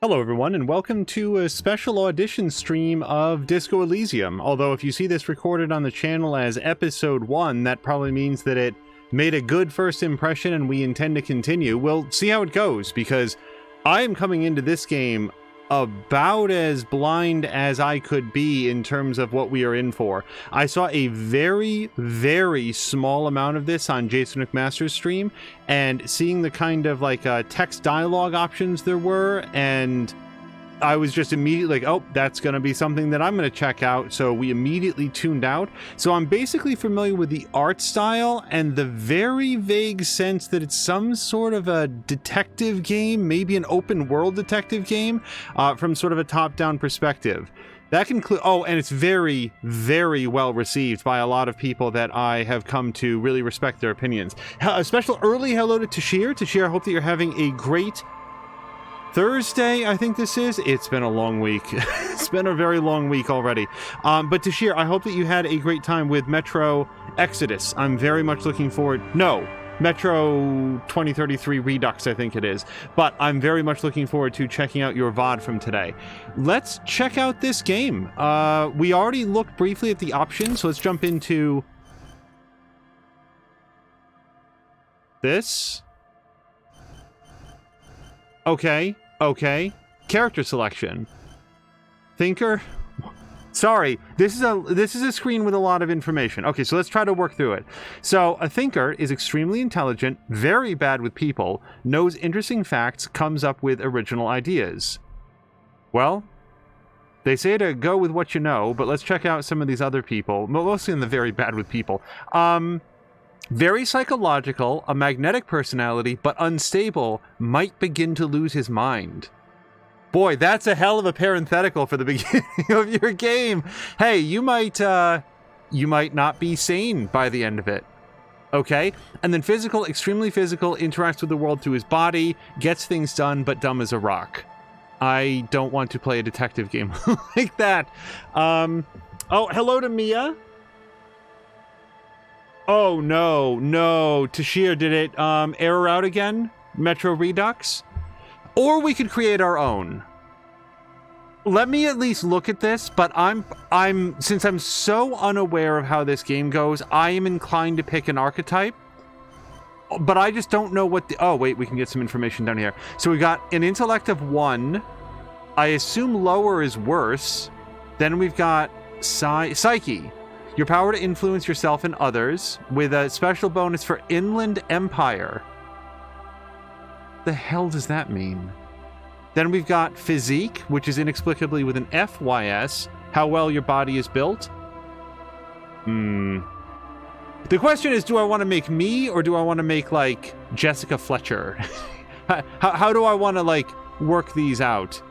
Hello everyone, and welcome to a special audition stream of Disco Elysium. Although if you see this recorded on the channel as episode 1, that probably means that it made a good first impression and we intend to continue. We'll see how it goes, because I am coming into this game about as blind as I could be in terms of what we are in for. I saw a very, very small amount of this on Jason McMaster's stream, and seeing the kind of like text dialogue options there were, and I was just immediately like, oh, that's going to be something that I'm going to check out. So we immediately tuned out. So I'm basically familiar with the art style and the very vague sense that it's some sort of a detective game, maybe an open world detective game from sort of a top-down perspective. That can include, oh, and it's very, very well received by a lot of people that I have come to really respect their opinions. A special early hello to Tashir. Tashir, I hope that you're having a great Thursday, I think this is. It's been a long week. It's been a very long week already. But Tashir, I hope that you had a great time with Metro Exodus. I'm very much looking forward. No, Metro 2033 Redux, I think it is. But I'm very much looking forward to checking out your VOD from today. Let's check out this game. We already looked briefly at the options, so let's jump into this. Okay. Character selection. Thinker. Sorry, this is a screen with a lot of information. Okay, so let's try to work through it. So, a thinker is extremely intelligent, very bad with people, knows interesting facts, comes up with original ideas. Well, they say to go with what you know, but let's check out some of these other people, mostly in the very bad with people. Very psychological, a magnetic personality, but unstable, might begin to lose his mind. Boy, that's a hell of a parenthetical for the beginning of your game. Hey, you might not be sane by the end of it. Okay? And then physical, extremely physical, interacts with the world through his body, gets things done, but dumb as a rock. I don't want to play a detective game like that. Oh, hello to Mia. Oh, no. Tashir, did it error out again? Metro Redux? Or we could create our own. Let me at least look at this, but since I'm so unaware of how this game goes, I am inclined to pick an archetype. But I just don't know what the... Oh, wait, we can get some information down here. So we got an intellect of 1. I assume lower is worse. Then we've got psyche. Your power to influence yourself and others, with a special bonus for Inland Empire. The hell does that mean? Then we've got physique, which is inexplicably with an FYS, how well your body is built. The question is, do I want to make me, or do I want to make, like, Jessica Fletcher? How do I want to, like, work these out?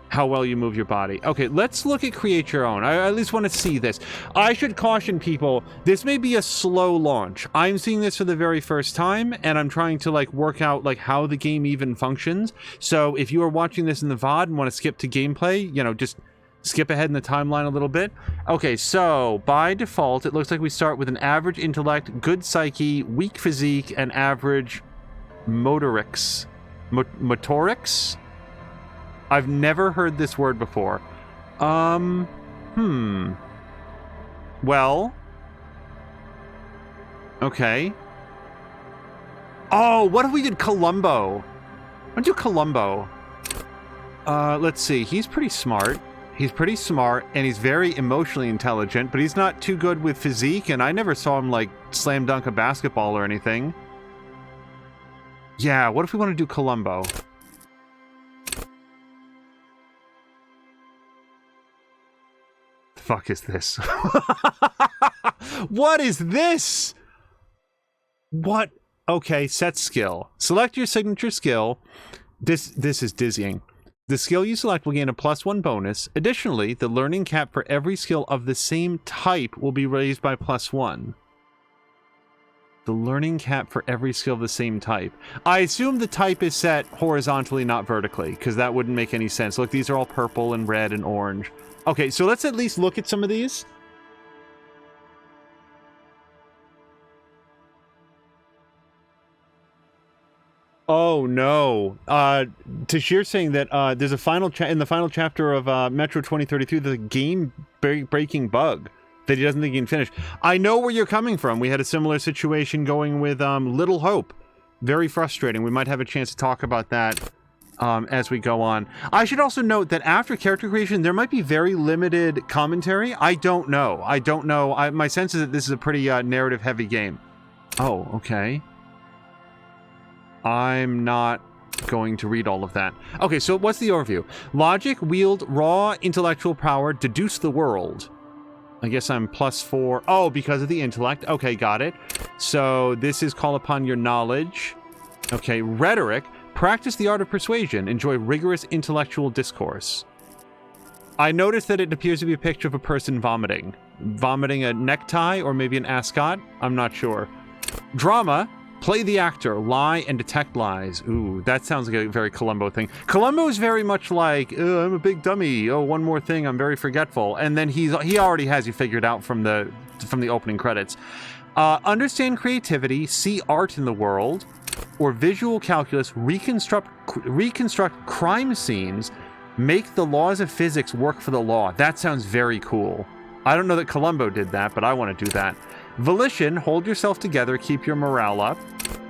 How well you move your body. Okay, let's look at create your own. I at least want to see this. I should caution people, this may be a slow launch. I'm seeing this for the very first time, and I'm trying to like work out like how the game even functions. So if you are watching this in the VOD and want to skip to gameplay, you know, just skip ahead in the timeline a little bit. Okay, so by default, it looks like we start with an average intellect, good psyche, weak physique, and average motorics. Motorics? I've never heard this word before. Well. Okay. Oh, what if we did Columbo? Let's do Columbo. Let's see. He's pretty smart. And he's very emotionally intelligent, but he's not too good with physique, and I never saw him, like, slam dunk a basketball or anything. Yeah, what if we want to do Columbo? Fuck is this? What is this? What? Okay, set skill. Select your signature skill. This is dizzying. The skill you select will gain a +1 bonus. Additionally, the learning cap for every skill of the same type will be raised by +1. The learning cap for every skill of the same type. I assume the type is set horizontally, not vertically, because that wouldn't make any sense. Look, these are all purple and red and orange. Okay, so let's at least look at some of these. Oh no! Tashir saying that there's a in the final chapter of Metro 2033, there's a game-breaking bug that he doesn't think he can finish. I know where you're coming from. We had a similar situation going with Little Hope. Very frustrating. We might have a chance to talk about that as we go on. I should also note that after character creation, there might be very limited commentary. I don't know. My sense is that this is a pretty narrative-heavy game. Oh, okay. I'm not going to read all of that. Okay, so what's the overview? Logic, wield raw intellectual power, deduce the world. I guess I'm +4. Oh, because of the intellect. Okay, got it. So this is call upon your knowledge. Okay, rhetoric, practice the art of persuasion. Enjoy rigorous intellectual discourse. I noticed that it appears to be a picture of a person vomiting. Vomiting a necktie or maybe an ascot? I'm not sure. Drama, play the actor, lie and detect lies. Ooh, that sounds like a very Columbo thing. Columbo is very much like, I'm a big dummy. Oh, one more thing, I'm very forgetful. And then he already has you figured out from the opening credits. Understand creativity, see art in the world, or visual calculus, reconstruct crime scenes, make the laws of physics work for the law. That sounds very cool. I don't know that Columbo did that, but I want to do that. Volition, hold yourself together, keep your morale up.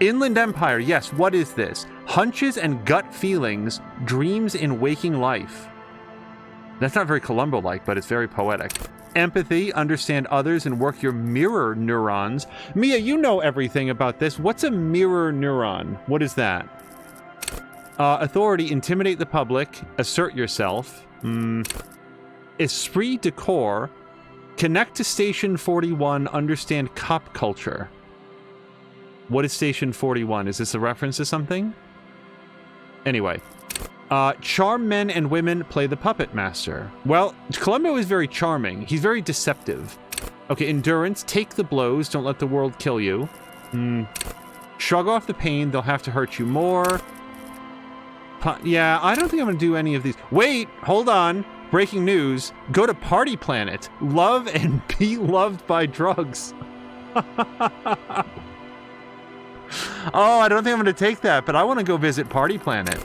Inland Empire, yes, what is this? Hunches and gut feelings, dreams in waking life. That's not very Columbo-like, but it's very poetic. Empathy, understand others and work your mirror neurons. Mia, you know everything about this. What's a mirror neuron? What is that? Authority, intimidate the public, assert yourself. Esprit de corps, connect to Station 41, understand cop culture. What is Station 41? Is this a reference to something? Anyway. Charm men and women, play the puppet master. Well, Columbo is very charming. He's very deceptive. Okay, endurance, take the blows, don't let the world kill you. Shrug off the pain, they'll have to hurt you more. Yeah, I don't think I'm gonna do any of these. Wait, hold on. Breaking news, go to Party Planet. Love and be loved by drugs. Oh, I don't think I'm going to take that, but I want to go visit Party Planet.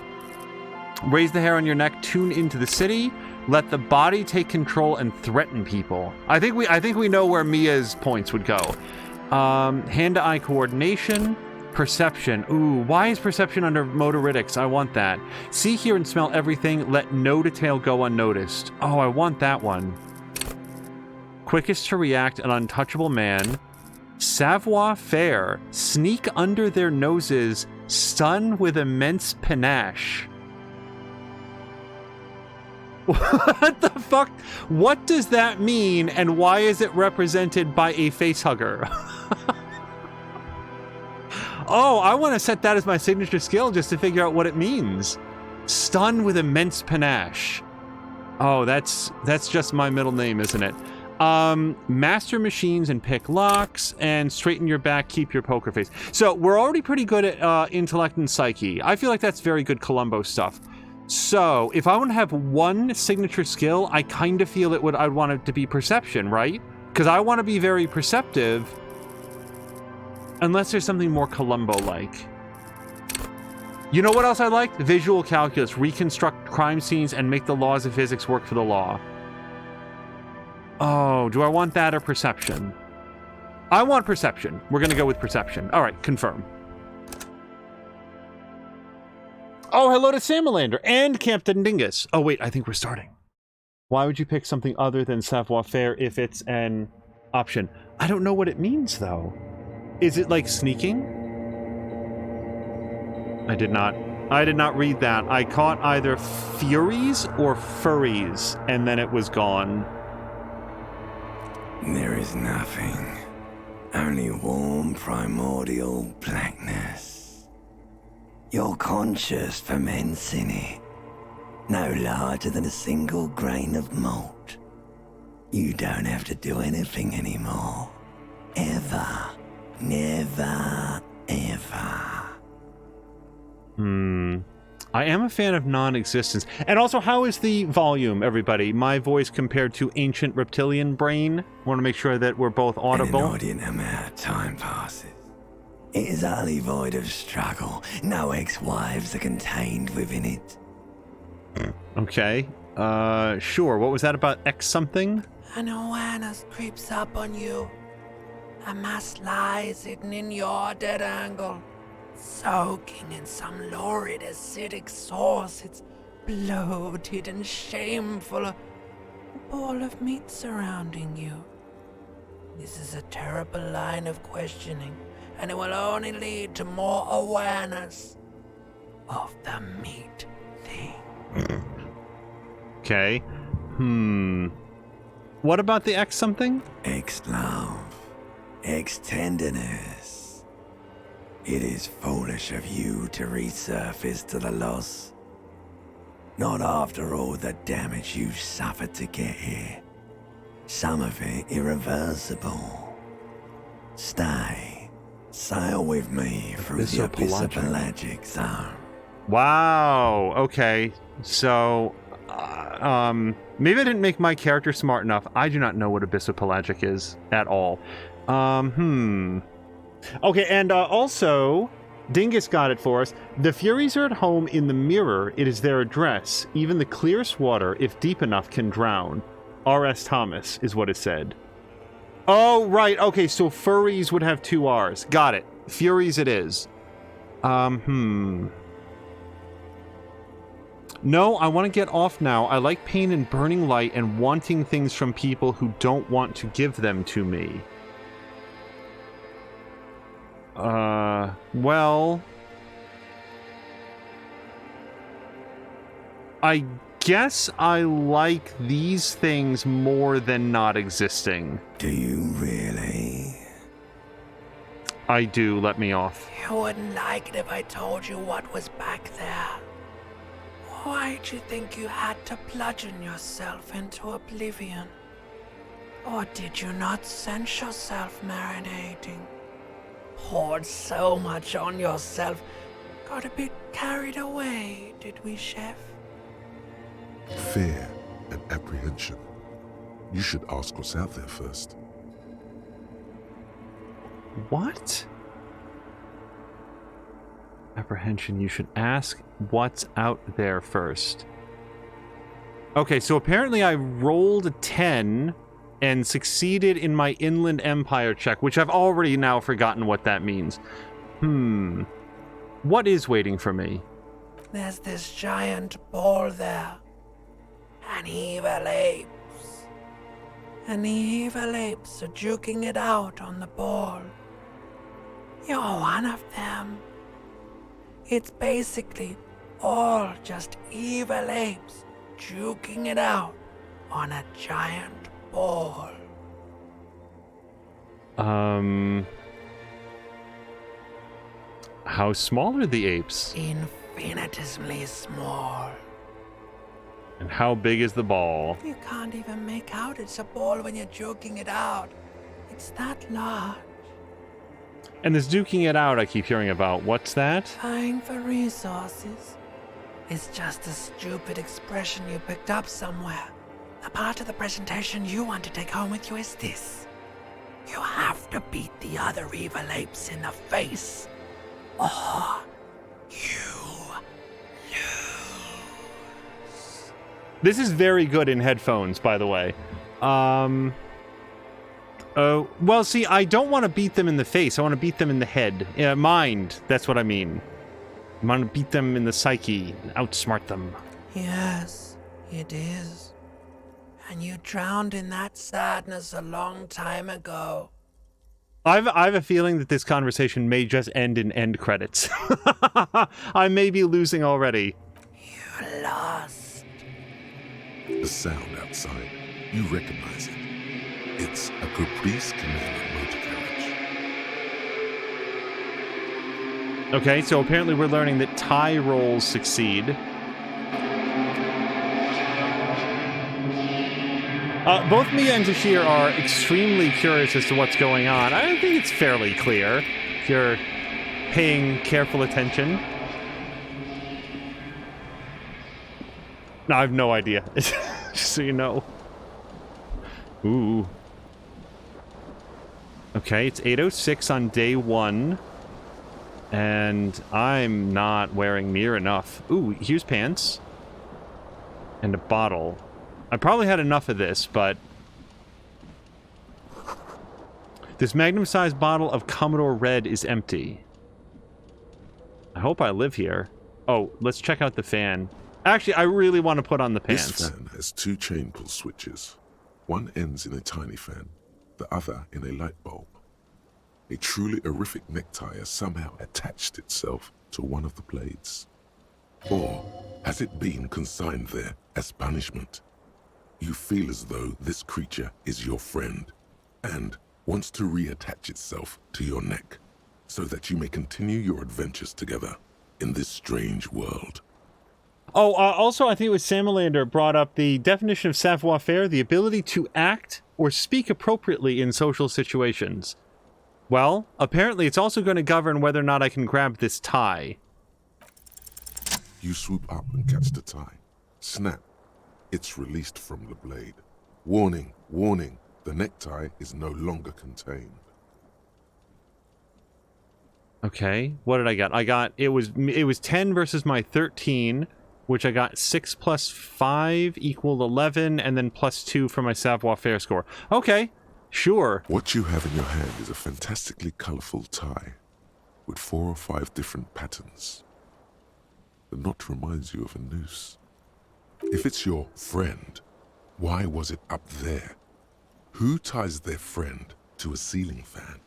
Raise the hair on your neck, tune into the city, let the body take control and threaten people. I think we know where Mia's points would go. Hand-to-eye coordination, perception. Ooh, why is perception under motoristics? I want that. See, hear, and smell everything. Let no detail go unnoticed. Oh, I want that one. Quickest to react, an untouchable man. Savoir-faire, sneak under their noses, stun with immense panache. What the fuck? What does that mean, and why is it represented by a facehugger? Oh, I want to set that as my signature skill just to figure out what it means. Stun with immense panache. Oh, that's just my middle name, isn't it? Master machines and pick locks, and straighten your back, keep your poker face. So we're already pretty good at intellect and psyche. I feel like that's very good Columbo stuff. So if I want to have one signature skill, I kind of feel I'd want it to be perception, right? Because I want to be very perceptive, unless there's something more Columbo-like. You know what else I like? Visual calculus, reconstruct crime scenes, and make the laws of physics work for the law. Oh, do I want that or perception? I want perception. We're going to go with perception. All right, confirm. Oh, hello to Samalander and Captain Dingus. Oh, wait, I think we're starting. Why would you pick something other than savoir-faire if it's an option? I don't know what it means, though. Is it like sneaking? I did not read that. I caught either furies or furries, and then it was gone. There is nothing, only warm primordial blackness. Your conscious ferments in it, no larger than a single grain of malt. You don't have to do anything anymore. Ever. Never, ever. I am a fan of non-existence. And also, how is the volume, everybody? My voice compared to ancient reptilian brain? Want to make sure that we're both audible. An inordinate amount of time passes. It is only void of struggle. No ex-wives are contained within it. Okay. Sure. What was that about X something? An awareness creeps up on you. A mass lies hidden in your dead angle, soaking in some lurid acidic sauce. It's bloated and shameful, a ball of meat surrounding you. This is a terrible line of questioning, and it will only lead to more awareness of the meat thing. Okay. What about the X something? Ex-love, ex-tenderness. It is foolish of you to resurface to the loss. Not after all the damage you've suffered to get here. Some of it irreversible. Stay. Sail with me through the abyssopelagic zone. Wow. Okay. So, maybe I didn't make my character smart enough. I do not know what abyssopelagic is at all. Okay, and also, Dingus got it for us. The Furies are at home in the mirror. It is their address. Even the clearest water, if deep enough, can drown. R.S. Thomas is what it said. Oh, right. Okay, so furries would have 2 R's. Got it. Furies it is. No, I want to get off now. I like pain and burning light and wanting things from people who don't want to give them to me. Well... I guess I like these things more than not existing. Do you really? I do. Let me off. You wouldn't like it if I told you what was back there. Why'd you think you had to bludgeon yourself into oblivion? Or did you not sense yourself marinating? Poured so much on yourself, got a bit carried away, did we, Chef? Fear and apprehension. You should ask what's out there first. What? Apprehension. You should ask what's out there first. Okay, so apparently I rolled a 10 and succeeded in my Inland Empire check, which I've already now forgotten what that means. What is waiting for me? There's this giant ball there. And evil apes. And the evil apes are juking it out on the ball. You're one of them. It's basically all just evil apes juking it out on a giant ball. How small are the apes? Infinitesimally small. And how big is the ball? You can't even make out it's a ball when you're joking it out. It's that large. And this duking it out I keep hearing about. What's that? Vying for resources. It's just a stupid expression you picked up somewhere. The part of the presentation you want to take home with you is this. You have to beat the other evil apes in the face. Or you lose. This is very good in headphones, by the way. Well, see, I don't want to beat them in the face. I want to beat them in the head. Mind, that's what I mean. I want to beat them in the psyche, outsmart them. Yes, it is. And you drowned in that sadness a long time ago. I have a feeling that this conversation may just end in end credits. I may be losing already. You lost. The sound outside, you recognize it. It's a Caprice commanded motor carriage. Okay, so apparently we're learning that tie rolls succeed. Both Mia and Tashir are extremely curious as to what's going on. I think it's fairly clear if you're paying careful attention. No, I have no idea. Just so you know. Ooh. Okay, it's 8:06 on day 1. And I'm not wearing near enough. Ooh, here's pants. And a bottle. I probably had enough of this, but... This magnum-sized bottle of Commodore Red is empty. I hope I live here. Oh, let's check out the fan. Actually, I really want to put on the pants. This fan has 2 chain pull switches. One ends in a tiny fan, the other in a light bulb. A truly horrific necktie has somehow attached itself to one of the blades. Or has it been consigned there as punishment? You feel as though this creature is your friend and wants to reattach itself to your neck so that you may continue your adventures together in this strange world. Oh, also, I think it was Samalander brought up the definition of savoir-faire, the ability to act or speak appropriately in social situations. Well, apparently it's also going to govern whether or not I can grab this tie. You swoop up and catch the tie. Snap. It's released from the blade. Warning, warning, the necktie is no longer contained. Okay, what did I get? It was 10 versus my 13, which I got 6 plus 5 equal 11, and then plus 2 for my savoir-faire score. Okay, sure. What you have in your hand is a fantastically colorful tie with 4 or 5 different patterns. The knot reminds you of a noose. If it's your friend, why was it up there? Who ties their friend to a ceiling fan?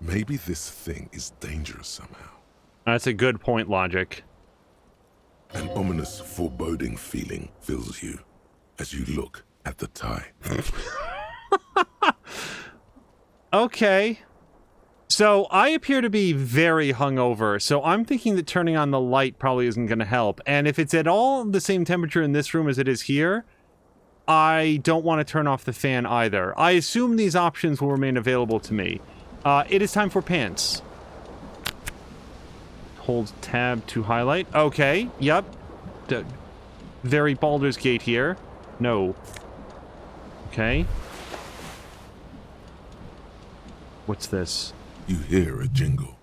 Maybe this thing is dangerous somehow. That's a good point, Logic. An ominous, foreboding feeling fills you as you look at the tie. Okay. So, I appear to be very hungover, so I'm thinking that turning on the light probably isn't going to help. And if it's at all the same temperature in this room as it is here, I don't want to turn off the fan either. I assume these options will remain available to me. It is time for pants. Hold tab to highlight. Okay, yep. Very Baldur's Gate here. No. Okay. What's this? You hear a jingle.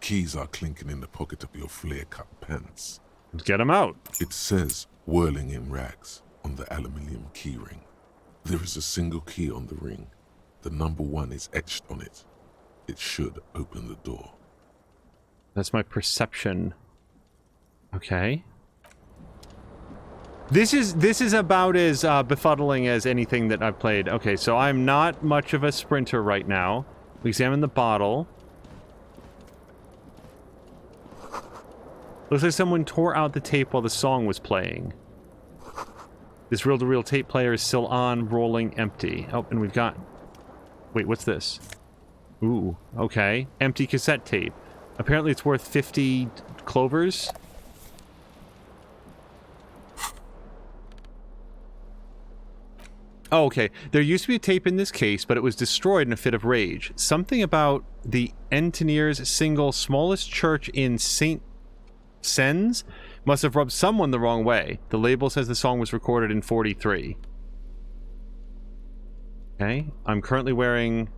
Keys are clinking in the pocket of your flare-cut pants. Let's get them out. It says, whirling in rags, on the aluminium key ring. There is a single key on the ring. The number 1 is etched on it. It should open the door. That's my perception. Okay. This is about as befuddling as anything that I've played. Okay, so I'm not much of a sprinter right now. We examine the bottle. Looks like someone tore out the tape while the song was playing. This reel-to-reel tape player is still on, rolling, empty. Oh, and we've got... Wait, what's this? Ooh, okay. Empty cassette tape. Apparently it's worth 50 clovers. Oh, okay. There used to be a tape in this case, but it was destroyed in a fit of rage. Something about the Engineers' single smallest church in St. Sens must have rubbed someone the wrong way. The label says the song was recorded in 43. Okay. I'm currently wearing...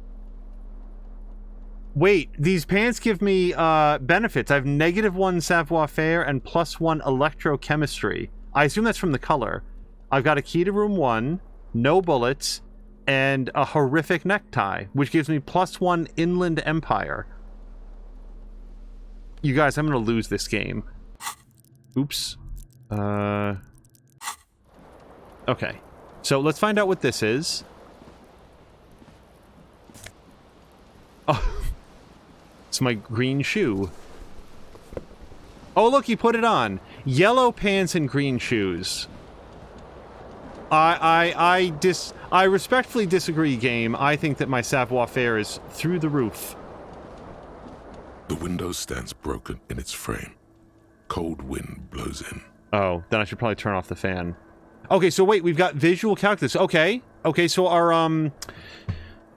Wait, these pants give me benefits. I have -1 savoir-faire and +1 electrochemistry. I assume that's from the color. I've got a key to room 1, no bullets, and a horrific necktie, which gives me +1 inland empire. You guys, I'm gonna lose this game. Oops. Okay. So let's find out what this is. Oh. It's my green shoe. Oh, look, he put it on. Yellow pants and green shoes. I respectfully disagree, game. I think that my savoir-faire is through the roof. The window stands broken in its frame. Cold wind blows in. Oh, then I should probably turn off the fan. Okay, so wait, we've got visual calculus. Okay, so our,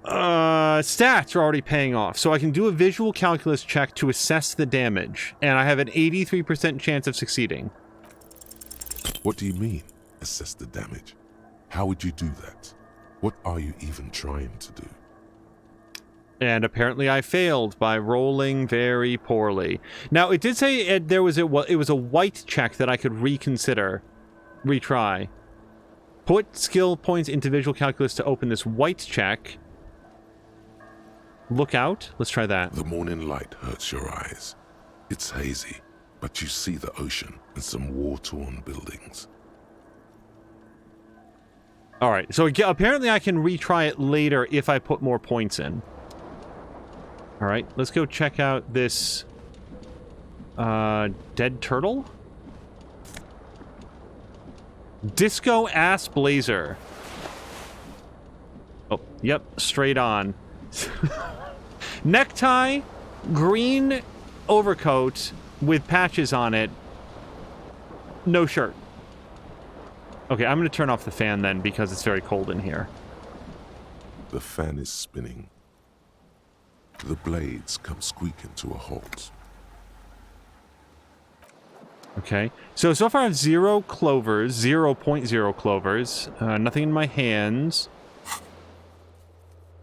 stats are already paying off. So I can do a visual calculus check to assess the damage, and I have an 83% chance of succeeding. What do you mean, assess the damage? How would you do that? What are you even trying to do? And apparently I failed by rolling very poorly. Now, it did say it was a white check that I could retry. Put skill points into visual calculus to open this white check. Look out. Let's try that. The morning light hurts your eyes. It's hazy, but you see the ocean and some war-torn buildings. Alright, so apparently I can retry it later if I put more points in. Alright, let's go check out this... dead turtle? Disco Ass Blazer. Oh, yep, straight on. Necktie, green overcoat with patches on it. No shirt. Okay, I'm going to turn off the fan then because it's very cold in here. The fan is spinning. The blades come squeaking to a halt. Okay, so far I have 0 clovers, 0.0 clovers, nothing in my hands.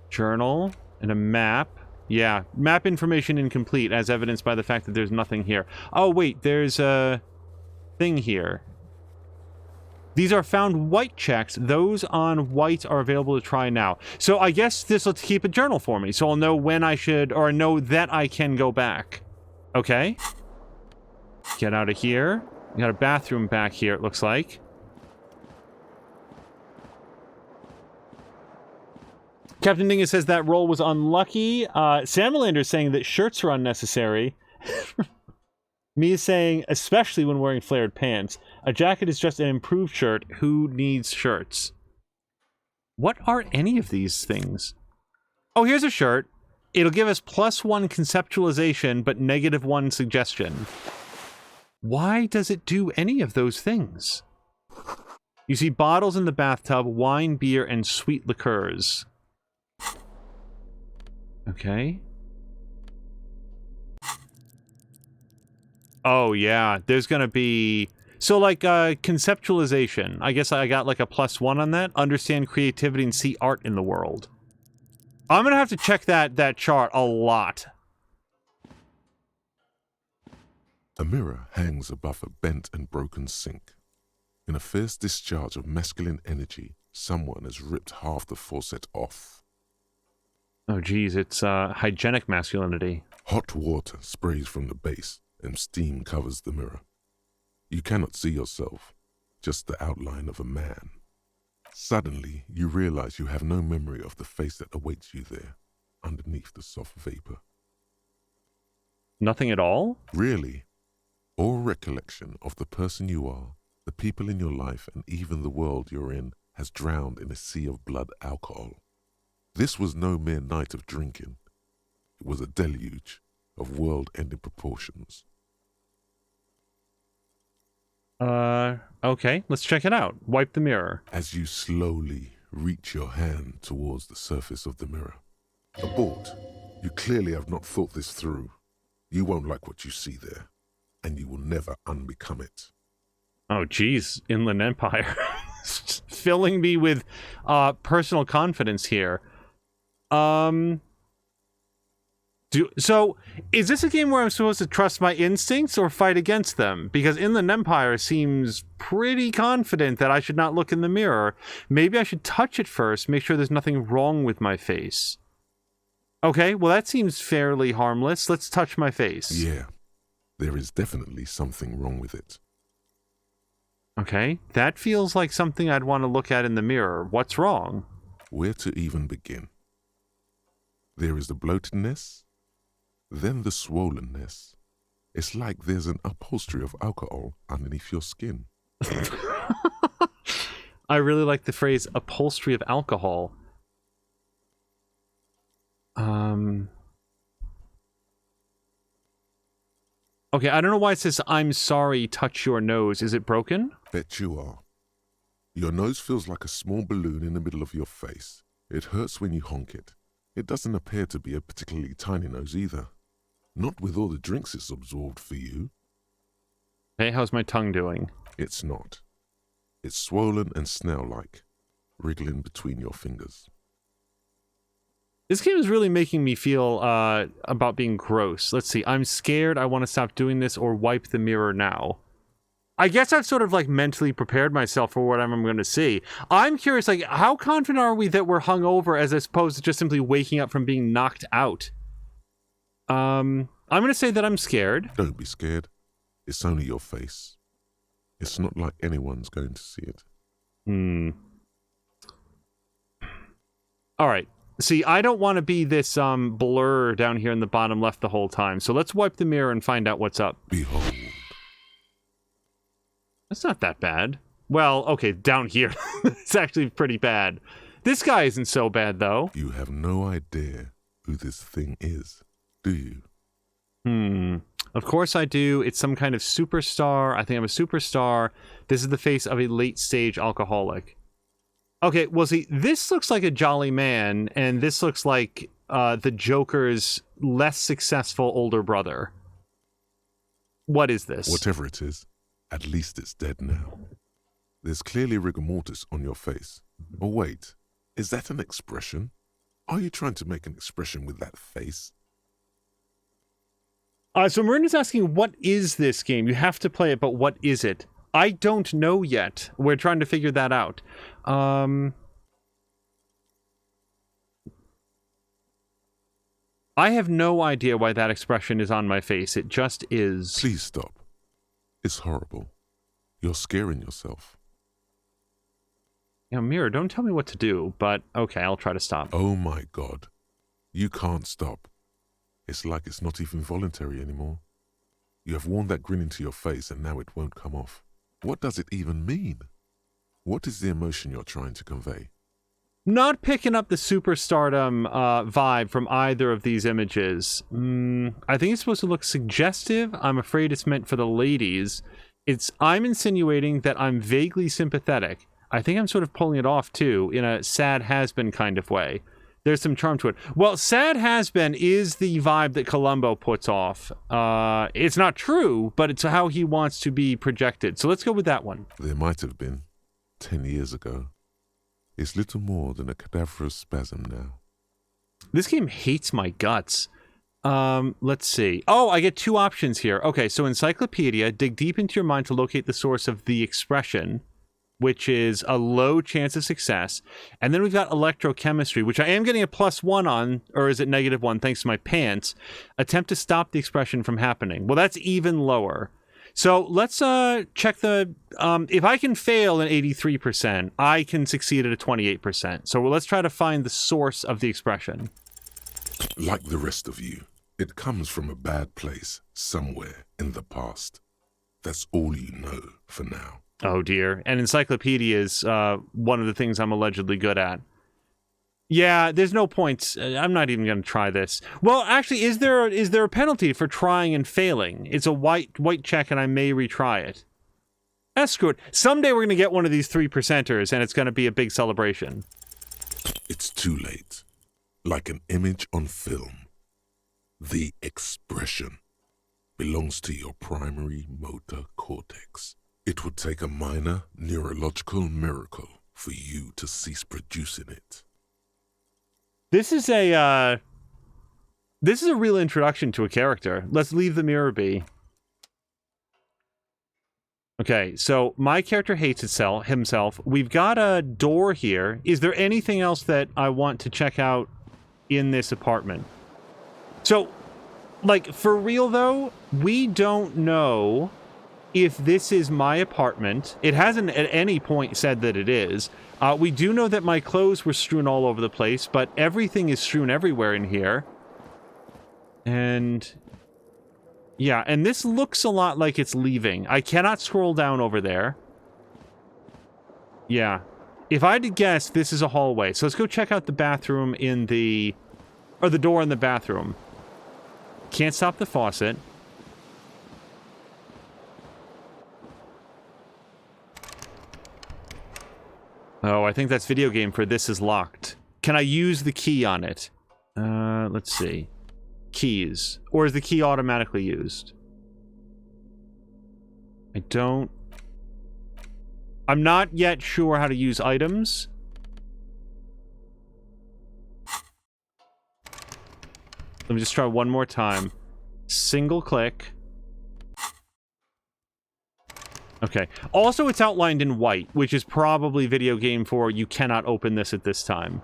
Journal, and a map. Yeah, map information incomplete, as evidenced by the fact that there's nothing here. Oh, wait, there's a thing here. These are found white checks. Those on white are available to try now. So I guess this will keep a journal for me, so I'll know when I should, or know that I can go back. Okay. Get out of here. We got a bathroom back here, it looks like. Captain Dingus says that roll was unlucky. Samulander's saying that shirts are unnecessary. Me is saying, especially when wearing flared pants. A jacket is just an improved shirt. Who needs shirts? What are any of these things? Oh, here's a shirt. It'll give us +1 conceptualization, but -1 suggestion. Why does it do any of those things? You see bottles in the bathtub, wine, beer, and sweet liqueurs. Okay. Oh, yeah. There's gonna be... So, like, conceptualization. I guess I got, like, a +1 on that. Understand creativity and see art in the world. I'm gonna have to check that chart a lot. A mirror hangs above a bent and broken sink. In a fierce discharge of masculine energy, someone has ripped half the faucet off. Oh, geez, it's hygienic masculinity. Hot water sprays from the base, and steam covers the mirror. You cannot see yourself, just the outline of a man. Suddenly, you realize you have no memory of the face that awaits you there, underneath the soft vapor. Nothing at all? Really? All recollection of the person you are, the people in your life, and even the world you're in has drowned in a sea of blood alcohol. This was no mere night of drinking. It was a deluge of world-ending proportions. Okay, let's check it out. Wipe the mirror. As you slowly reach your hand towards the surface of the mirror. Abort. You clearly have not thought this through. You won't like what you see there, and you will never unbecome it. Oh, geez, Inland Empire. Filling me with personal confidence here. So, is this a game where I'm supposed to trust my instincts or fight against them? Because Inland Empire seems pretty confident that I should not look in the mirror. Maybe I should touch it first, make sure there's nothing wrong with my face. Okay, well that seems fairly harmless. Let's touch my face. Yeah, there is definitely something wrong with it. Okay, that feels like something I'd want to look at in the mirror. What's wrong? Where to even begin? There is the bloatedness, then the swollenness. It's like there's an upholstery of alcohol underneath your skin. I really like the phrase upholstery of alcohol. Okay, I don't know why it says, I'm sorry, touch your nose. Is it broken? Bet you are. Your nose feels like a small balloon in the middle of your face. It hurts when you honk it. It doesn't appear to be a particularly tiny nose either. Not with all the drinks it's absorbed for you. Hey, how's my tongue doing? It's not. It's swollen and snail-like, wriggling between your fingers. This game is really making me feel about being gross. Let's see. I'm scared. I want to stop doing this or wipe the mirror now. I guess I've sort of like mentally prepared myself for what I'm going to see. I'm curious, like, how confident are we that we're hungover as opposed to just simply waking up from being knocked out? I'm going to say that I'm scared. Don't be scared. It's only your face. It's not like anyone's going to see it. All right. See, I don't want to be this blur down here in the bottom left the whole time. So let's wipe the mirror and find out what's up. Behold. That's not that bad. Well, okay, down here. It's actually pretty bad. This guy isn't so bad, though. You have no idea who this thing is, do you? Of course I do. It's some kind of superstar. I think I'm a superstar. This is the face of a late-stage alcoholic. Okay, well, see, this looks like a jolly man, and this looks like the Joker's less successful older brother. What is this? Whatever it is, at least it's dead now. There's clearly rigor mortis on your face. Oh, wait, is that an expression? Are you trying to make an expression with that face? So Marina's asking, what is this game? You have to play it, but what is it? I don't know yet. We're trying to figure that out. I have no idea why that expression is on my face. It just is. Please stop. It's horrible. You're scaring yourself. Yeah, Mirror, don't tell me what to do, but okay, I'll try to stop. Oh my God. You can't stop. It's like it's not even voluntary anymore. You have worn that grin into your face and now it won't come off. What does it even mean? What is the emotion you're trying to convey? Not picking up the superstardom vibe from either of these images. I think it's supposed to look suggestive. I'm afraid it's meant for the ladies. I'm insinuating that I'm vaguely sympathetic. I think I'm sort of pulling it off, too, in a sad has-been kind of way. There's some charm to it. Well, sad has-been is the vibe that Columbo puts off. It's not true, but it's how he wants to be projected. So let's go with that one. There might have been 10 years ago. It's little more than a cadaverous spasm now. This game hates my guts. Let's see. Oh, I get two options here. Okay, so Encyclopedia, dig deep into your mind to locate the source of the expression, which is a low chance of success. And then we've got electrochemistry, which I am getting a +1 on, or is it -1 thanks to my pants. Attempt to stop the expression from happening. Well, that's even lower. So let's check the... if I can fail an 83%, I can succeed at a 28%. So let's try to find the source of the expression. Like the rest of you, it comes from a bad place somewhere in the past. That's all you know for now. Oh dear. And Encyclopedia is one of the things I'm allegedly good at. Yeah, there's no point. I'm not even going to try this. Well, actually, is there a penalty for trying and failing? It's a white check and I may retry it. That's good. Someday we're going to get one of these 3%ers and it's going to be a big celebration. It's too late. Like an image on film. The expression belongs to your primary motor cortex. It would take a minor neurological miracle for you to cease producing it. This is a real introduction to a character. Let's leave the mirror be. Okay, so my character hates himself. We've got a door here. Is there anything else that I want to check out in this apartment? So, like, for real though, we don't know if this is my apartment. It hasn't at any point said that it is. We do know that my clothes were strewn all over the place, but everything is strewn everywhere in here. And yeah, and this looks a lot like it's leaving. I cannot scroll down over there. Yeah. If I had to guess, this is a hallway. So let's go check out the bathroom in the... or the door in the bathroom. Can't stop the faucet. Oh, I think that's video game for this is locked. Can I use the key on it? Let's see. Keys. Or is the key automatically used? I'm not yet sure how to use items. Let me just try one more time. Single click. Okay. Also, it's outlined in white, which is probably video game for you cannot open this at this time.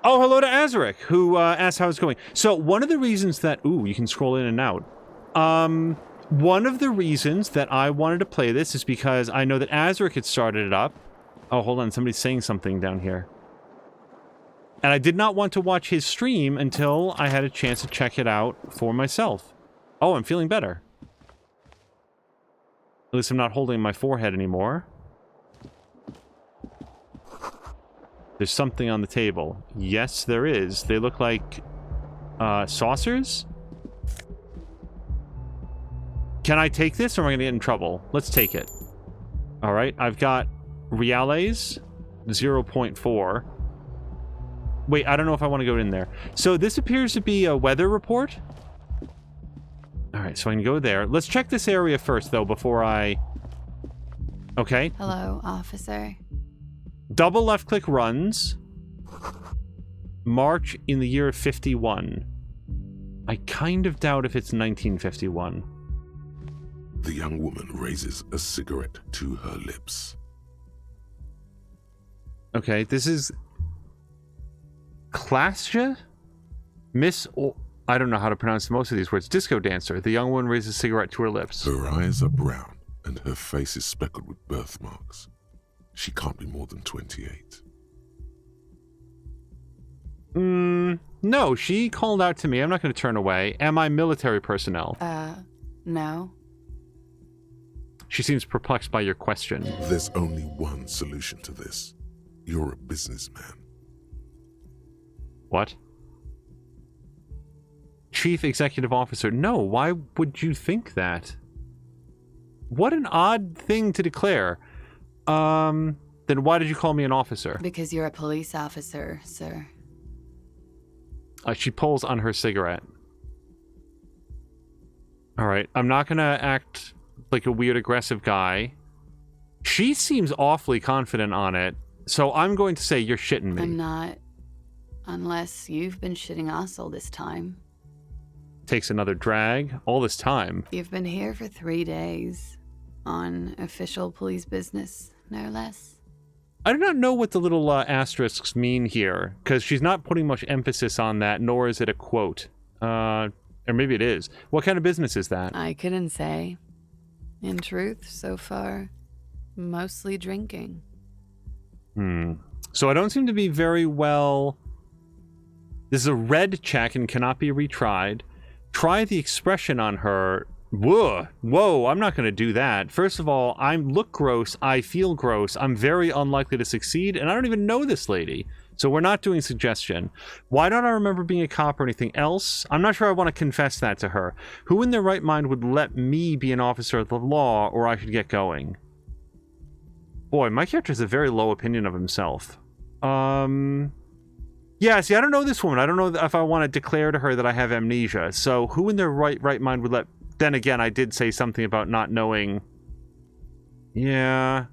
Oh, hello to Azaric, who asked how it's going. So, one of the reasons that... Ooh, you can scroll in and out. One of the reasons that I wanted to play this is because I know that Azaric had started it up. Oh, hold on. Somebody's saying something down here. And I did not want to watch his stream until I had a chance to check it out for myself. Oh, I'm feeling better. At least I'm not holding my forehead anymore. There's something on the table. Yes, there is. They look like saucers? Can I take this or am I going to get in trouble? Let's take it. Alright, I've got reales 0.4. Wait, I don't know if I want to go in there. So this appears to be a weather report. Alright, so I can go there. Let's check this area first, though, before I... Okay. Hello, officer. Double left-click runs. March in the year 51. I kind of doubt if it's 1951. The young woman raises a cigarette to her lips. Okay, this is... Klasja? Miss... I don't know how to pronounce most of these words. Disco dancer. The young woman raises a cigarette to her lips. Her eyes are brown, and her face is speckled with birthmarks. She can't be more than 28. No, she called out to me. I'm not going to turn away. Am I military personnel? No. She seems perplexed by your question. There's only one solution to this. You're a businessman. What? Chief Executive Officer. No, why would you think that? What an odd thing to declare. Then why did you call me an officer? Because you're a police officer, sir. She pulls on her cigarette. Alright, I'm not gonna act like a weird aggressive guy. She seems awfully confident on it, so I'm going to say you're shitting me. I'm not. Unless you've been shitting us all this time. Takes another drag. All this time. You've been here for 3 days. On official police business, no less. I do not know what the little asterisks mean here, because she's not putting much emphasis on that, nor is it a quote. Or maybe it is. What kind of business is that? I couldn't say. In truth, so far, mostly drinking. So I don't seem to be very well... This is a red check and cannot be retried. Try the expression on her. Whoa, I'm not going to do that. First of all, I look gross, I feel gross, I'm very unlikely to succeed, and I don't even know this lady. So we're not doing suggestion. Why don't I remember being a cop or anything else? I'm not sure I want to confess that to her. Who in their right mind would let me be an officer of the law, or I should get going? Boy, my character has a very low opinion of himself. Yeah, see, I don't know this woman. I don't know if I want to declare to her that I have amnesia. So who in their right mind would let... Then again, I did say something about not knowing... Yeah...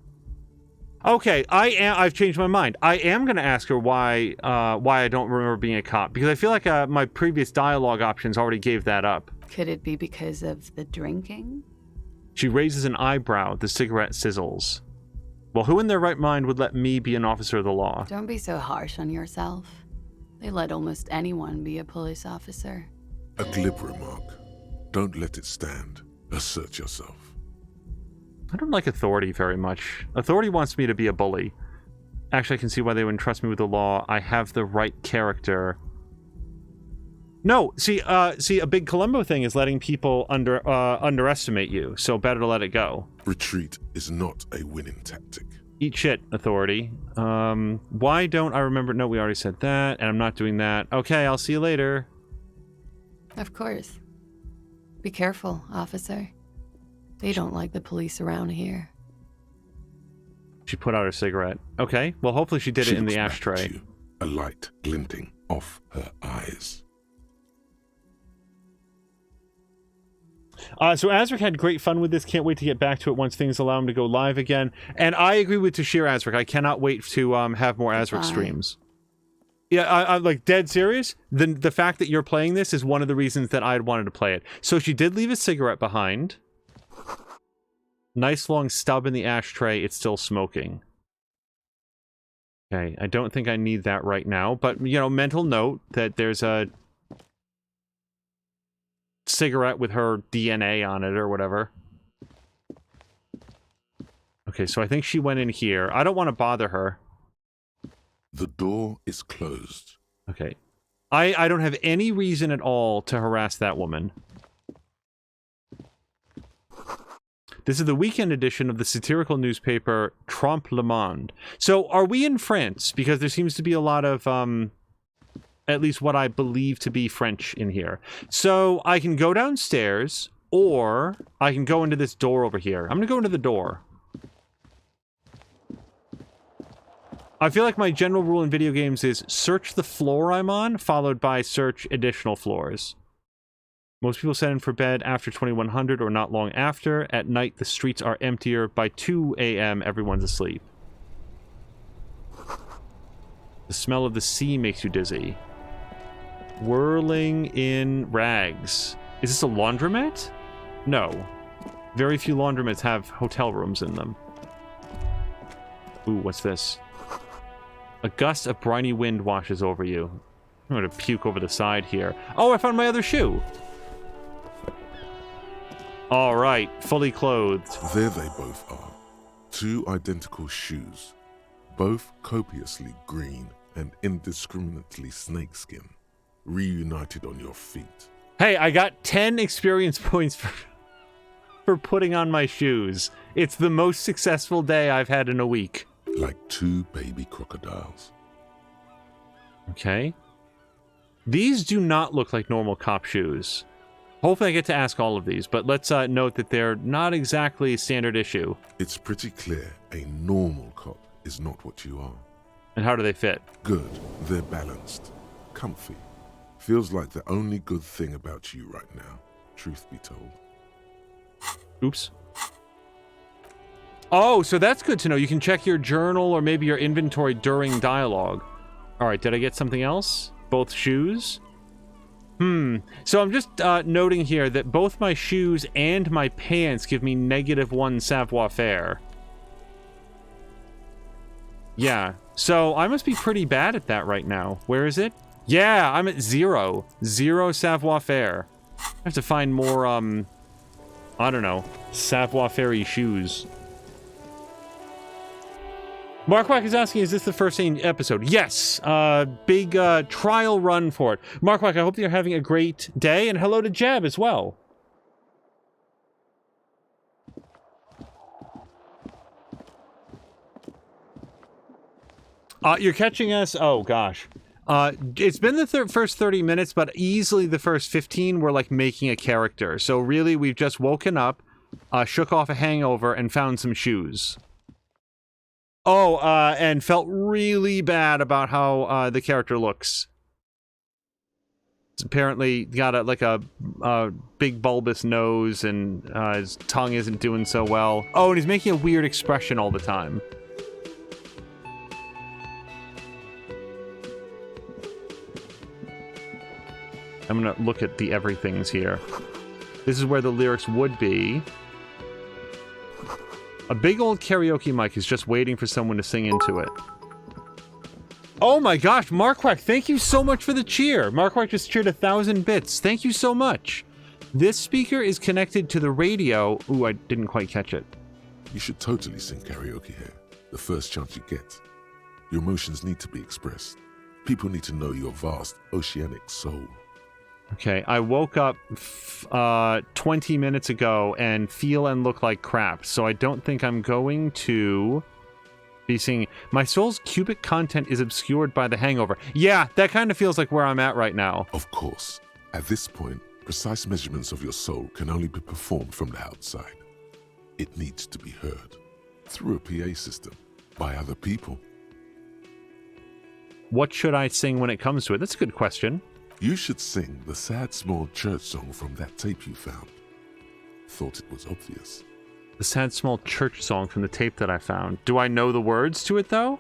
Okay, I've changed my mind. I am going to ask her why I don't remember being a cop, because I feel like my previous dialogue options already gave that up. Could it be because of the drinking? She raises an eyebrow. The cigarette sizzles. Well, who in their right mind would let me be an officer of the law? Don't be so harsh on yourself. They let almost anyone be a police officer. A glib remark. Don't let it stand. Assert yourself. I don't like authority very much. Authority wants me to be a bully. Actually, I can see why they wouldn't trust me with the law. I have the right character. No, see, a big Columbo thing is letting people underestimate you, so better to let it go. Retreat is not a winning tactic. Eat shit, authority. Why don't I remember? No, we already said that, and I'm not doing that. Okay, I'll see you later. Of course. Be careful, officer. They don't like the police around here. She put out her cigarette. Okay, well, hopefully she did it in the ashtray. You, a light glinting off her eyes. So Azric had great fun with this. Can't wait to get back to it once things allow him to go live again. And I agree with Tashir Azric. I cannot wait to have more Azric streams. Yeah, I'm like dead serious. The fact that you're playing this is one of the reasons that I'd wanted to play it. So she did leave a cigarette behind. Nice long stub in the ashtray. It's still smoking. Okay, I don't think I need that right now. But, you know, mental note that there's a cigarette with her DNA on it or whatever. Okay, so I think she went in here. I don't want to bother her. The door is closed. Okay. I don't have any reason at all to harass that woman. This is the weekend edition of the satirical newspaper Trompe le Monde. So, are we in France? Because there seems to be a lot of, at least what I believe to be French in here. So, I can go downstairs, or I can go into this door over here. I'm gonna go into the door. I feel like my general rule in video games is search the floor I'm on, followed by search additional floors. Most people set in for bed after 2100 or not long after. At night, the streets are emptier. By 2 a.m., everyone's asleep. The smell of the sea makes you dizzy. Whirling in rags. Is this a laundromat? No. Very few laundromats have hotel rooms in them. Ooh, what's this? A gust of briny wind washes over you. I'm gonna puke over the side here. Oh, I found my other shoe! Alright, fully clothed. There they both are. 2 identical shoes. Both copiously green and indiscriminately snakeskin. Reunited on your feet. Hey, I got 10 experience points for putting on my shoes. It's the most successful day I've had in a week. Like 2 baby crocodiles. Okay. These do not look like normal cop shoes. Hopefully I get to ask all of these, but let's note that they're not exactly standard issue. It's pretty clear a normal cop is not what you are. And how do they fit? Good. They're balanced. Comfy. Feels like the only good thing about you right now, truth be told. Oops. Oh, so that's good to know. You can check your journal or maybe your inventory during dialogue. Alright, did I get something else? Both shoes? So I'm just noting here that both my shoes and my pants give me -1 savoir-faire. Yeah, so I must be pretty bad at that right now. Where is it? Yeah, I'm at 0. 0 savoir-faire. I have to find more, I don't know, savoir-faire shoes. Mark Wack is asking, is this the first episode? Yes! Big trial run for it. Mark Wack, I hope that you're having a great day, and hello to Jeb as well. You're catching us? Oh, gosh. It's been the first 30 minutes, but easily the first 15 were like making a character. So really, we've just woken up, shook off a hangover, and found some shoes. Oh, and felt really bad about how the character looks. It's apparently got a big bulbous nose, and his tongue isn't doing so well. Oh, and he's making a weird expression all the time. I'm gonna look at the everythings here. This is where the lyrics would be. A big old karaoke mic is just waiting for someone to sing into it. Oh my gosh, Marquark, thank you so much for the cheer. Marquark just cheered 1,000 bits. Thank you so much. This speaker is connected to the radio. Ooh, I didn't quite catch it. You should totally sing karaoke here, the first chance you get. Your emotions need to be expressed. People need to know your vast, oceanic soul. Okay, I woke up 20 minutes ago and feel and look like crap, so I don't think I'm going to be singing. My soul's cubic content is obscured by the hangover. Yeah, that kind of feels like where I'm at right now. Of course. At this point, precise measurements of your soul can only be performed from the outside. It needs to be heard through a PA system by other people. What should I sing when it comes to it? That's a good question. You should sing the sad small church song from that tape you found. Thought it was obvious. The sad small church song from the tape that I found. Do I know the words to it, though?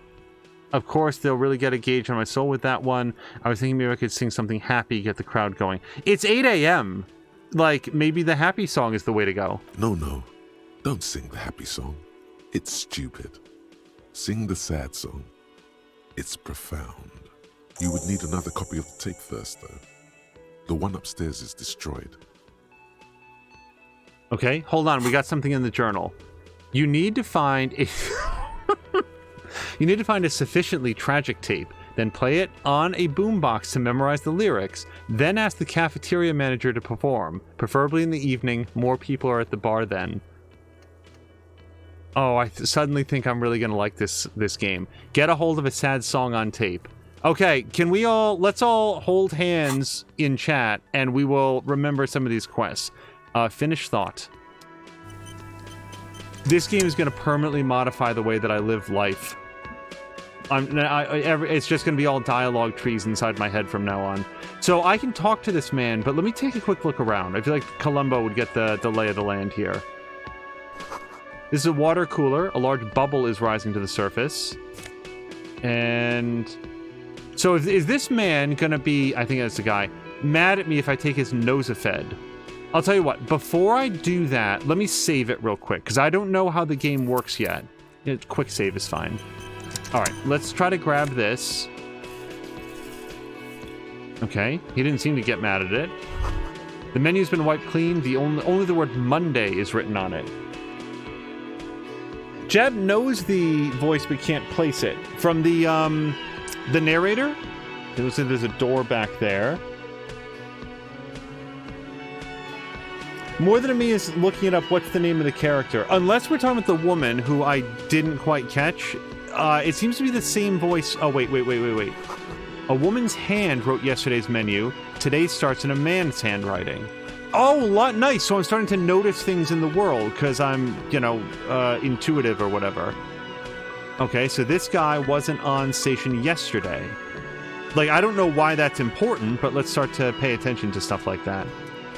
Of course, they'll really get a gauge on my soul with that one. I was thinking maybe I could sing something happy, get the crowd going. It's 8 a.m. Like, maybe the happy song is the way to go. No. Don't sing the happy song. It's stupid. Sing the sad song. It's profound. You would need another copy of the tape first, though. The one upstairs is destroyed. Okay, hold on. We got something in the journal. You need to find a... You need to find a sufficiently tragic tape, then play it on a boombox to memorize the lyrics, then ask the cafeteria manager to perform, preferably in the evening. More people are at the bar then. Oh, I suddenly think I'm really going to like this game. Get a hold of a sad song on tape. Okay, let's all hold hands in chat, and we will remember some of these quests. Finish thought. This game is going to permanently modify the way that I live life. It's just going to be all dialogue trees inside my head from now on. So I can talk to this man, but let me take a quick look around. I feel like Columbo would get the lay of the land here. This is a water cooler. A large bubble is rising to the surface. And... so is this man going to be, I think that's the guy, mad at me if I take his Nosafed? I'll tell you what, before I do that, let me save it real quick, because I don't know how the game works yet. Quick save is fine. All right, let's try to grab this. Okay, he didn't seem to get mad at it. The menu's been wiped clean. Only the word Monday is written on it. Jeb knows the voice but can't place it. From the narrator? It looks like there's a door back there. More Than Me is looking it up. What's the name of the character? Unless we're talking about the woman who I didn't quite catch. It seems to be the same voice. Oh, wait. A woman's hand wrote yesterday's menu. Today starts in a man's handwriting. Oh, nice. So I'm starting to notice things in the world because I'm, intuitive or whatever. Okay, so this guy wasn't on station yesterday. Like, I don't know why that's important, but let's start to pay attention to stuff like that.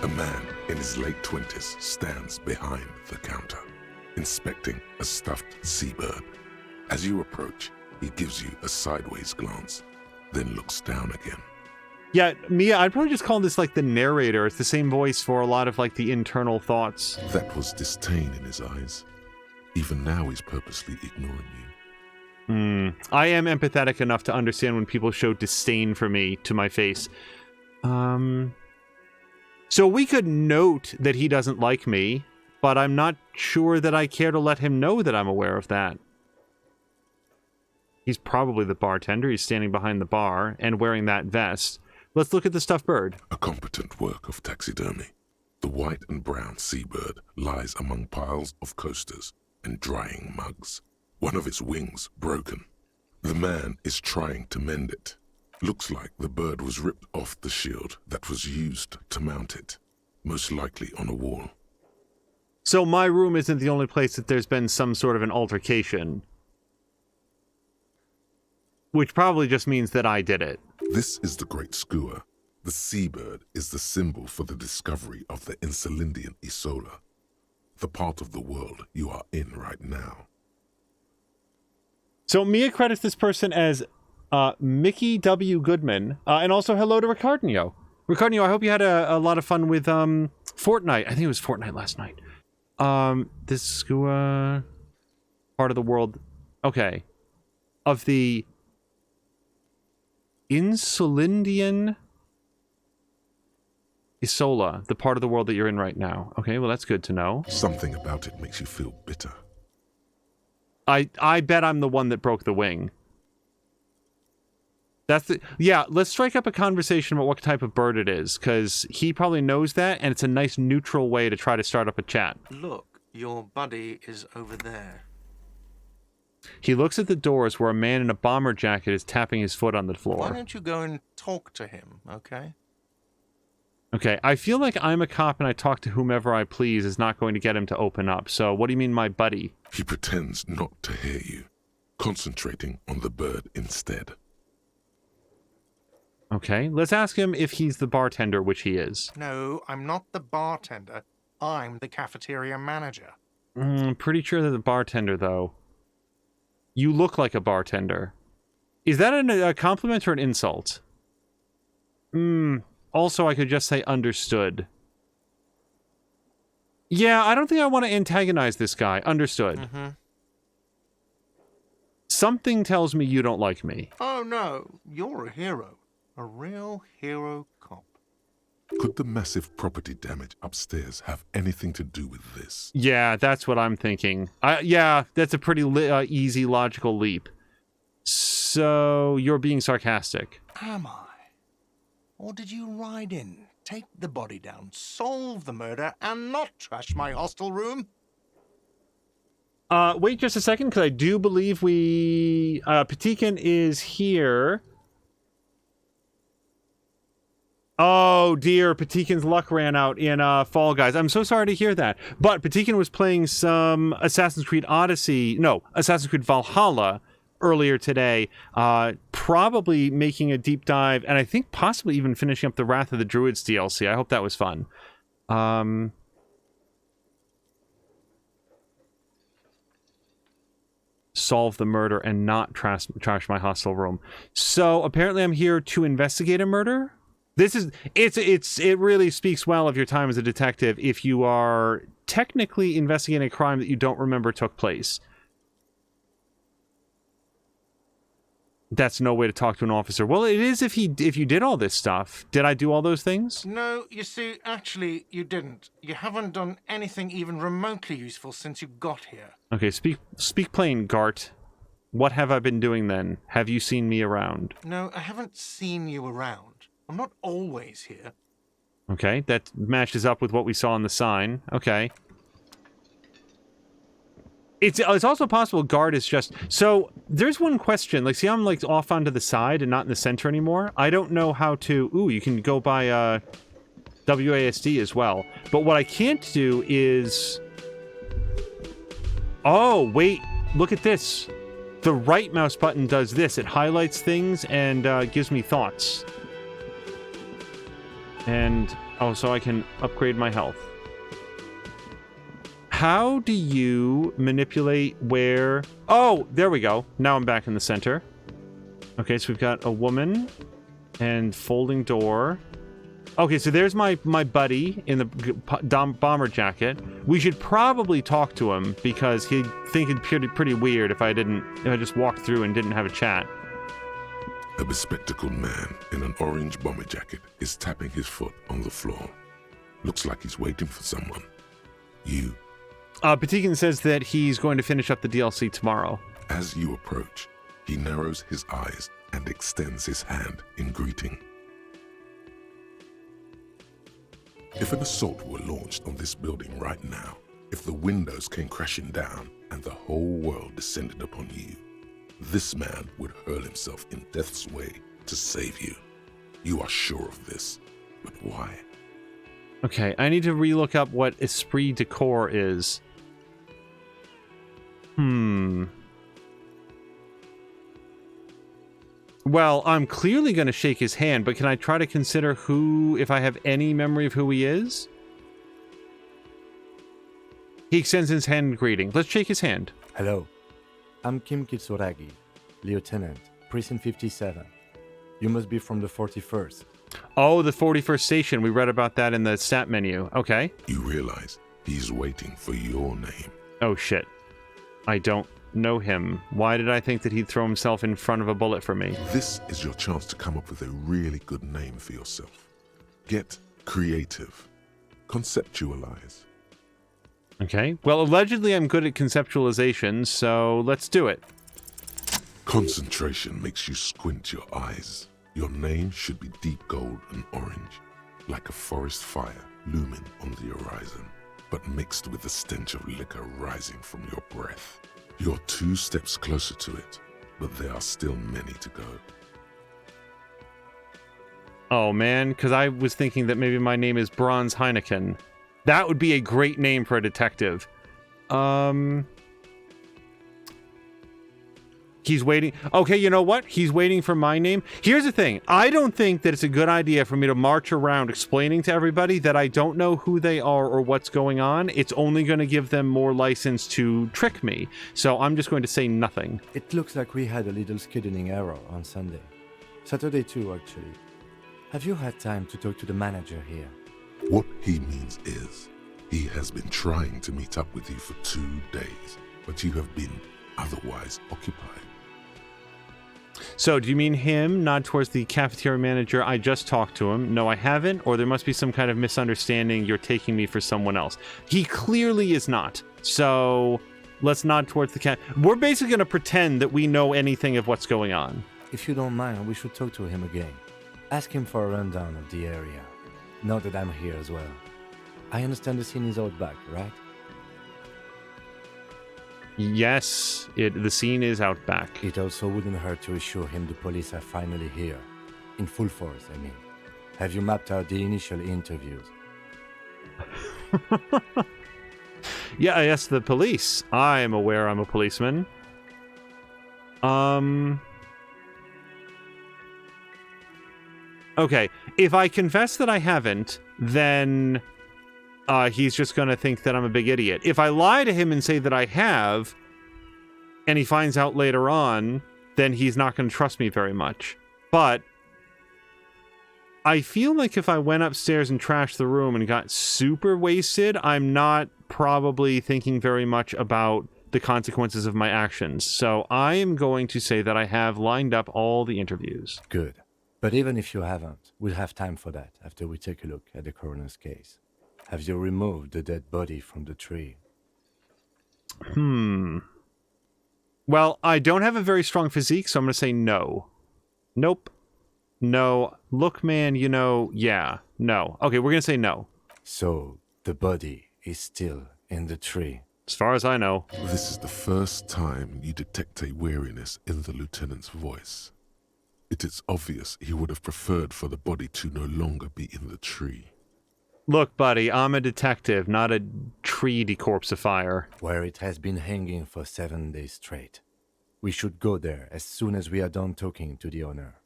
A man in his late 20s stands behind the counter, inspecting a stuffed seabird. As you approach, he gives you a sideways glance, then looks down again. Yeah, Mia, I'd probably just call this like the narrator. It's the same voice for a lot of like the internal thoughts. That was disdain in his eyes. Even now he's purposely ignoring you. I am empathetic enough to understand when people show disdain for me to my face. So we could note that he doesn't like me, but I'm not sure that I care to let him know that I'm aware of that. He's probably the bartender. He's standing behind the bar and wearing that vest. Let's look at the stuffed bird. A competent work of taxidermy. The white and brown seabird lies among piles of coasters and drying mugs. One of its wings broken. The man is trying to mend it. Looks like the bird was ripped off the shield that was used to mount it, most likely on a wall. So my room isn't the only place that there's been some sort of an altercation. Which probably just means that I did it. This is the Great Skua. The seabird is the symbol for the discovery of the Insulindian Isola, the part of the world you are in right now. So Mia credits this person as Mickey W. Goodman, and also hello to Ricardinho. Ricardinho, I hope you had a lot of fun with Fortnite. I think it was Fortnite last night. This Skua part of the world, okay, of the Insulindian Isola, the part of the world that you're in right now. Okay, well that's good to know. Something about it makes you feel bitter. I bet I'm the one that broke the wing. Yeah, let's strike up a conversation about what type of bird it is, because he probably knows that, and it's a nice neutral way to try to start up a chat. Look, your buddy is over there. He looks at the doors where a man in a bomber jacket is tapping his foot on the floor. Why don't you go and talk to him, okay? Okay, I feel like I'm a cop and I talk to whomever I please is not going to get him to open up. So what do you mean, my buddy? He pretends not to hear you, concentrating on the bird instead. Okay, let's ask him if he's the bartender, which he is. No, I'm not the bartender. I'm the cafeteria manager. Pretty sure they're the bartender, though. You look like a bartender. Is that a compliment or an insult? Also, I could just say understood. Yeah, I don't think I want to antagonize this guy. Understood. Mm-hmm. Something tells me you don't like me. Oh, no. You're a hero. A real hero cop. Could the massive property damage upstairs have anything to do with this? Yeah, that's what I'm thinking. Yeah, that's a pretty easy logical leap. So, you're being sarcastic. Am I? Or did you ride in, take the body down, solve the murder, and not trash my hostel room? Wait just a second, because I do believe Patikin is here. Oh dear, Patikin's luck ran out in Fall Guys. I'm so sorry to hear that. But Patikin was playing some Assassin's Creed Assassin's Creed Valhalla earlier today, probably making a deep dive, and I think possibly even finishing up the Wrath of the Druids DLC. I hope that was fun. Solve the murder and not trash my hostel room. So apparently I'm here to investigate a murder. It really speaks well of your time as a detective if you are technically investigating a crime that you don't remember took place. That's no way to talk to an officer. Well, it is if you did all this stuff. Did I do all those things? No, you see, actually, you didn't. You haven't done anything even remotely useful since you got here. Okay, speak plain, Gart. What have I been doing then? Have you seen me around? No, I haven't seen you around. I'm not always here. Okay, that matches up with what we saw on the sign. Okay. It's also possible Guard is just... So, there's one question. Like, see how I'm, like, off onto the side and not in the center anymore? I don't know how to... Ooh, you can go by, WASD as well. But what I can't do is... Oh, wait. Look at this. The right mouse button does this. It highlights things and, gives me thoughts. And... Oh, so I can upgrade my health. How do you manipulate where... Oh, there we go. Now I'm back in the center. Okay, so we've got a woman and folding door. Okay, so there's my buddy in the bomber jacket. We should probably talk to him because he'd think it'd pretty weird if I just walked through and didn't have a chat. A bespectacled man in an orange bomber jacket is tapping his foot on the floor. Looks like he's waiting for someone. You. Patikin says that he's going to finish up the DLC tomorrow. As you approach, he narrows his eyes and extends his hand in greeting. If an assault were launched on this building right now, if the windows came crashing down and the whole world descended upon you, this man would hurl himself in death's way to save you. You are sure of this, but why? Okay, I need to relook up what esprit de corps is. Well, I'm clearly going to shake his hand, but can I try to consider if I have any memory of who he is? He extends his hand in greeting. Let's shake his hand. Hello. I'm Kim Kitsuragi, Lieutenant, Precinct 57. You must be from the 41st. Oh, the 41st station. We read about that in the stat menu. Okay. You realize he's waiting for your name. Oh, shit. I don't know him. Why did I think that he'd throw himself in front of a bullet for me? This is your chance to come up with a really good name for yourself. Get creative. Conceptualize. Okay. Well, allegedly I'm good at conceptualization, so let's do it. Concentration makes you squint your eyes. Your name should be deep gold and orange, like a forest fire looming on the horizon, but mixed with the stench of liquor rising from your breath. You're 2 steps closer to it, but there are still many to go. Oh, man, because I was thinking that maybe my name is Bronze Heineken. That would be a great name for a detective. He's waiting. Okay, you know what? He's waiting for my name. Here's the thing. I don't think that it's a good idea for me to march around explaining to everybody that I don't know who they are or what's going on. It's only going to give them more license to trick me. So I'm just going to say nothing. It looks like we had a little scheduling error on Sunday. Saturday too, actually. Have you had time to talk to the manager here? What he means is, he has been trying to meet up with you for 2 days, but you have been otherwise occupied. So, do you mean him, nod towards the cafeteria manager? I just talked to him. No, I haven't. Or there must be some kind of misunderstanding. You're taking me for someone else. He clearly is not. So, let's nod towards the cat. We're basically going to pretend that we know anything of what's going on. If you don't mind, we should talk to him again. Ask him for a rundown of the area. Now that I'm here as well. I understand the scene is out back, right? Yes, the scene is out back. It also wouldn't hurt to assure him the police are finally here. In full force, I mean. Have you mapped out the initial interviews? Yeah, yes, the police. I am aware I'm a policeman. Okay, if I confess that I haven't, then he's just going to think that I'm a big idiot. If I lie to him and say that I have, and he finds out later on, then he's not going to trust me very much. But I feel like if I went upstairs and trashed the room and got super wasted, I'm not probably thinking very much about the consequences of my actions. So I am going to say that I have lined up all the interviews. Good. But even if you haven't, we'll have time for that after we take a look at the coroner's case. Have you removed the dead body from the tree? Well, I don't have a very strong physique, so I'm going to say no. Nope. No. Look, man, yeah. No. Okay, we're going to say no. So, the body is still in the tree. As far as I know. This is the first time you detect a weariness in the lieutenant's voice. It is obvious he would have preferred for the body to no longer be in the tree. Look, buddy, I'm a detective, not a tree decorpsifier. Where it has been hanging for 7 days straight. We should go there as soon as we are done talking to the owner.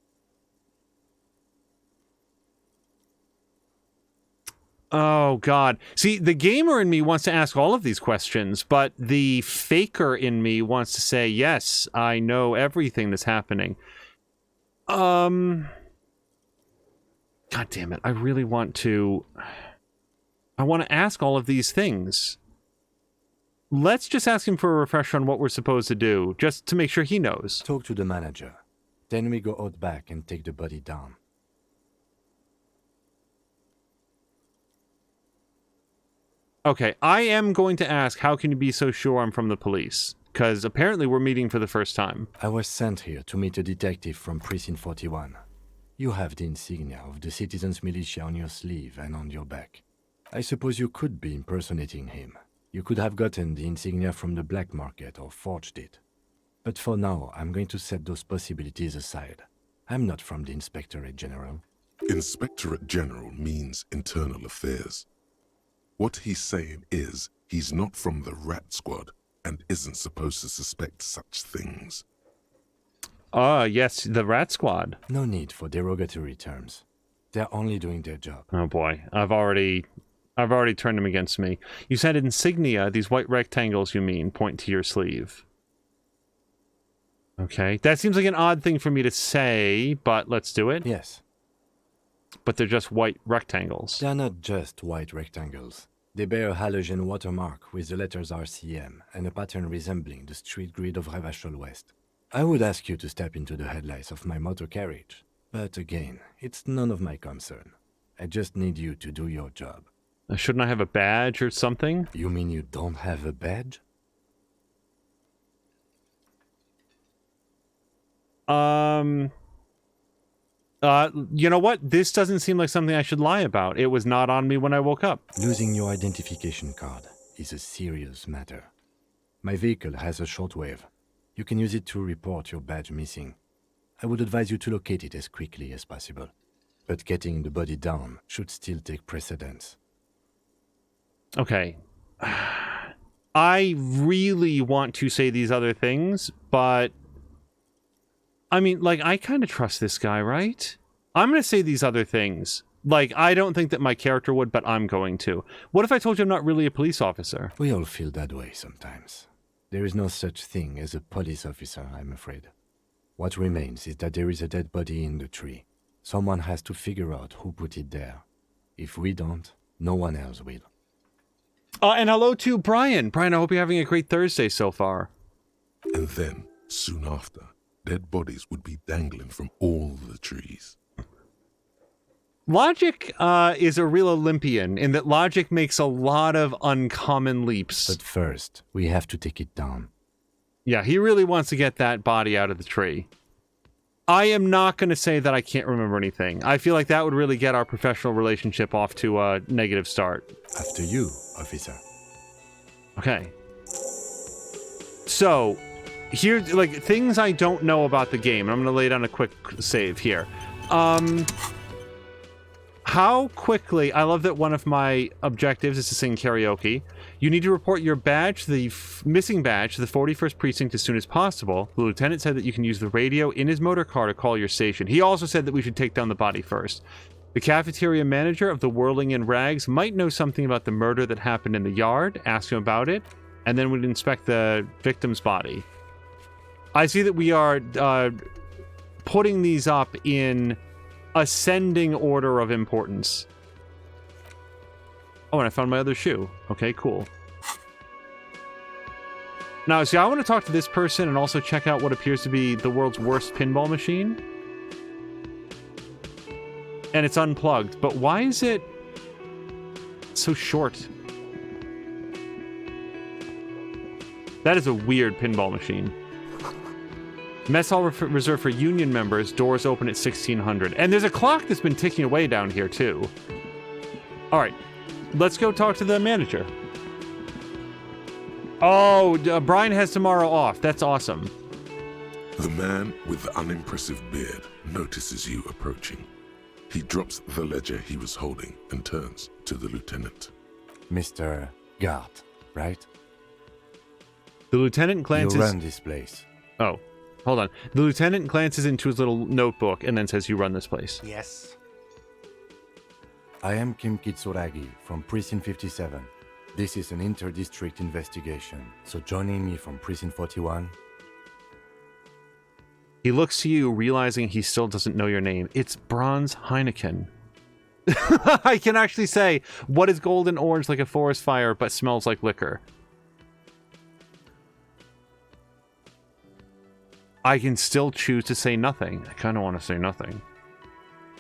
Oh, God. See, the gamer in me wants to ask all of these questions, but the faker in me wants to say, yes, I know everything that's happening. God damn it. I really want to... I want to ask all of these things. Let's just ask him for a refresher on what we're supposed to do, just to make sure he knows. Talk to the manager. Then we go out back and take the body down. Okay, I am going to ask, how can you be so sure I'm from the police? Because apparently we're meeting for the first time. I was sent here to meet a detective from Precinct 41. You have the insignia of the Citizens Militia on your sleeve and on your back. I suppose you could be impersonating him. You could have gotten the insignia from the black market or forged it. But for now, I'm going to set those possibilities aside. I'm not from the Inspectorate General. Inspectorate General means internal affairs. What he's saying is he's not from the Rat Squad and isn't supposed to suspect such things. Yes, the Rat Squad. No need for derogatory terms. They're only doing their job. Oh boy, I've already turned them against me. You said insignia, these white rectangles you mean, point to your sleeve. Okay, that seems like an odd thing for me to say, but let's do it. Yes. But they're just white rectangles. They're not just white rectangles. They bear a halogen watermark with the letters RCM and a pattern resembling the street grid of Revachol West. I would ask you to step into the headlights of my motor carriage, but again, it's none of my concern. I just need you to do your job. Shouldn't I have a badge or something? You mean you don't have a badge? You know what? This doesn't seem like something I should lie about. It was not on me when I woke up. Losing your identification card is a serious matter. My vehicle has a shortwave. You can use it to report your badge missing. I would advise you to locate it as quickly as possible. But getting the body down should still take precedence. Okay. I really want to say these other things, but I mean, like, I kind of trust this guy, right? I'm going to say these other things. Like, I don't think that my character would, but I'm going to. What if I told you I'm not really a police officer? We all feel that way sometimes. There is no such thing as a police officer, I'm afraid. What remains is that there is a dead body in the tree. Someone has to figure out who put it there. If we don't, no one else will. And hello to Brian. Brian, I hope you're having a great Thursday so far. And then, soon after, dead bodies would be dangling from all the trees. Logic is a real Olympian in that Logic makes a lot of uncommon leaps. But first, we have to take it down. Yeah, he really wants to get that body out of the tree. I am not going to say that I can't remember anything. I feel like that would really get our professional relationship off to a negative start. After you, officer. Okay. So, here, like, things I don't know about the game. I'm going to lay down a quick save here. How quickly, I love that one of my objectives is to sing karaoke. You need to report your badge, the missing badge, to the 41st Precinct as soon as possible. The lieutenant said that you can use the radio in his motor car to call your station. He also said that we should take down the body first. The cafeteria manager of the Whirling in Rags might know something about the murder that happened in the yard. Ask him about it, and then we'd inspect the victim's body. I see that we are putting these up in ascending order of importance. Oh, and I found my other shoe. Okay, cool. Now, see, I want to talk to this person and also check out what appears to be the world's worst pinball machine. And it's unplugged, but why is it so short? That is a weird pinball machine. Mess hall reserved for union members. Doors open at 1600. And there's a clock that's been ticking away down here, too. All right. Let's go talk to the manager. Oh, Brian has tomorrow off. That's awesome. The man with the unimpressive beard notices you approaching. He drops the ledger he was holding and turns to the lieutenant. Mr. Gart, right? The lieutenant glances... You run this place. Oh. Hold on. The lieutenant glances into his little notebook and then says, you run this place. Yes. I am Kim Kitsuragi from Precinct 57. This is an inter-district investigation, so joining me from Precinct 41... He looks to you, realizing he still doesn't know your name. It's Bronze Heineken. I can actually say, what is golden orange like a forest fire but smells like liquor? I can still choose to say nothing. I kind of want to say nothing.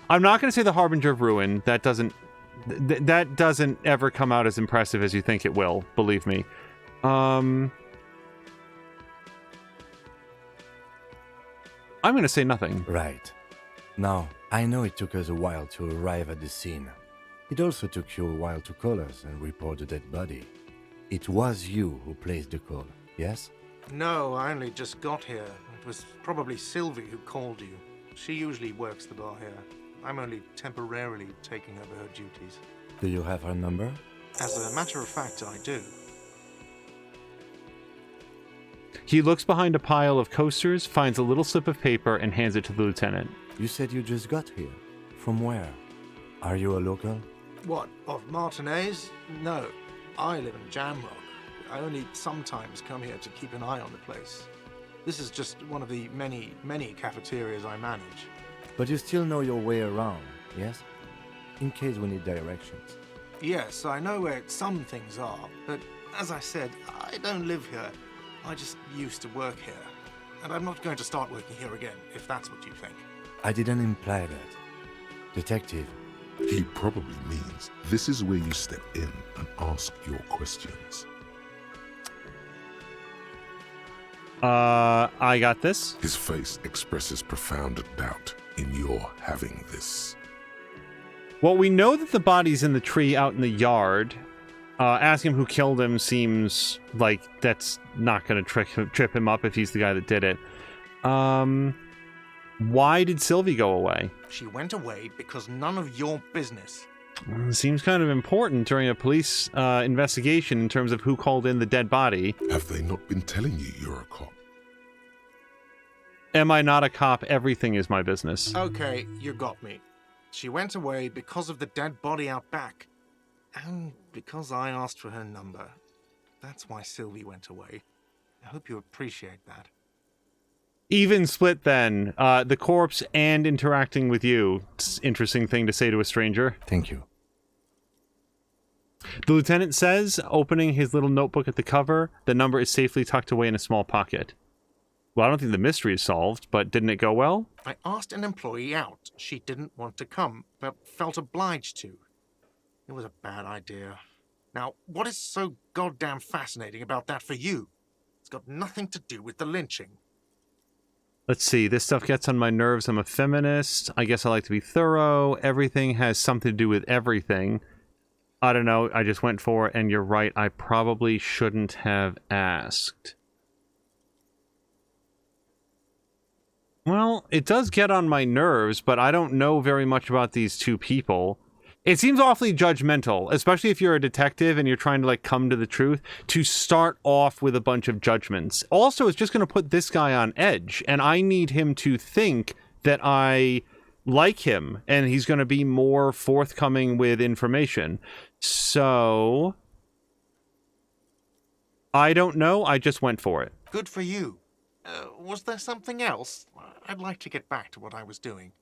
I'm not going to say the Harbinger of Ruin. That doesn't ever come out as impressive as you think it will. Believe me. I'm going to say nothing. Right. Now, I know it took us a while to arrive at the scene. It also took you a while to call us and report the dead body. It was you who placed the call, yes? No, I only just got here. It was probably Sylvie who called you. She usually works the bar here. I'm only temporarily taking over her duties. Do you have her number? As a matter of fact, I do. He looks behind a pile of coasters, finds a little slip of paper, and hands it to the lieutenant. You said you just got here. From where? Are you a local? What, of Martinez? No, I live in Jamrock. I only sometimes come here to keep an eye on the place. This is just one of the many, many cafeterias I manage. But you still know your way around, yes? In case we need directions. Yes, I know where some things are, but as I said, I don't live here. I just used to work here. And I'm not going to start working here again, if that's what you think. I didn't imply that. Detective. He probably means this is where you step in and ask your questions. I got this. His face expresses profound doubt in your having this. Well, we know that the body's in the tree out in the yard. Asking him who killed him seems like that's not going to trip him up if he's the guy that did it. Why did Sylvie go away? She went away because none of your business. Seems kind of important during a police investigation in terms of who called in the dead body. Have they not been telling you you're a cop? Am I not a cop? Everything is my business. Okay, you got me. She went away because of the dead body out back. And because I asked for her number. That's why Sylvie went away. I hope you appreciate that. Even split then. The corpse and interacting with you. It's an interesting thing to say to a stranger. Thank you. The lieutenant says, opening his little notebook at the cover, the number is safely tucked away in a small pocket. Well, I don't think the mystery is solved, but didn't it go well? I asked an employee out. She didn't want to come, but felt obliged to. It was a bad idea. Now, what is so goddamn fascinating about that for you? It's got nothing to do with the lynching. Let's see, this stuff gets on my nerves. I'm a feminist. I guess I like to be thorough. Everything has something to do with everything. I don't know, I just went for it, and you're right, I probably shouldn't have asked. Well, it does get on my nerves, but I don't know very much about these two people. It seems awfully judgmental, especially if you're a detective and you're trying to, like, come to the truth, to start off with a bunch of judgments. Also, it's just going to put this guy on edge, and I need him to think that I like him, and he's going to be more forthcoming with information. So, I don't know, I just went for it. Good for you. Was there something else? I'd like to get back to what I was doing.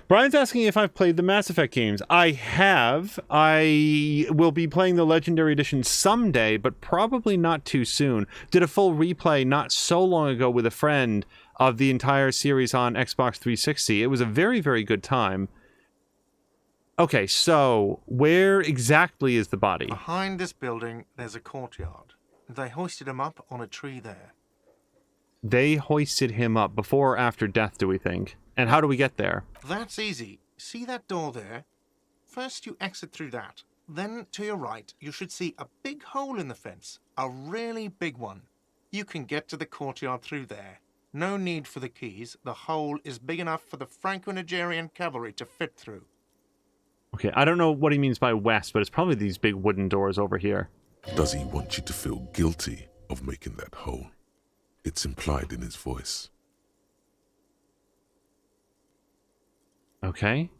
Brian's asking if I've played the Mass Effect games. I have. I will be playing the Legendary Edition someday, but probably not too soon. Did a full replay not so long ago with a friend of the entire series on Xbox 360. It was a very, very good time. Okay, so where exactly is the body? Behind this building, there's a courtyard. They hoisted him up on a tree there. They hoisted him up before or after death, do we think? And how do we get there? That's easy. See that door there? First you exit through that. Then to your right, you should see a big hole in the fence. A really big one. You can get to the courtyard through there. No need for the keys. The hole is big enough for the Franco-Nigerian cavalry to fit through. Okay, I don't know what he means by west, but it's probably these big wooden doors over here. Does he want you to feel guilty of making that hole? It's implied in his voice. Okay.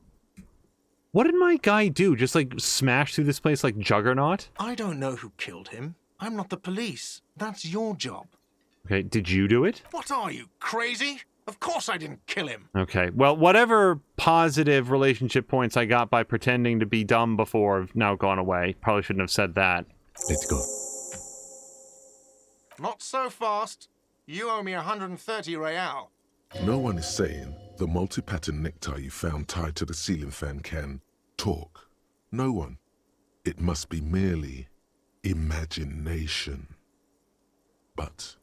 What did my guy do? Just, like, smash through this place like Juggernaut? I don't know who killed him. I'm not the police. That's your job. Okay, did you do it? What are you, crazy? Of course I didn't kill him. Okay, well, whatever positive relationship points I got by pretending to be dumb before have now gone away. Probably shouldn't have said that. Let's go. Not so fast. You owe me 130 real. No one is saying the multi-pattern necktie you found tied to the ceiling fan can talk. No one. It must be merely imagination. But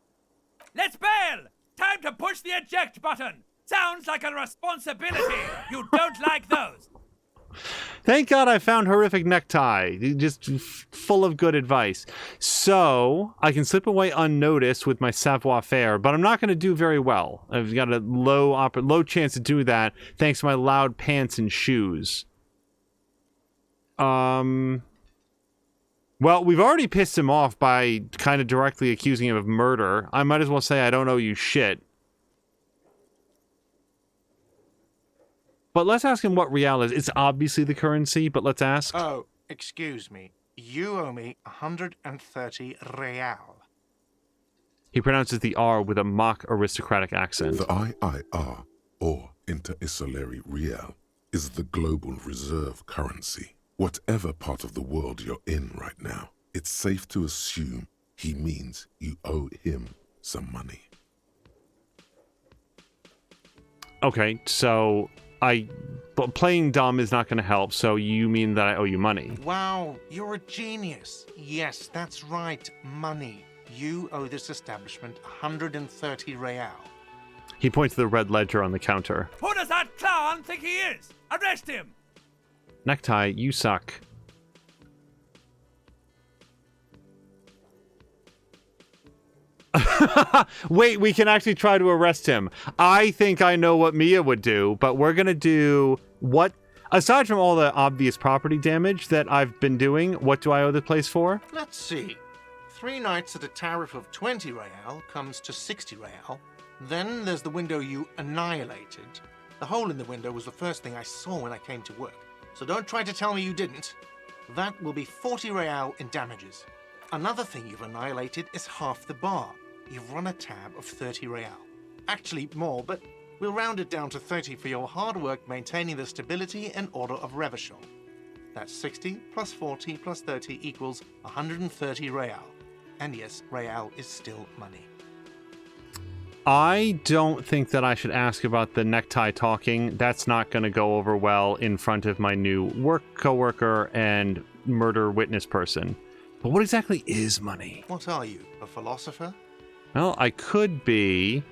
Let's bail! Time to push the eject button! Sounds like a responsibility! You don't like those! Thank God I found horrific necktie. Just full of good advice. So, I can slip away unnoticed with my savoir-faire, but I'm not going to do very well. I've got a low chance to do that thanks to my loud pants and shoes. Well, we've already pissed him off by kind of directly accusing him of murder. I might as well say I don't owe you shit. But let's ask him what real is. It's obviously the currency, but let's ask. Oh, excuse me. You owe me 130 real. He pronounces the R with a mock aristocratic accent. the IIR, or Inter-Isolary Real, is the global reserve currency. Whatever part of the world you're in right now, it's safe to assume he means you owe him some money. Okay, so but playing dumb is not going to help, so you mean that I owe you money? Wow, you're a genius. Yes, that's right, money. You owe this establishment 130 real. He points to the red ledger on the counter. Who does that clown think he is? Arrest him! Necktie, you suck. Wait, we can actually try to arrest him. I think I know what Mia would do, but we're gonna do what? Aside from all the obvious property damage that I've been doing, what do I owe the place for? Let's see. 3 nights at a tariff of 20 real comes to 60 real. Then there's the window you annihilated. The hole in the window was the first thing I saw when I came to work. So don't try to tell me you didn't. That will be 40 real in damages. Another thing you've annihilated is half the bar. You've run a tab of 30 real. Actually more, but we'll round it down to 30 for your hard work maintaining the stability and order of Revachol. That's 60 plus 40 plus 30 equals 130 real. And yes, real is still money. I don't think that I should ask about the necktie talking. That's not going to go over well in front of my new work coworker and murder witness person. But what exactly is money? What are you, a philosopher? Well, I could be.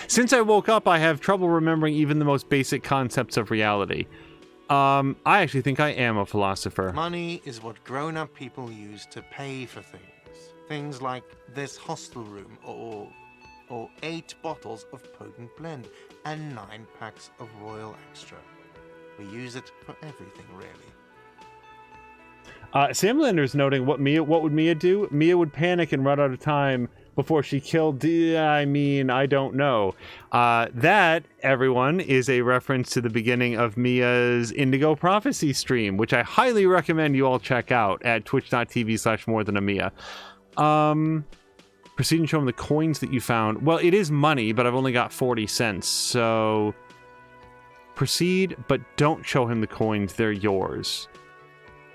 Since I woke up, I have trouble remembering even the most basic concepts of reality. I actually think I am a philosopher. Money is what grown-up people use to pay for things. Things like this hostel room, or 8 bottles of potent blend, and 9 packs of Royal Extra. We use it for everything, really. Sam Lander's noting what would Mia do? Mia would panic and run out of time before she killed I don't know. That, everyone, is a reference to the beginning of Mia's Indigo Prophecy stream, which I highly recommend you all check out at twitch.tv/morethanamia. Proceed and show him the coins that you found. Well, it is money, but I've only got 40 cents, so proceed, but don't show him the coins. They're yours.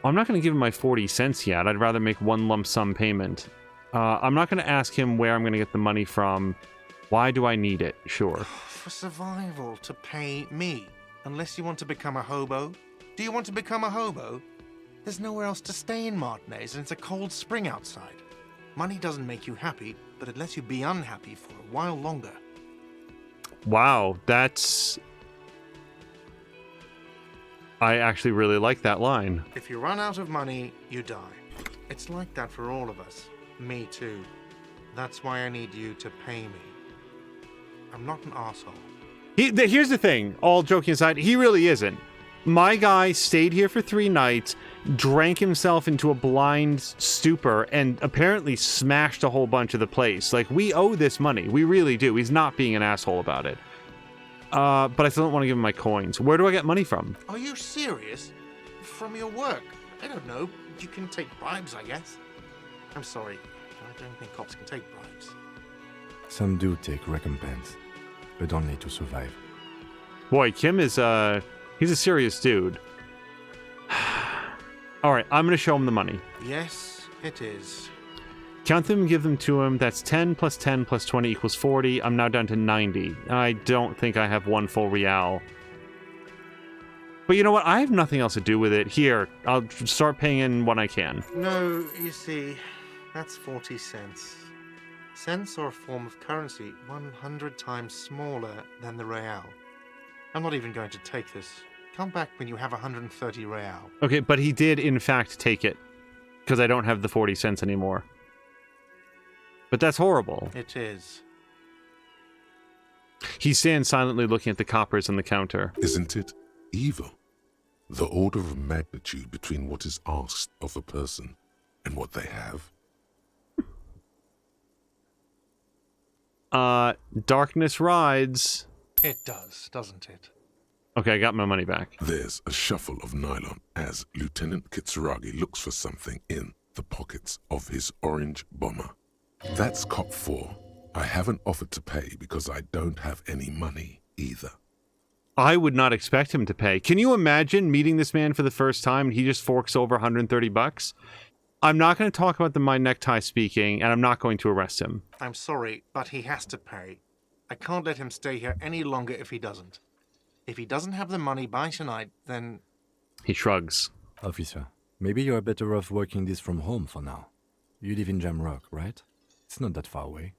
Well, I'm not going to give him my 40 cents yet. I'd rather make one lump sum payment. I'm not going to ask him where I'm going to get the money from. Why do I need it? Sure. For survival, to pay me. Unless you want to become a hobo. Do you want to become a hobo? There's nowhere else to stay in Martinez, and it's a cold spring outside. Money doesn't make you happy, but it lets you be unhappy for a while longer. Wow, that's... I actually really like that line. If you run out of money, you die. It's like that for all of us. Me too. That's why I need you to pay me. I'm not an asshole. Here's the thing, all joking aside, he really isn't. My guy stayed here for 3 nights, drank himself into a blind stupor, and apparently smashed a whole bunch of the place. Like, we owe this money. We really do. He's not being an asshole about it. But I still don't want to give him my coins. Where do I get money from? Are you serious? From your work? I don't know. You can take bribes, I guess. I'm sorry. I don't think cops can take bribes. Some do take recompense, but only to survive. Boy, Kim is, he's a serious dude. Alright, I'm gonna show him the money. Yes, it is. Count them and give them to him. That's 10 plus 10 plus 20 equals 40. I'm now down to 90. I don't think I have 1 full real. But you know what? I have nothing else to do with it. Here, I'll start paying in when I can. No, you see, that's 40 cents. Cents are a form of currency 100 times smaller than the real. I'm not even going to take this. Come back when you have 130 real. Okay, but he did in fact take it. Because I don't have the 40 cents anymore. But that's horrible. It is. He stands silently looking at the coppers on the counter. Isn't it evil? The order of magnitude between what is asked of a person and what they have. Darkness rides. It does, doesn't it? Okay, I got my money back. There's a shuffle of nylon as Lieutenant Kitsuragi looks for something in the pockets of his orange bomber. That's cop 4. I haven't offered to pay because I don't have any money either. I would not expect him to pay. Can you imagine meeting this man for the first time and he just forks over 130 bucks? I'm not going to talk about my necktie speaking, and I'm not going to arrest him. I'm sorry, but he has to pay. I can't let him stay here any longer if he doesn't. If he doesn't have the money by tonight, then... He shrugs. Officer, maybe you are better off working this from home for now. You live in Jamrock, right? It's not that far away.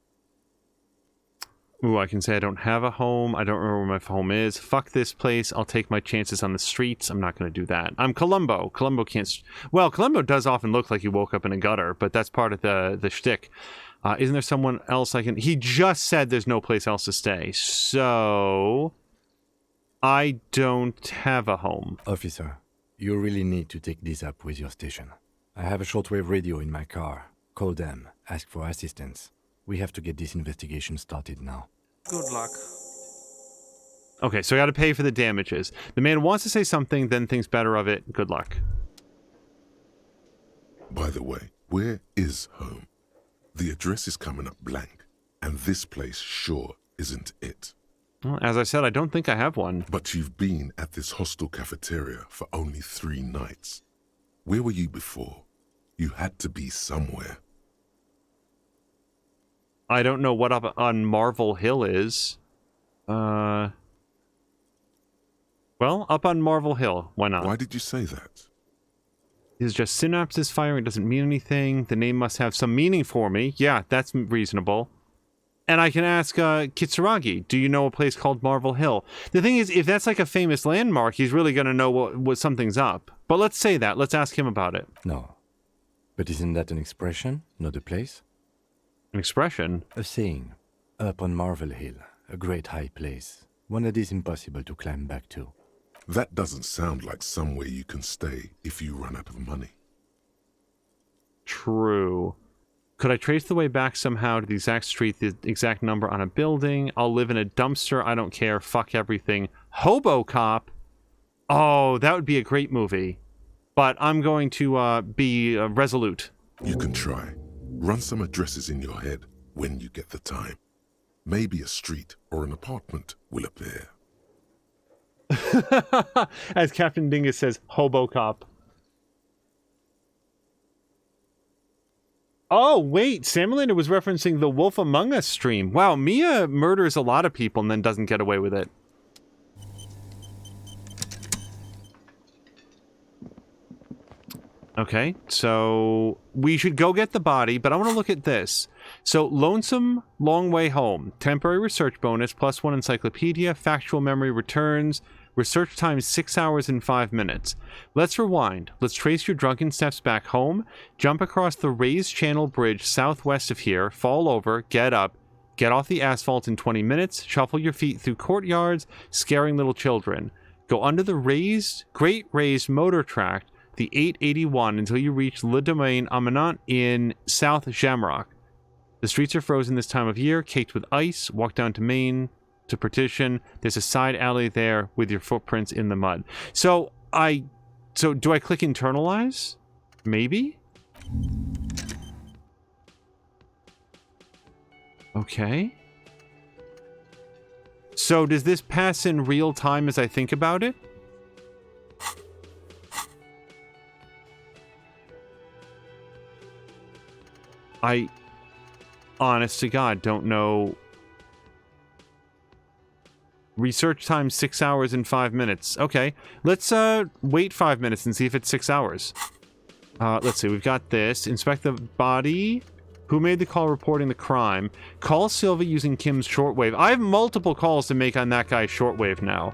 Ooh, I can say I don't have a home. I don't remember where my home is. Fuck this place. I'll take my chances on the streets. I'm not going to do that. I'm Columbo. Columbo can't... Well, Columbo does often look like he woke up in a gutter, but that's part of the shtick. Isn't there someone else I can... He just said there's no place else to stay, so... I don't have a home. Officer, you really need to take this up with your station. I have a shortwave radio in my car. Call them. Ask for assistance. We have to get this investigation started now. Good luck. Okay, so I got to pay for the damages. The man wants to say something, then thinks better of it. Good luck. By the way, where is home? The address is coming up blank, and this place sure isn't it. Well, as I said, I don't think I have one. But you've been at this hostel cafeteria for only 3 nights. Where were you before? You had to be somewhere. I don't know what up on Marvel Hill is. Well, up on Marvel Hill. Why not? Why did you say that? It's just synapses firing. It doesn't mean anything. The name must have some meaning for me. Yeah, that's reasonable. And I can ask Kitsuragi, do you know a place called Marvel Hill? The thing is, if that's like a famous landmark, he's really going to know what something's up. But let's say that. Let's ask him about it. No. But isn't that an expression, not a place? An expression? A saying. Up on Marvel Hill, a great high place. One that is impossible to climb back to. That doesn't sound like somewhere you can stay if you run out of money. True. Could I trace the way back somehow to the exact street, the exact number on a building? I'll live in a dumpster. I don't care. Fuck everything. Hobo Cop? Oh, that would be a great movie. But I'm going to be resolute. You can try. Run some addresses in your head when you get the time. Maybe a street or an apartment will appear. As Captain Dingus says, Hobo Cop. Oh, wait, Samalander was referencing the Wolf Among Us stream. Wow, Mia murders a lot of people and then doesn't get away with it. Okay, so we should go get the body, but I want to look at this. So, Lonesome Long Way Home, temporary research bonus, +1 encyclopedia, factual memory returns, research time 6 hours and 5 minutes. Let's rewind. Let's trace your drunken steps back home, jump across the raised channel bridge southwest of here, fall over, get up, get off the asphalt in 20 minutes, shuffle your feet through courtyards, scaring little children. Go under the great raised motor tract, the 881, until you reach Le Domaine Amanant in South Jamrock. The streets are frozen this time of year, caked with ice. Walk down to Main to Partition. There's a side alley there with your footprints in the mud. So do I click internalize? Maybe? Okay. So does this pass in real time as I think about it? I, honest to God, don't know. Research time 6 hours and 5 minutes. Okay, let's wait 5 minutes and see if it's 6 hours. Let's see, we've got this. Inspect the body. Who made the call reporting the crime? Call Silva using Kim's shortwave. I have multiple calls to make on that guy's shortwave now.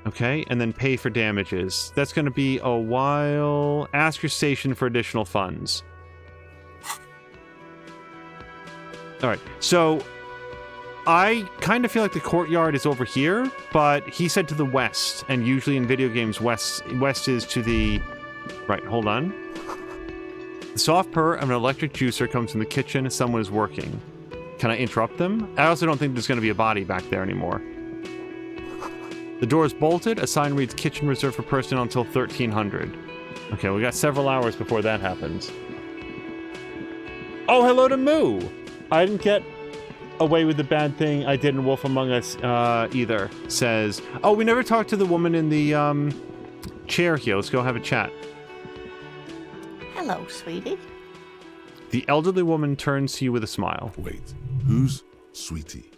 Okay, and then pay for damages. That's going to be a while. Ask your station for additional funds. Alright, so I kind of feel like the courtyard is over here, but he said to the west, and usually in video games, west is to the... Right, hold on. The soft purr of an electric juicer comes from the kitchen. Someone is working. Can I interrupt them? I also don't think there's going to be a body back there anymore. The door is bolted. A sign reads kitchen reserved for personnel until 1300. Okay, we got several hours before that happens. Oh, hello to Moo! I didn't get away with the bad thing I did in Wolf Among Us either, says... Oh, we never talked to the woman in the chair here. Let's go have a chat. Hello, sweetie. The elderly woman turns to you with a smile. Wait, who's Sweetie?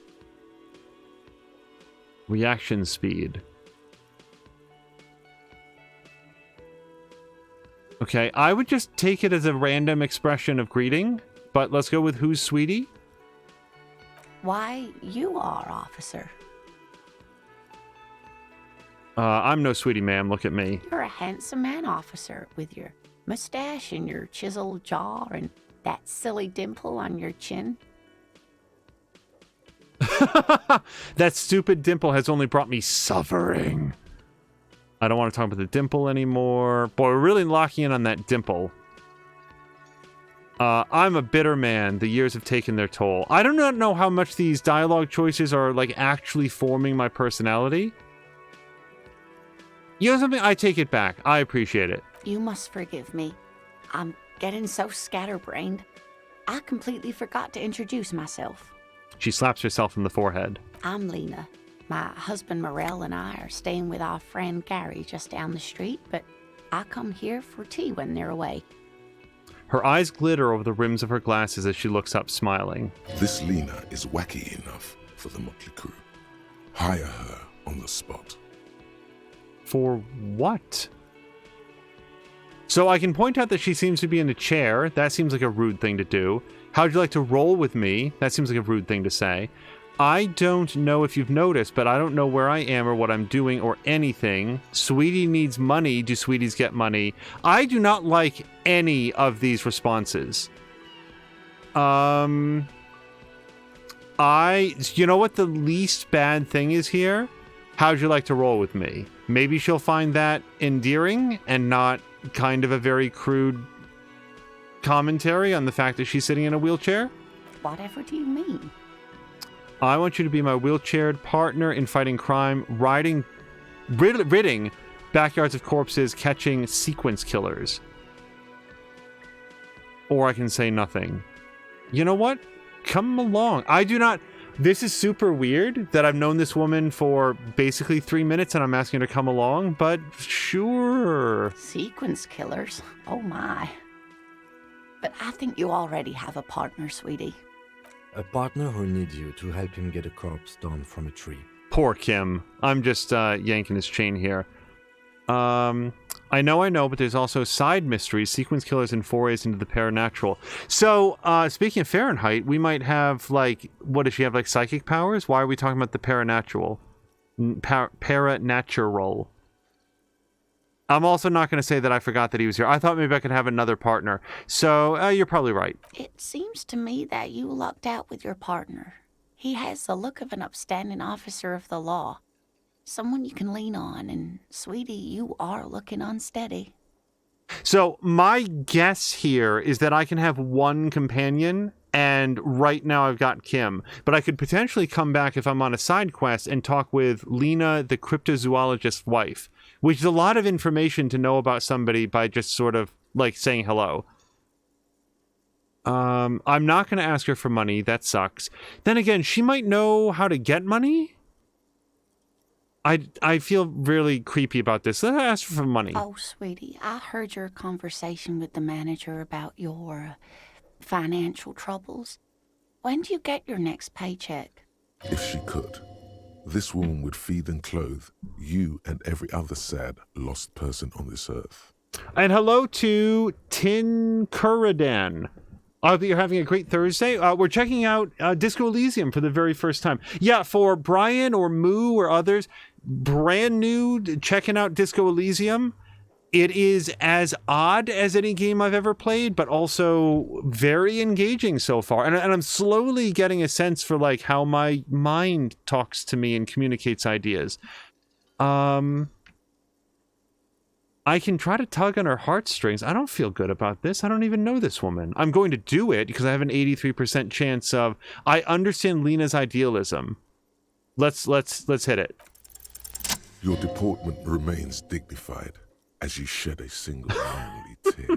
Reaction speed. Okay, I would just take it as a random expression of greeting, but let's go with who's Sweetie? Why, you are, officer. I'm no Sweetie, ma'am. Look at me. You're a handsome man, officer, with your mustache and your chiseled jaw and that silly dimple on your chin. That stupid dimple has only brought me suffering. I don't want to talk about the dimple anymore. Boy, we're really locking in on that dimple. I'm a bitter man. The years have taken their toll. I do not know how much these dialogue choices are, like, actually forming my personality. You know something? I take it back. I appreciate it. You must forgive me. I'm getting so scatterbrained. I completely forgot to introduce myself. She slaps herself in the forehead. I'm Lena. My husband Morel and I are staying with our friend Gary just down the street, but I come here for tea when they're away. Her eyes glitter over the rims of her glasses as she looks up, smiling. This Lena is wacky enough for the Motley Crew. Hire her on the spot. For what? So I can point out that she seems to be in a chair. That seems like a rude thing to do. How'd you like to roll with me? That seems like a rude thing to say. I don't know if you've noticed, but I don't know where I am or what I'm doing or anything. Sweetie needs money. Do sweeties get money? I do not like any of these responses. You know what the least bad thing is here? How'd you like to roll with me? Maybe she'll find that endearing and not kind of a very crude commentary on the fact that she's sitting in a wheelchair? Whatever do you mean? I want you to be my wheelchaired partner in fighting crime, ridding backyards of corpses, catching sequence killers. Or I can say nothing. You know what? Come along. I do not... This is super weird that I've known this woman for basically 3 minutes and I'm asking her to come along, but sure. Sequence killers? Oh my. But I think you already have a partner, sweetie. A partner who needs you to help him get a corpse down from a tree. Poor Kim. I'm just yanking his chain here. I know, but there's also side mysteries, sequence killers, and forays into the paranatural. So, speaking of Fahrenheit, we might have, like, what does she have, like, psychic powers? Why are we talking about the paranatural? Paranatural. I'm also not going to say that I forgot that he was here. I thought maybe I could have another partner. So, you're probably right. It seems to me that you lucked out with your partner. He has the look of an upstanding officer of the law. Someone you can lean on, and sweetie, you are looking unsteady. So, my guess here is that I can have one companion, and right now I've got Kim. But I could potentially come back if I'm on a side quest and talk with Lena, the cryptozoologist's wife, which is a lot of information to know about somebody by just sort of, like, saying hello. I'm not going to ask her for money. That sucks. Then again, she might know how to get money? I feel really creepy about this. Let's ask her for money. Oh, sweetie, I heard your conversation with the manager about your financial troubles. When do you get your next paycheck? If she could, this woman would feed and clothe you and every other sad, lost person on this earth. And hello to Tin Kuridan. I hope that you're having a great Thursday. We're checking out Disco Elysium for the very first time. Yeah, for Brian or Moo or others, brand new, checking out Disco Elysium. It is as odd as any game I've ever played, but also very engaging so far. And I'm slowly getting a sense for, like, how my mind talks to me and communicates ideas. I can try to tug on her heartstrings. I don't feel good about this. I don't even know this woman. I'm going to do it because I have an 83% chance of... I understand Lena's idealism. Let's hit it. Your deportment remains dignified as you shed a single lonely tear.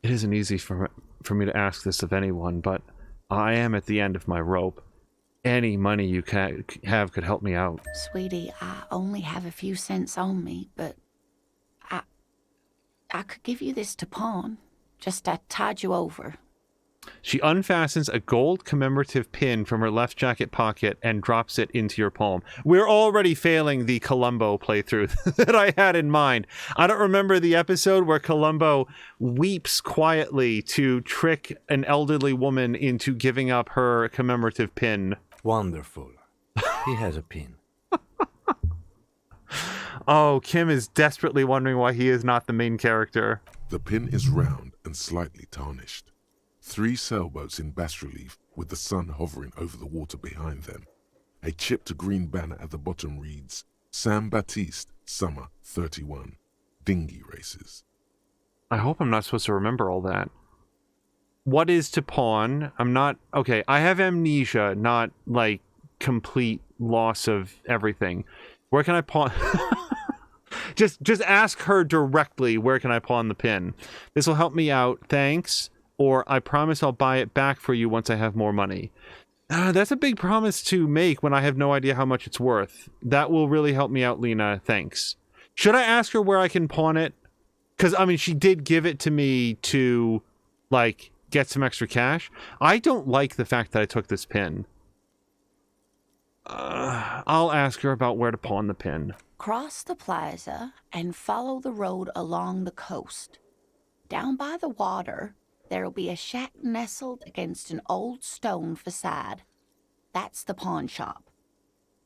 It isn't easy for me to ask this of anyone, but I am at the end of my rope. Any money you have could help me out. Sweetie, I only have a few cents on me, but I could give you this to pawn. Just to tide you over. She unfastens a gold commemorative pin from her left jacket pocket and drops it into your palm. We're already failing the Columbo playthrough that I had in mind. I don't remember the episode where Columbo weeps quietly to trick an elderly woman into giving up her commemorative pin. Wonderful. He has a pin. Oh, Kim is desperately wondering why he is not the main character. The pin is round and slightly tarnished. 3 sailboats in bas-relief with the sun hovering over the water behind them. A chipped green banner at the bottom reads, San Baptiste, Summer 31, Dinghy Races. I hope I'm not supposed to remember all that. what is to pawn? I'm not... Okay, I have amnesia, not, like, complete loss of everything. Where can I pawn... just ask her directly, where can I pawn the pin? This will help me out, thanks. Or I promise I'll buy it back for you once I have more money. That's a big promise to make when I have no idea how much it's worth. That will really help me out, Lena. Thanks. Should I ask her where I can pawn it? Because, I mean, she did give it to me to, like, get some extra cash. I don't like the fact that I took this pin. I'll ask her about where to pawn the pin. Cross the plaza and follow the road along the coast. Down by the water, there'll be a shack nestled against an old stone facade. That's the pawn shop.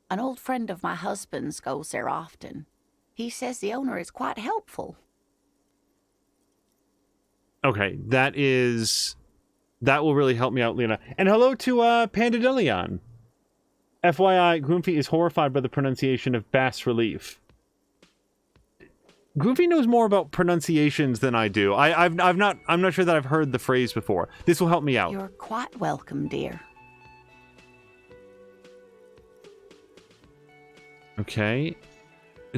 An old friend of my husband's goes there often. He says the owner is quite helpful. Okay, that will really help me out, Lena. And hello to Pandadillion. FYI, Groomfy is horrified by the pronunciation of bas relief. Groomfy knows more about pronunciations than I do. I'm not sure that I've heard the phrase before. This will help me out. You're quite welcome, dear. Okay.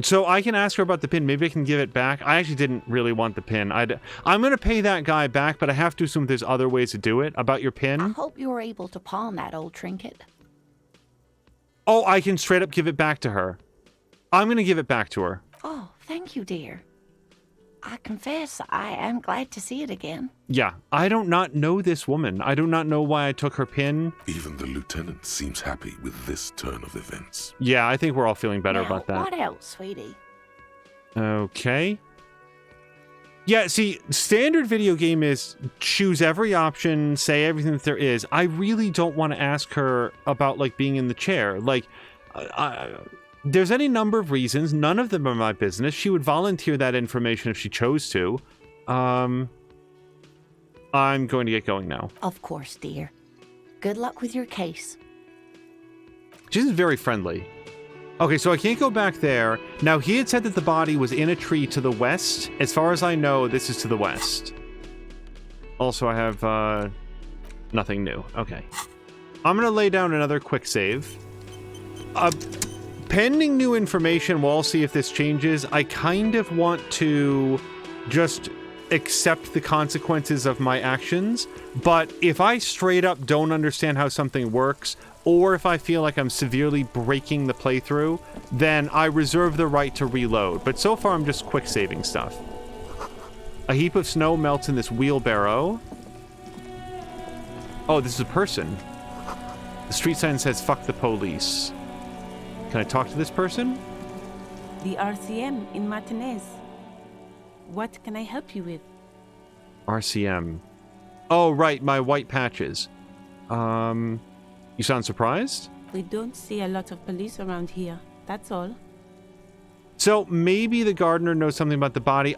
So I can ask her about the pin. Maybe I can give it back. I actually didn't really want the pin. I'm going to pay that guy back, but I have to assume there's other ways to do it. About your pin? I hope you were able to pawn that old trinket. Oh, I can straight up give it back to her. I'm going to give it back to her. Oh, thank you, dear. I confess, I am glad to see it again. Yeah, I do not know this woman. I do not know why I took her pin. Even the lieutenant seems happy with this turn of events. Yeah, I think we're all feeling better about that. What else, sweetie? Okay. Yeah, see, standard video game is choose every option, say everything that there is. I really don't want to ask her about, like, being in the chair. Like, there's any number of reasons. None of them are my business. She would volunteer that information if she chose to. I'm going to get going now. Of course, dear. Good luck with your case. She's very friendly. Okay, so I can't go back there. Now, he had said that the body was in a tree to the west. As far as I know, this is to the west. Also, I have, nothing new. Okay. I'm going to lay down another quick save. Pending new information, we'll all see if this changes. I kind of want to just accept the consequences of my actions, but if I straight up don't understand how something works, or if I feel like I'm severely breaking the playthrough, then I reserve the right to reload. But so far, I'm just quick saving stuff. A heap of snow melts in this wheelbarrow. Oh, this is a person. The street sign says, "Fuck the police." Can I talk to this person? The RCM in Martinez. What can I help you with? RCM. Oh, right, my white patches. You sound surprised? We don't see a lot of police around here. That's all. So maybe the gardener knows something about the body.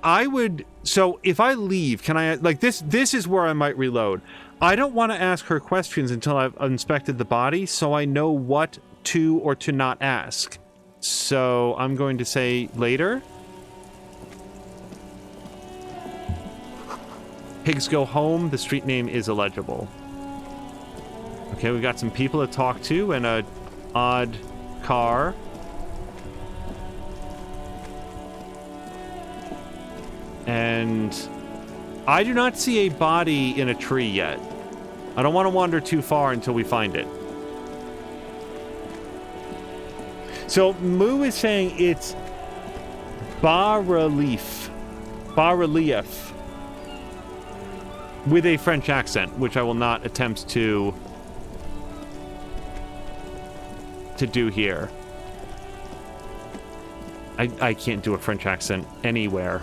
So if I leave, can I, like, this is where I might reload. I don't want to ask her questions until I've inspected the body, so I know what to or to not ask. So I'm going to say later. Pigs go home. The street name is illegible. Okay, we got some people to talk to and a odd car. And I do not see a body in a tree yet. I don't want to wander too far until we find it. So Moo is saying it's bas-relief. Bas-relief. With a French accent, which I will not attempt to do here. I can't do a French accent anywhere.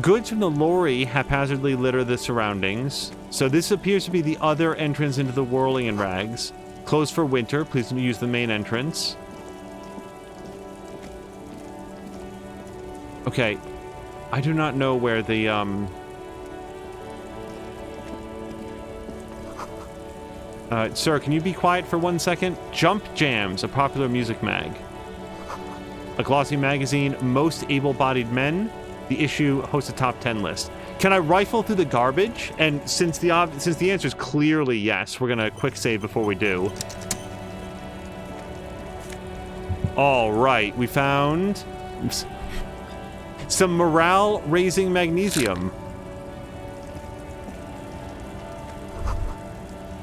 Goods from the lorry haphazardly litter the surroundings. So this appears to be the other entrance into the Whirling in Rags. Closed for winter. Please use the main entrance. Okay. I do not know where the, sir, can you be quiet for 1 second? Jump Jams, a popular music mag. A glossy magazine, Most Able-Bodied Men. The issue hosts a top 10 list. Can I rifle through the garbage? And since the answer is clearly yes, we're gonna quick save before we do. All right, we found some morale-raising magnesium.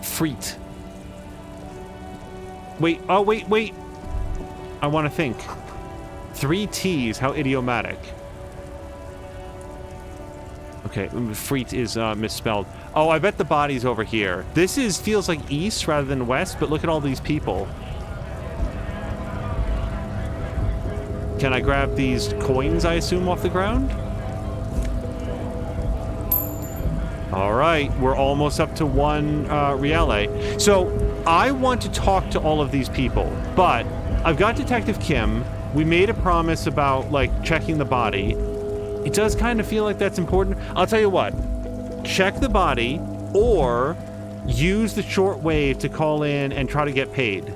Freet. Wait, oh, wait. I want to think. 3 T's, how idiomatic. Okay, freet is misspelled. Oh, I bet the body's over here. This feels like east rather than west, but look at all these people. Can I grab these coins, I assume, off the ground? All right, we're almost up to 1 Riele. So I want to talk to all of these people, but I've got Detective Kim. We made a promise about, like, checking the body. It does kind of feel like that's important. I'll tell you what. Check the body or use the shortwave to call in and try to get paid.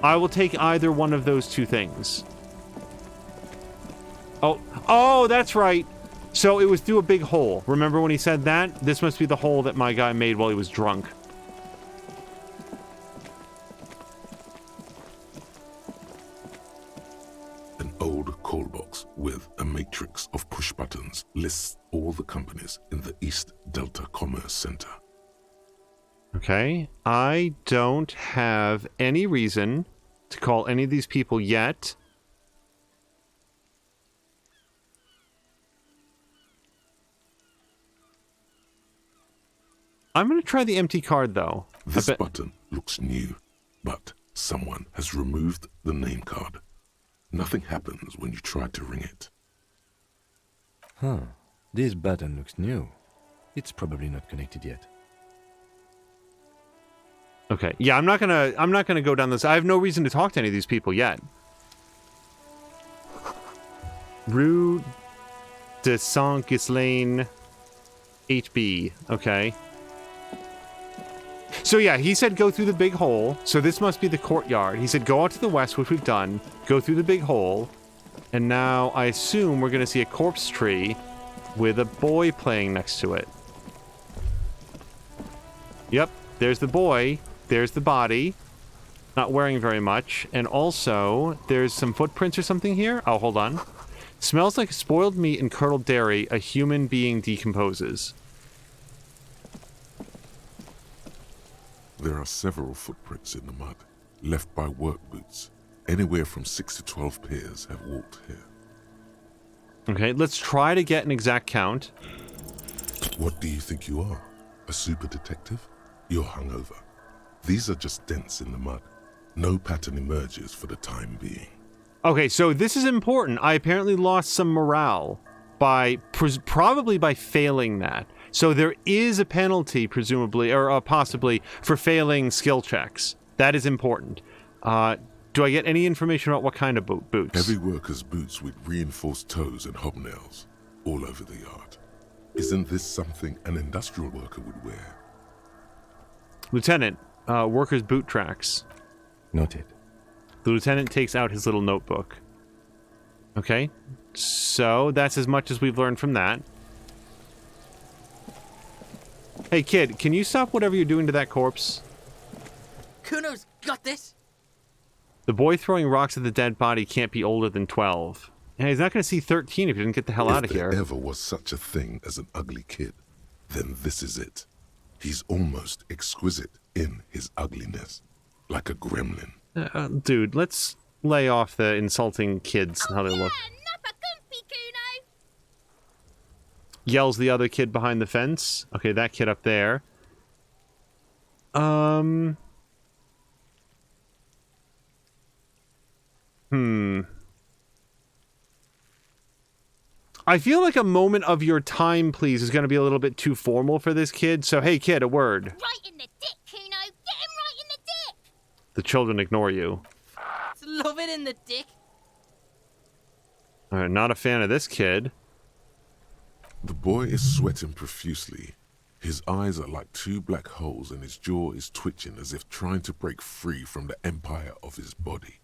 I will take either one of those 2 things. Oh, that's right. So it was through a big hole. Remember when he said that? This must be the hole that my guy made while he was drunk. An old call box with a matrix of push buttons lists all the companies in the East Delta Commerce Center. Okay. I don't have any reason to call any of these people yet. I'm going to try the empty card, though. This button looks new, but someone has removed the name card. Nothing happens when you try to ring it. Huh. This button looks new. It's probably not connected yet. Okay. Yeah, I'm not gonna go down this. I have no reason to talk to any of these people yet. Rue de Saint-Ghislain HB. Okay. So yeah, he said go through the big hole. So this must be the courtyard. He said go out to the west, which we've done. Go through the big hole. And now I assume we're going to see a corpse tree with a boy playing next to it. Yep, there's the boy. There's the body. Not wearing very much. And also, there's some footprints or something here. Oh, hold on. Smells like spoiled meat and curdled dairy. A human being decomposes. There are several footprints in the mud, left by work boots. Anywhere from 6 to 12 pairs have walked here. Okay, let's try to get an exact count. What do you think you are? A super detective? You're hungover. These are just dents in the mud. No pattern emerges for the time being. Okay, so this is important. I apparently lost some morale by probably by failing that. So there is a penalty, presumably, or possibly, for failing skill checks. That is important. Do I get any information about what kind of boots? Heavy workers' boots with reinforced toes and hobnails, all over the yard. Isn't this something an industrial worker would wear? Lieutenant, workers' boot tracks. Noted. The lieutenant takes out his little notebook. Okay, so that's as much as we've learned from that. Hey, kid, can you stop whatever you're doing to that corpse? Kuno's got this. The boy throwing rocks at the dead body can't be older than 12. And he's not going to see 13 if he didn't get the hell out of here. If there ever was such a thing as an ugly kid, then this is it. He's almost exquisite in his ugliness, like a gremlin. Dude, let's lay off the insulting kids and how they look. Yells the other kid behind the fence. Okay, that kid up there. I feel like a moment of your time, please, is going to be a little bit too formal for this kid. So, hey, kid, a word. Right in the dick, Kuno. Get him right in the dick. The children ignore you. Love it in the dick. Not a fan of this kid. The boy is sweating profusely. His eyes are like 2 black holes and his jaw is twitching as if trying to break free from the empire of his body.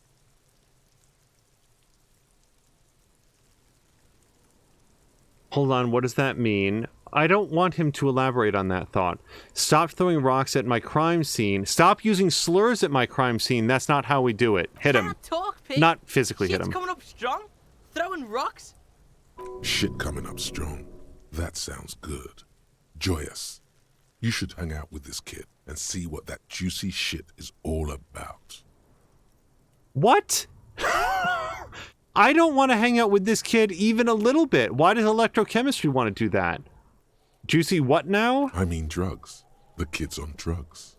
Hold on, what does that mean? I don't want him to elaborate on that thought. Stop throwing rocks at my crime scene. Stop using slurs at my crime scene. That's not how we do it. Hit him. Can't talk, pig. Not physically hit Shit's him. coming up strong. Throwing rocks. Shit coming up strong. That sounds good. Joyous, you should hang out with this kid and see what that juicy shit is all about. What? I don't want to hang out with this kid even a little bit. Why does electrochemistry want to do that? Juicy what now? I mean drugs. The kid's on drugs.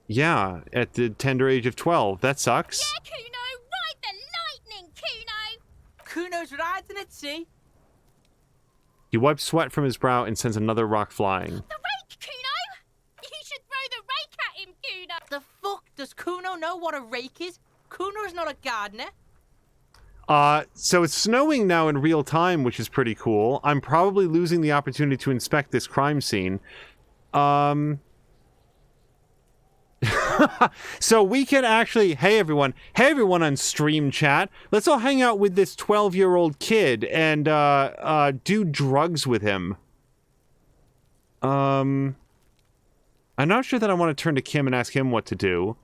Yeah, at the tender age of 12. That sucks. Yeah, Kuno, ride the lightning, Kuno. Kuno's riding at sea. He wipes sweat from his brow and sends another rock flying. The rake, Kuno. You should throw the rake at him, Kuno. The fuck does Kuno know what a rake is? Kuno's not a gardener. So it's snowing now in real time, which is pretty cool. I'm probably losing the opportunity to inspect this crime scene. So we can actually, hey everyone on stream chat, let's all hang out with this 12-year-old kid and do drugs with him. I'm not sure that I want to turn to Kim and ask him what to do.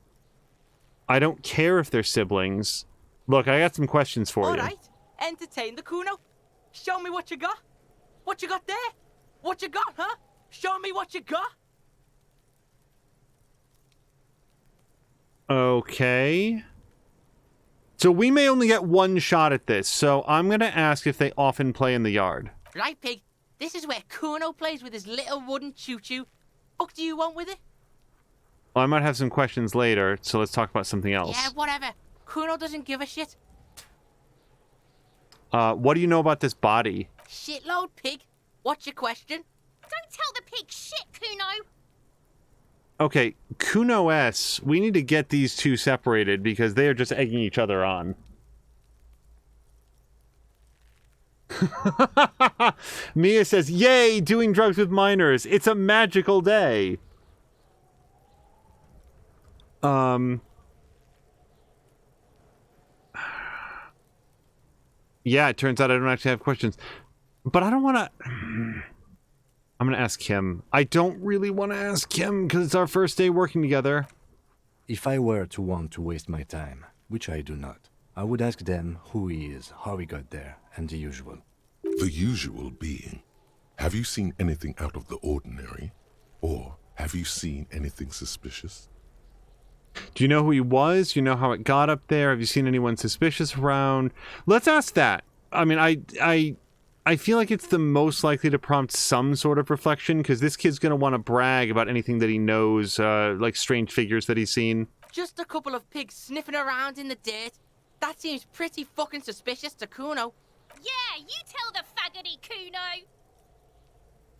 I don't care if they're siblings. Look, I got some questions for you. All right, entertain the Kuno. Show me what you got. What you got there? What you got, huh? Show me what you got. Okay. So we may only get one shot at this, so I'm going to ask if they often play in the yard. Right, pig. This is where Kuno plays with his little wooden choo-choo. What do you want with it? Well, I might have some questions later, so let's talk about something else. Yeah, whatever. Kuno doesn't give a shit. What do you know about this body? Shitload, pig. What's your question? Don't tell the pig shit, Kuno. Okay, Kuno S, we need to get these two separated because they are just egging each other on. Mia says, yay, doing drugs with minors. It's a magical day. Yeah, it turns out I don't actually have questions. But I don't want to... I'm going to ask him. I don't really want to ask him because it's our first day working together. If I were to want to waste my time, which I do not, I would ask them who he is, how he got there, and the usual. The usual being, have you seen anything out of the ordinary? Or have you seen anything suspicious? Do you know who he was? Do you know how it got up there? Have you seen anyone suspicious around? Let's ask that. I mean, I feel like it's the most likely to prompt some sort of reflection, because this kid's going to want to brag about anything that he knows, like strange figures that he's seen. Just a couple of pigs sniffing around in the dirt. That seems pretty fucking suspicious to Kuno. Yeah, you tell the faggoty, Kuno.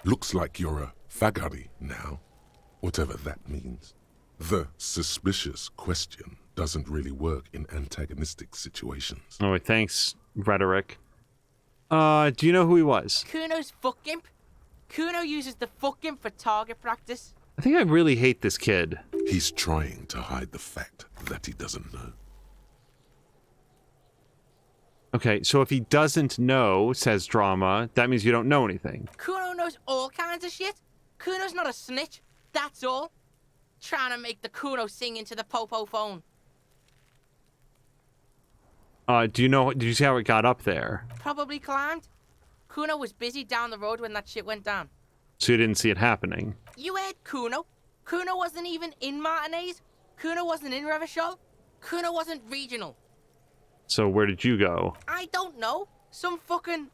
Looks like you're a faggoty now, whatever that means. The suspicious question doesn't really work in antagonistic situations. Oh, thanks, rhetoric. Do you know who he was? Kuno's fuck imp. Kuno uses the fuck imp for target practice. I think I really hate this kid. He's trying to hide the fact that he doesn't know. Okay, so if he doesn't know, says Drama, that means you don't know anything. Kuno knows all kinds of shit. Kuno's not a snitch, that's all. Trying to make the Kuno sing into the popo phone. Did you see how it got up there? Probably climbed. Kuno was busy down the road when that shit went down. So you didn't see it happening? You heard Kuno. Kuno wasn't even in Martinez. Kuno wasn't in Revachol. Kuno wasn't regional. So where did you go? I don't know. Some fucking...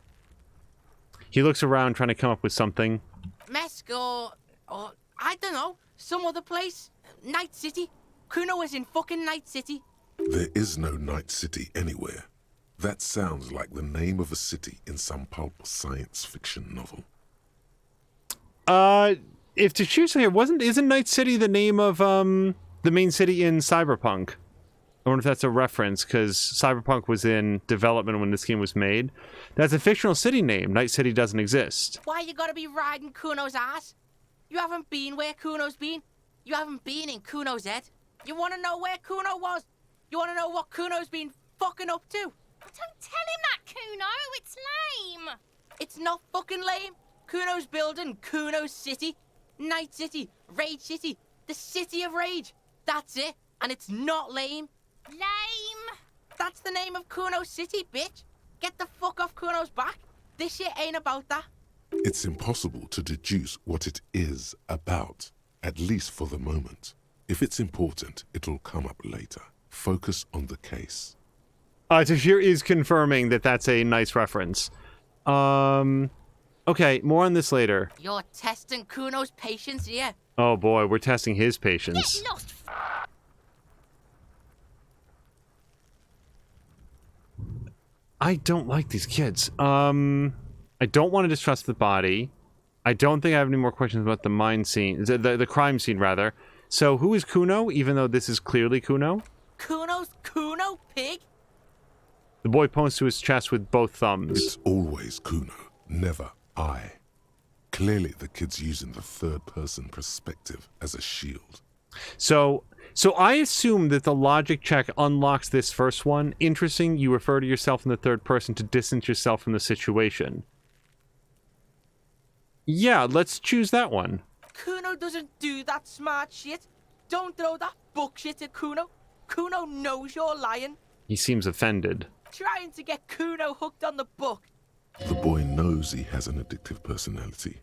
He looks around trying to come up with something. Mesk or I don't know. Some other place. Night City. Kuno was in fucking Night City. There is no Night City anywhere. That sounds like the name of a city in some pulp science fiction novel. If to choose here, isn't Night City the name of the main city in Cyberpunk? I wonder if that's a reference, because Cyberpunk was in development when this game was made. That's a fictional city name. Night City doesn't exist. Why you gotta be riding Kuno's ass? You haven't been where Kuno's been. You haven't been in Kuno's head. You wanna know where Kuno was? You wanna know what Kuno's been fucking up to? Don't tell him that, Kuno. It's lame. It's not fucking lame. Kuno's building Kuno's City. Night City, Rage City, the City of Rage. That's it, and it's not lame. Lame. That's the name of Kuno's City, bitch. Get the fuck off Kuno's back. This shit ain't about that. It's impossible to deduce what it is about, at least for the moment. If it's important, it'll come up later. Focus on the case. Tashir is confirming that that's a nice reference. Okay, more on this later. You're testing Kuno's patience here. Oh boy, we're testing his patience. Get lost. I don't like these kids. I don't want to distrust the body. I don't think I have any more questions about the mine scene, the crime scene rather. So who is Kuno, even though this is clearly Kuno? Kuno's Kuno, pig? The boy points to his chest with both thumbs. It's always Kuno, never I. Clearly the kid's using the third-person perspective as a shield. So I assume that the logic check unlocks this first one. Interesting, you refer to yourself in the third person to distance yourself from the situation. Yeah, let's choose that one. Kuno doesn't do that smart shit. Don't throw that book shit at Kuno. Kuno knows you're lying. He seems offended. Trying to get Kuno hooked on the book. The boy knows he has an addictive personality.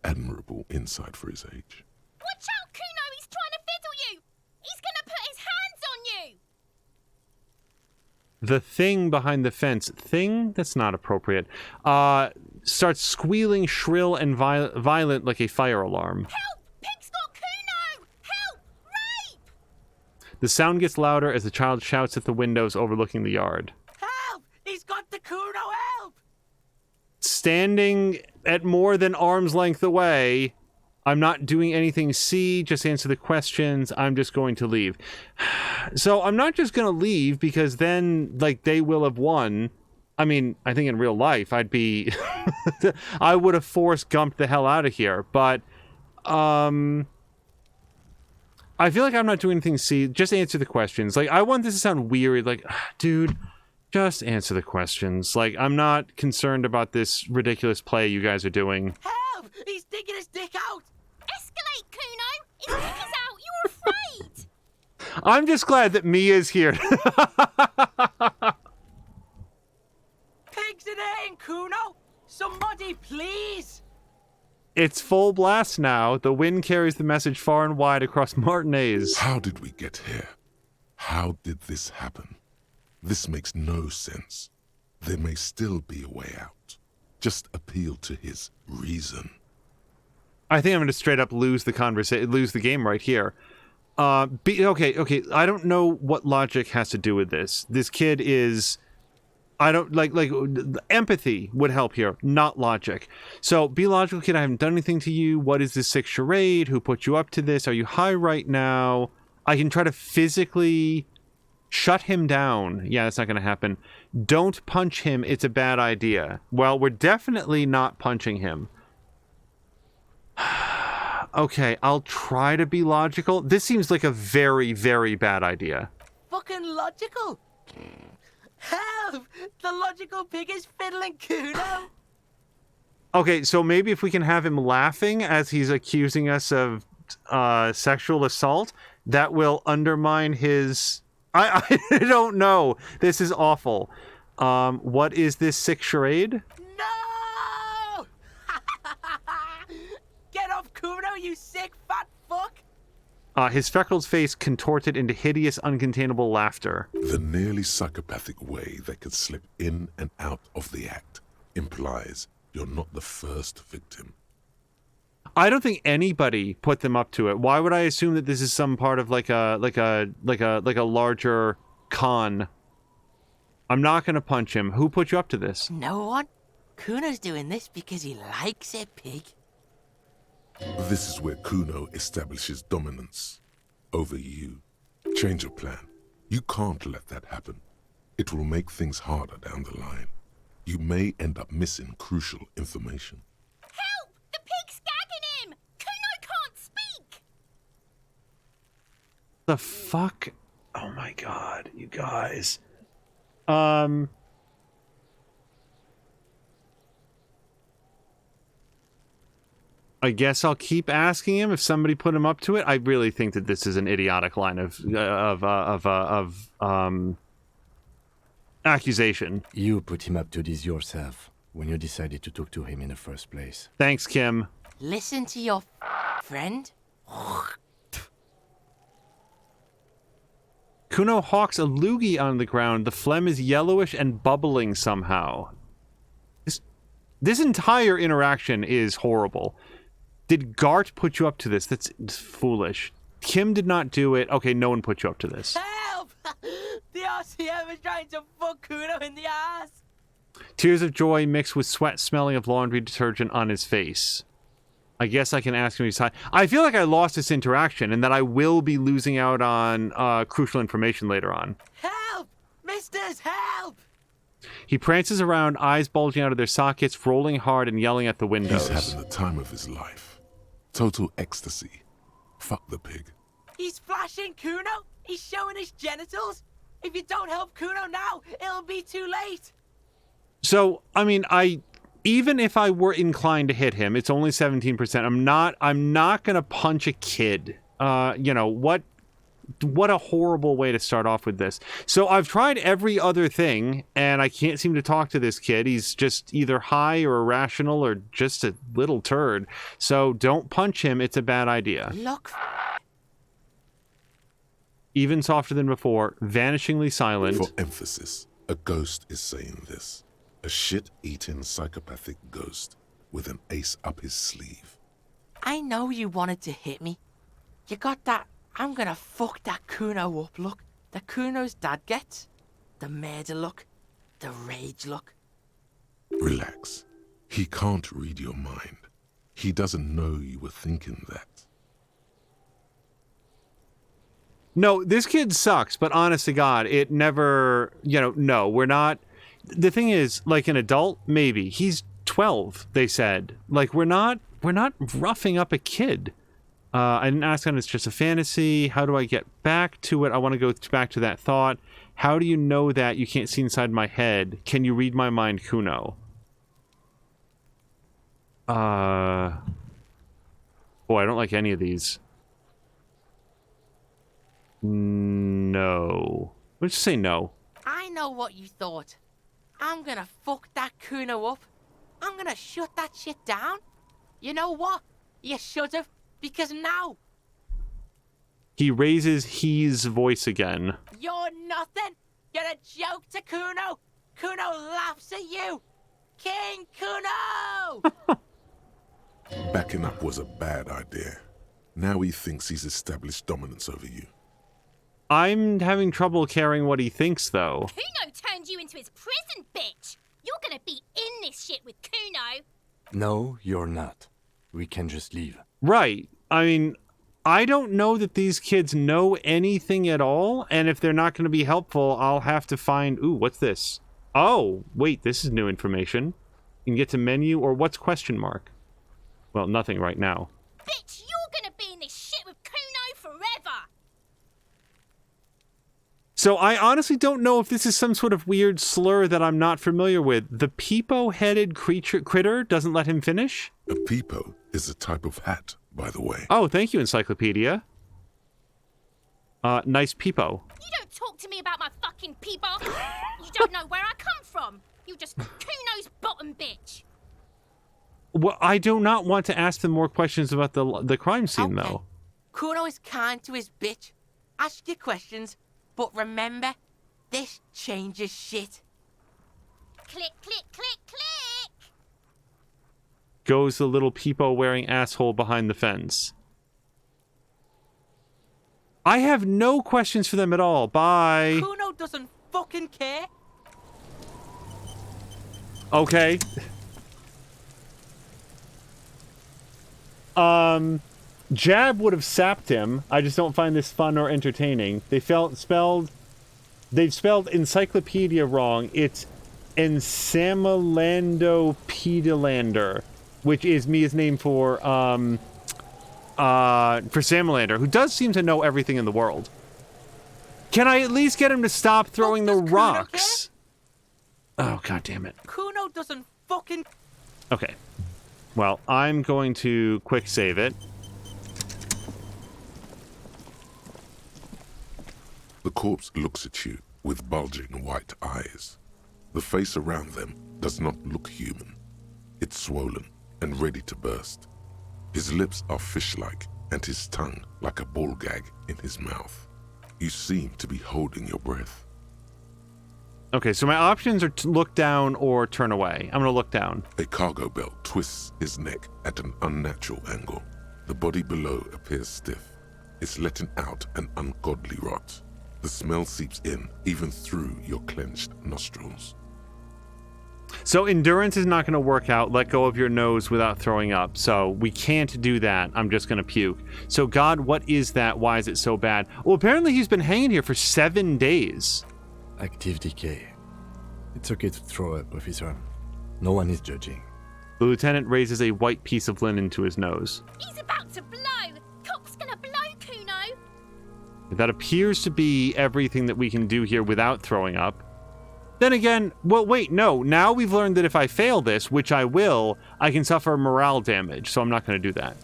Admirable insight for his age. Watch out, Kuno. He's trying to fiddle you. He's gonna put his hands on you. The thing behind the fence, that's not appropriate, starts squealing shrill and violent like a fire alarm. Help! Pig's got Kuno! Help! Rape! The sound gets louder as the child shouts at the windows overlooking the yard. Help! He's got the Kuno, help! Standing at more than arm's length away, I'm not doing anything C, just answer the questions, I'm just going to leave. So I'm not just going to leave because then, like, they will have won. I mean, I think in real life, I'd be... I would have Forrest Gumped the hell out of here, but... I feel like I'm not doing anything C, just answer the questions. Like, I want this to sound weird, like, dude, just answer the questions. Like, I'm not concerned about this ridiculous play you guys are doing. Help! He's digging his dick out! Escalate, Kuno! His dick is out! You're afraid! I'm just glad that Mia's here. Pigs in aim, Kuno! Somebody, please! It's full blast now. The wind carries the message far and wide across Martinez. How did we get here? How did this happen? This makes no sense. There may still be a way out. Just appeal to his reason. I think I'm going to straight up lose the game right here. Okay. I don't know what logic has to do with this. This kid is... I don't like empathy would help here, not logic. So be logical, kid. I haven't done anything to you. What is this sick charade? Who put you up to this? Are you high right now? I can try to physically shut him down. Yeah, that's not going to happen. Don't punch him. It's a bad idea. Well, we're definitely not punching him. Okay, I'll try to be logical. This seems like a very, very bad idea. Fucking logical. Help! The logical pig is fiddling Kuno! Okay, so maybe if we can have him laughing as he's accusing us of sexual assault, that will undermine his... I don't know. This is awful. What is this sick charade? No! Get off Kuno, you sick fat fuck! His freckled face contorted into hideous, uncontainable laughter. The nearly psychopathic way they could slip in and out of the act implies you're not the first victim. I don't think anybody put them up to it. Why would I assume that this is some part of like a larger con? I'm not going to punch him. Who put you up to this? No one. Kuno's doing this because he likes it, pig. This is where Kuno establishes dominance over you. Change your plan. You can't let that happen. It will make things harder down the line. You may end up missing crucial information. Help! The pig's gagging him! Kuno can't speak! The fuck? Oh my god, you guys. I guess I'll keep asking him if somebody put him up to it. I really think that this is an idiotic line of accusation. You put him up to this yourself when you decided to talk to him in the first place. Thanks, Kim. Listen to your friend. Kuno hawks a loogie on the ground. The phlegm is yellowish and bubbling somehow. This entire interaction is horrible. Did Gart put you up to this? That's foolish. Kim did not do it. Okay, no one put you up to this. Help! The RCM is trying to fuck Kuno in the ass. Tears of joy mixed with sweat smelling of laundry detergent on his face. I guess I can ask him. I feel like I lost this interaction and that I will be losing out on crucial information later on. Help! Misters, help! He prances around, eyes bulging out of their sockets, rolling hard and yelling at the windows. He's having the time of his life. Total ecstasy. Fuck the pig. He's flashing Kuno. He's showing his genitals. If you don't help Kuno now, it'll be too late. So, I mean, even if I were inclined to hit him, it's only 17%. I'm not gonna punch a kid. You know, what a horrible way to start off with this. So I've tried every other thing, and I can't seem to talk to this kid. He's just either high or irrational or just a little turd. So don't punch him. It's a bad idea. Look. Even softer than before, vanishingly silent. For emphasis, a ghost is saying this. A shit-eating psychopathic ghost with an ace up his sleeve. I know you wanted to hit me. You got that I'm gonna fuck that Kuno up look that Kuno's dad gets. The murder look. The rage look. Relax. He can't read your mind. He doesn't know you were thinking that. No, this kid sucks, but honest to God, it never, no, we're not. The thing is, like an adult, maybe. He's 12, they said. Like, we're not roughing up a kid. I didn't ask him, it's just a fantasy. How do I get back to it? I want to go back to that thought. How do you know that? You can't see inside my head. Can you read my mind, Kuno? Boy, I don't like any of these. No. Let's just say no. I know what you thought. I'm gonna fuck that Kuno up. I'm gonna shut that shit down. You know what? You should have. Because now... He raises his voice again. You're nothing. You're a joke to Kuno. Kuno laughs at you. King Kuno! Backing up was a bad idea. Now he thinks he's established dominance over you. I'm having trouble caring what he thinks, though. Kuno turned you into his prison, bitch. You're gonna be in this shit with Kuno. No, you're not. We can just leave. Right. I mean, I don't know that these kids know anything at all, and if they're not going to be helpful, I'll have to find... Ooh, what's this? Oh, wait, this is new information. You can get to menu, or what's question mark? Well, nothing right now. Bitch, you're gonna be in this shit with Kuno forever! So I honestly don't know if this is some sort of weird slur that I'm not familiar with. The peepo-headed critter doesn't let him finish? A peepo is a type of hat, by the way. Oh, thank you, Encyclopedia. Nice peepo. You don't talk to me about my fucking peepo. You don't know where I come from. You just Kuno's bottom bitch. Well, I do not want to ask them more questions about the crime scene, okay. though. Kuno is kind to his bitch. Ask your questions, but remember, this changes shit. Click, click, click, click. Goes the little peepo-wearing asshole behind the fence. I have no questions for them at all. Bye. Kuno doesn't fucking care. Okay. Jab would have sapped him. I just don't find this fun or entertaining. They've spelled encyclopedia wrong. It's Ensamelandopedalander, which is Mia's name for Salamander, who does seem to know everything in the world. Can I at least get him to stop throwing the rocks? Oh, god damn it. Kuno doesn't fucking... Okay. Well, I'm going to quick save it. The corpse looks at you with bulging white eyes. The face around them does not look human. It's swollen and ready to burst. His lips are fish-like and his tongue like a ball gag in his mouth. You seem to be holding your breath. Okay, so my options are to look down or turn away. I'm going to look down. A cargo belt twists his neck at an unnatural angle. The body below appears stiff. It's letting out an ungodly rot. The smell seeps in, even through your clenched nostrils. So endurance is not going to work out. Let go of your nose without throwing up. So we can't do that. I'm just going to puke. So God, what is that? Why is it so bad? Well, apparently he's been hanging here for 7 days. Active decay. It's okay to throw up, officer. No one is judging. The lieutenant raises a white piece of linen to his nose. He's about to blow. Cock's gonna blow, Kuno. That appears to be everything that we can do here without throwing up. Then again, well, wait, no. Now we've learned that if I fail this, which I will, I can suffer morale damage, so I'm not going to do that.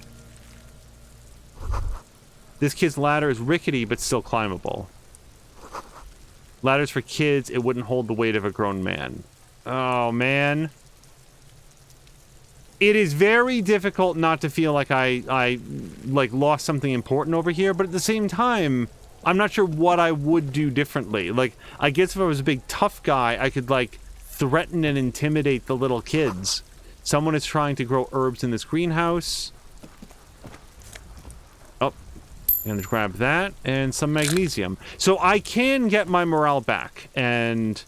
This kid's ladder is rickety, but still climbable. Ladders for kids, it wouldn't hold the weight of a grown man. Oh, man. It is very difficult not to feel like I lost something important over here, but at the same time, I'm not sure what I would do differently. Like, I guess if I was a big tough guy, I could, like, threaten and intimidate the little kids. Someone is trying to grow herbs in this greenhouse. Oh, I'm gonna grab that and some magnesium. So I can get my morale back, and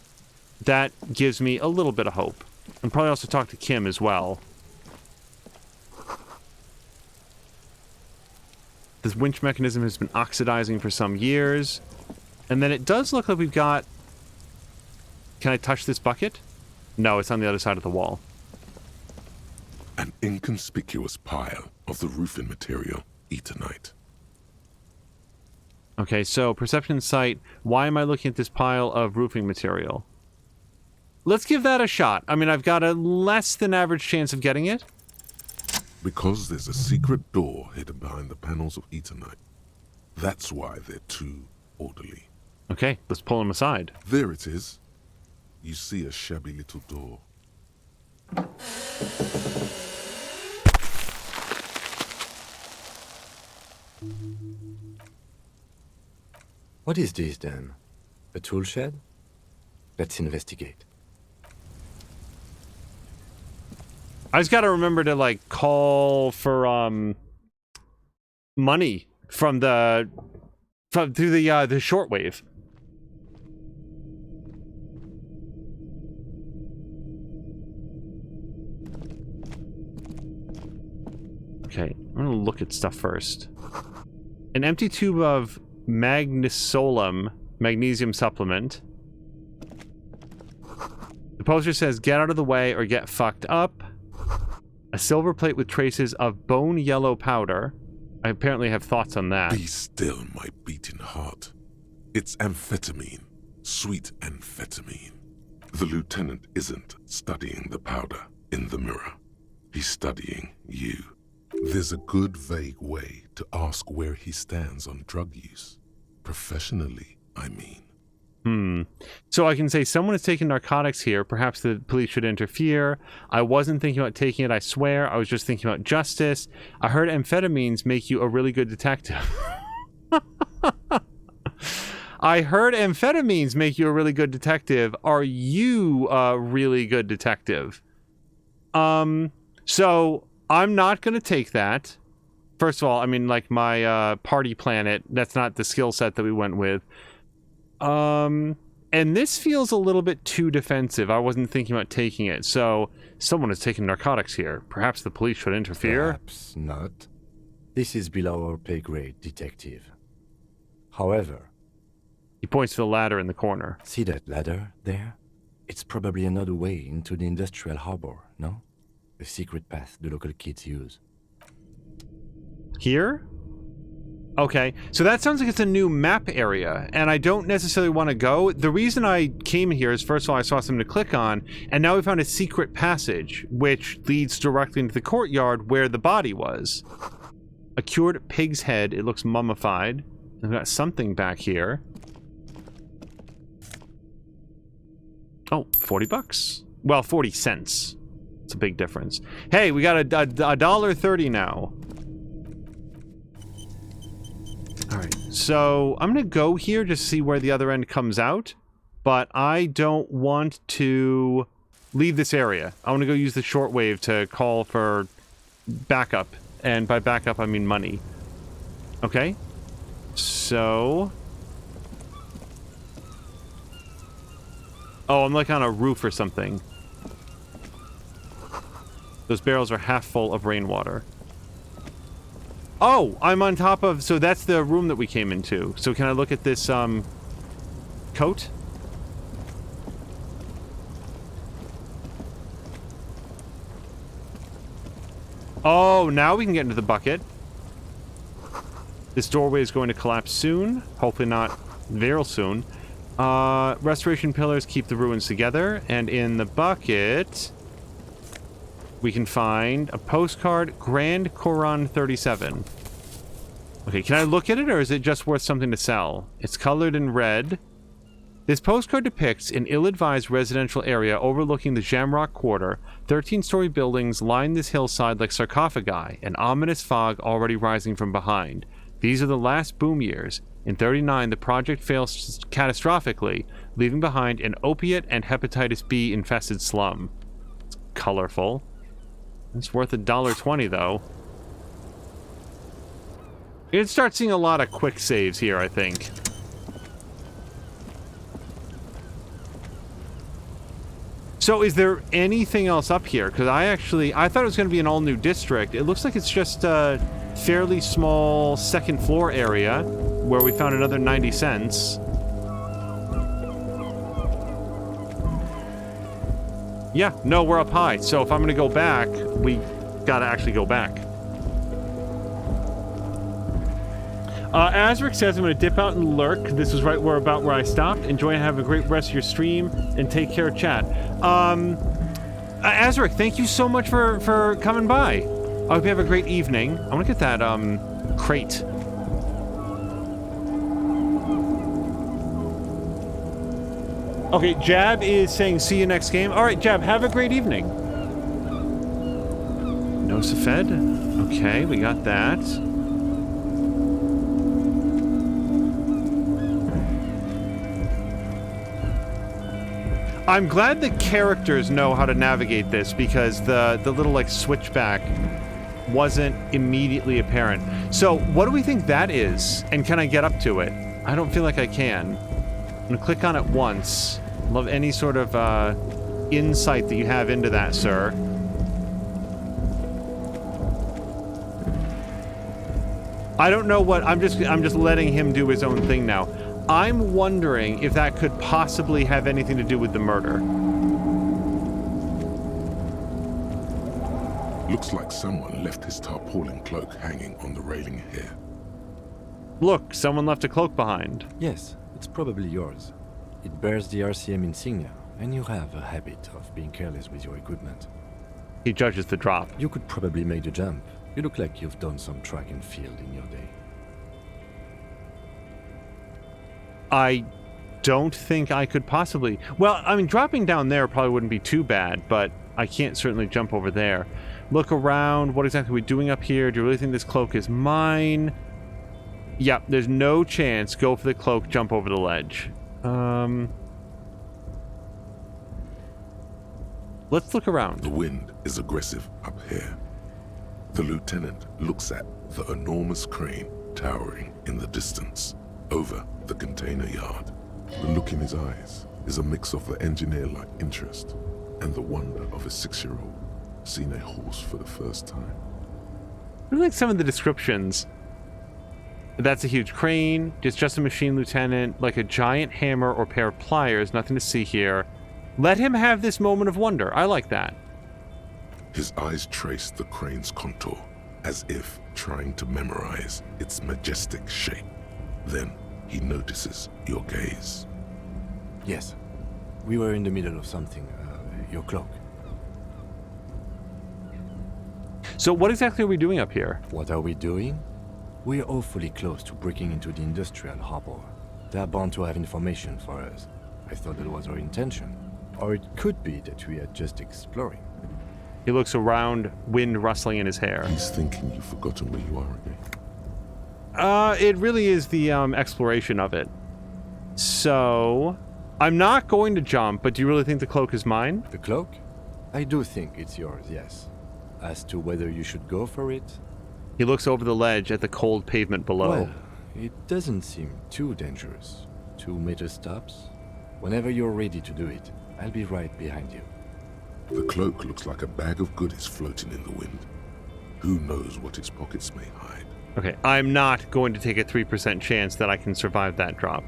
that gives me a little bit of hope. And probably also talk to Kim as well. This winch mechanism has been oxidizing for some years. And then it does look like we've got... Can I touch this bucket? No, it's on the other side of the wall. An inconspicuous pile of the roofing material, Eternite. Okay, so perception sight. Why am I looking at this pile of roofing material? Let's give that a shot. I mean, I've got a less than average chance of getting it. Because there's a secret door hidden behind the panels of Eternite. That's why they're too orderly. Okay, let's pull them aside. There it is. You see a shabby little door. What is this, then? A tool shed? Let's investigate. I just gotta remember to, like, call for, money through the shortwave. Okay, I'm gonna look at stuff first. An empty tube of magnesium supplement. The poster says, get out of the way or get fucked up. A silver plate with traces of bone yellow powder. I apparently have thoughts on that. Be still, my beating heart. It's amphetamine. Sweet amphetamine. The lieutenant isn't studying the powder in the mirror. He's studying you. There's a good vague way to ask where he stands on drug use. Professionally, I mean. So I can say someone is taking narcotics here. Perhaps the police should interfere. I wasn't thinking about taking it, I swear. I was just thinking about justice. I heard amphetamines make you a really good detective. I heard amphetamines make you a really good detective. Are you a really good detective? So I'm not going to take that. First of all, I mean, like, my party planet, that's not the skill set that we went with. And this feels a little bit too defensive. I wasn't thinking about taking it. So someone is taking narcotics here. Perhaps the police should interfere. Perhaps not. This is below our pay grade, detective. However... He points to the ladder in the corner. See that ladder there? It's probably another way into the industrial harbor, no? A secret path the local kids use. Here? Okay, so that sounds like it's a new map area, and I don't necessarily want to go. The reason I came here is, first of all, I saw something to click on, and now we found a secret passage, which leads directly into the courtyard where the body was. A cured pig's head. It looks mummified. I've got something back here. Oh, 40 bucks. Well, 40 cents. It's a big difference. Hey, we got a $1.30 now. Alright, so I'm gonna go here just to see where the other end comes out, but I don't want to leave this area. I want to go use the shortwave to call for backup, and by backup I mean money. Okay, so... Oh, I'm like on a roof or something. Those barrels are half full of rainwater. Oh, I'm on top of... So that's the room that we came into. So can I look at this, coat? Oh, now we can get into the bucket. This doorway is going to collapse soon. Hopefully not very soon. Restoration pillars keep the ruins together. And in the bucket... we can find a postcard, Grand Koran 37. Okay, can I look at it, or is it just worth something to sell? It's colored in red. This postcard depicts an ill-advised residential area overlooking the Jamrock Quarter. 13-story buildings line this hillside like sarcophagi, an ominous fog already rising from behind. These are the last boom years. In 39, the project fails catastrophically, leaving behind an opiate and hepatitis B-infested slum. It's colorful. It's worth $1.20, though. You'd start seeing a lot of quick saves here, I think. So, is there anything else up here? Because I thought it was going to be an all-new district. It looks like it's just a fairly small second floor area where we found another 90 cents. Yeah, no, we're up high. So if I'm going to go back, we got to actually go back. Azric says I'm going to dip out and lurk. This is right about where I stopped. Enjoy and have a great rest of your stream, and take care, chat. Azric, thank you so much for coming by. I hope you have a great evening. I want to get that, crate. Okay, Jab is saying see you next game. All right, Jab, have a great evening. No Safed. Okay, we got that. I'm glad the characters know how to navigate this, because the little, like, switchback wasn't immediately apparent. So, what do we think that is? And can I get up to it? I don't feel like I can. I'm gonna click on it once. Love any sort of insight that you have into that, sir. I don't know what... I'm just letting him do his own thing now. I'm wondering if that could possibly have anything to do with the murder. Looks like someone left his tarpaulin cloak hanging on the railing here. Look, someone left a cloak behind. Yes, it's probably yours. It bears the RCM insignia, and you have a habit of being careless with your equipment. He judges the drop. You could probably make the jump. You look like you've done some track and field in your day. I don't think I could possibly... Well, I mean, dropping down there probably wouldn't be too bad, but I can't certainly jump over there. Look around. What exactly are we doing up here? Do you really think this cloak is mine? Yep, there's no chance. Go for the cloak, jump over the ledge. Let's look around. The wind is aggressive up here. The lieutenant looks at the enormous crane towering in the distance over the container yard. The look in his eyes is a mix of the engineer-like interest and the wonder of a 6-year-old seeing a horse for the first time. I like some of the descriptions. That's a huge crane, just a machine, lieutenant, like a giant hammer or pair of pliers, nothing to see here. Let him have this moment of wonder. I like that. His eyes trace the crane's contour, as if trying to memorize its majestic shape. Then he notices your gaze. Yes. We were in the middle of something. Your cloak. So what exactly are we doing up here? What are we doing? We're awfully close to breaking into the industrial harbor. They're bound to have information for us. I thought that was our intention. Or it could be that we are just exploring. He looks around, wind rustling in his hair. He's thinking you've forgotten where you are again. It really is the exploration of it. So, I'm not going to jump, but do you really think the cloak is mine? The cloak? I do think it's yours, yes. As to whether you should go for it? He looks over the ledge at the cold pavement below. Well, it doesn't seem too dangerous. 2 meter stops. Whenever you're ready to do it, I'll be right behind you. The cloak looks like a bag of goodies floating in the wind. Who knows what its pockets may hide? Okay, I'm not going to take a 3% chance that I can survive that drop.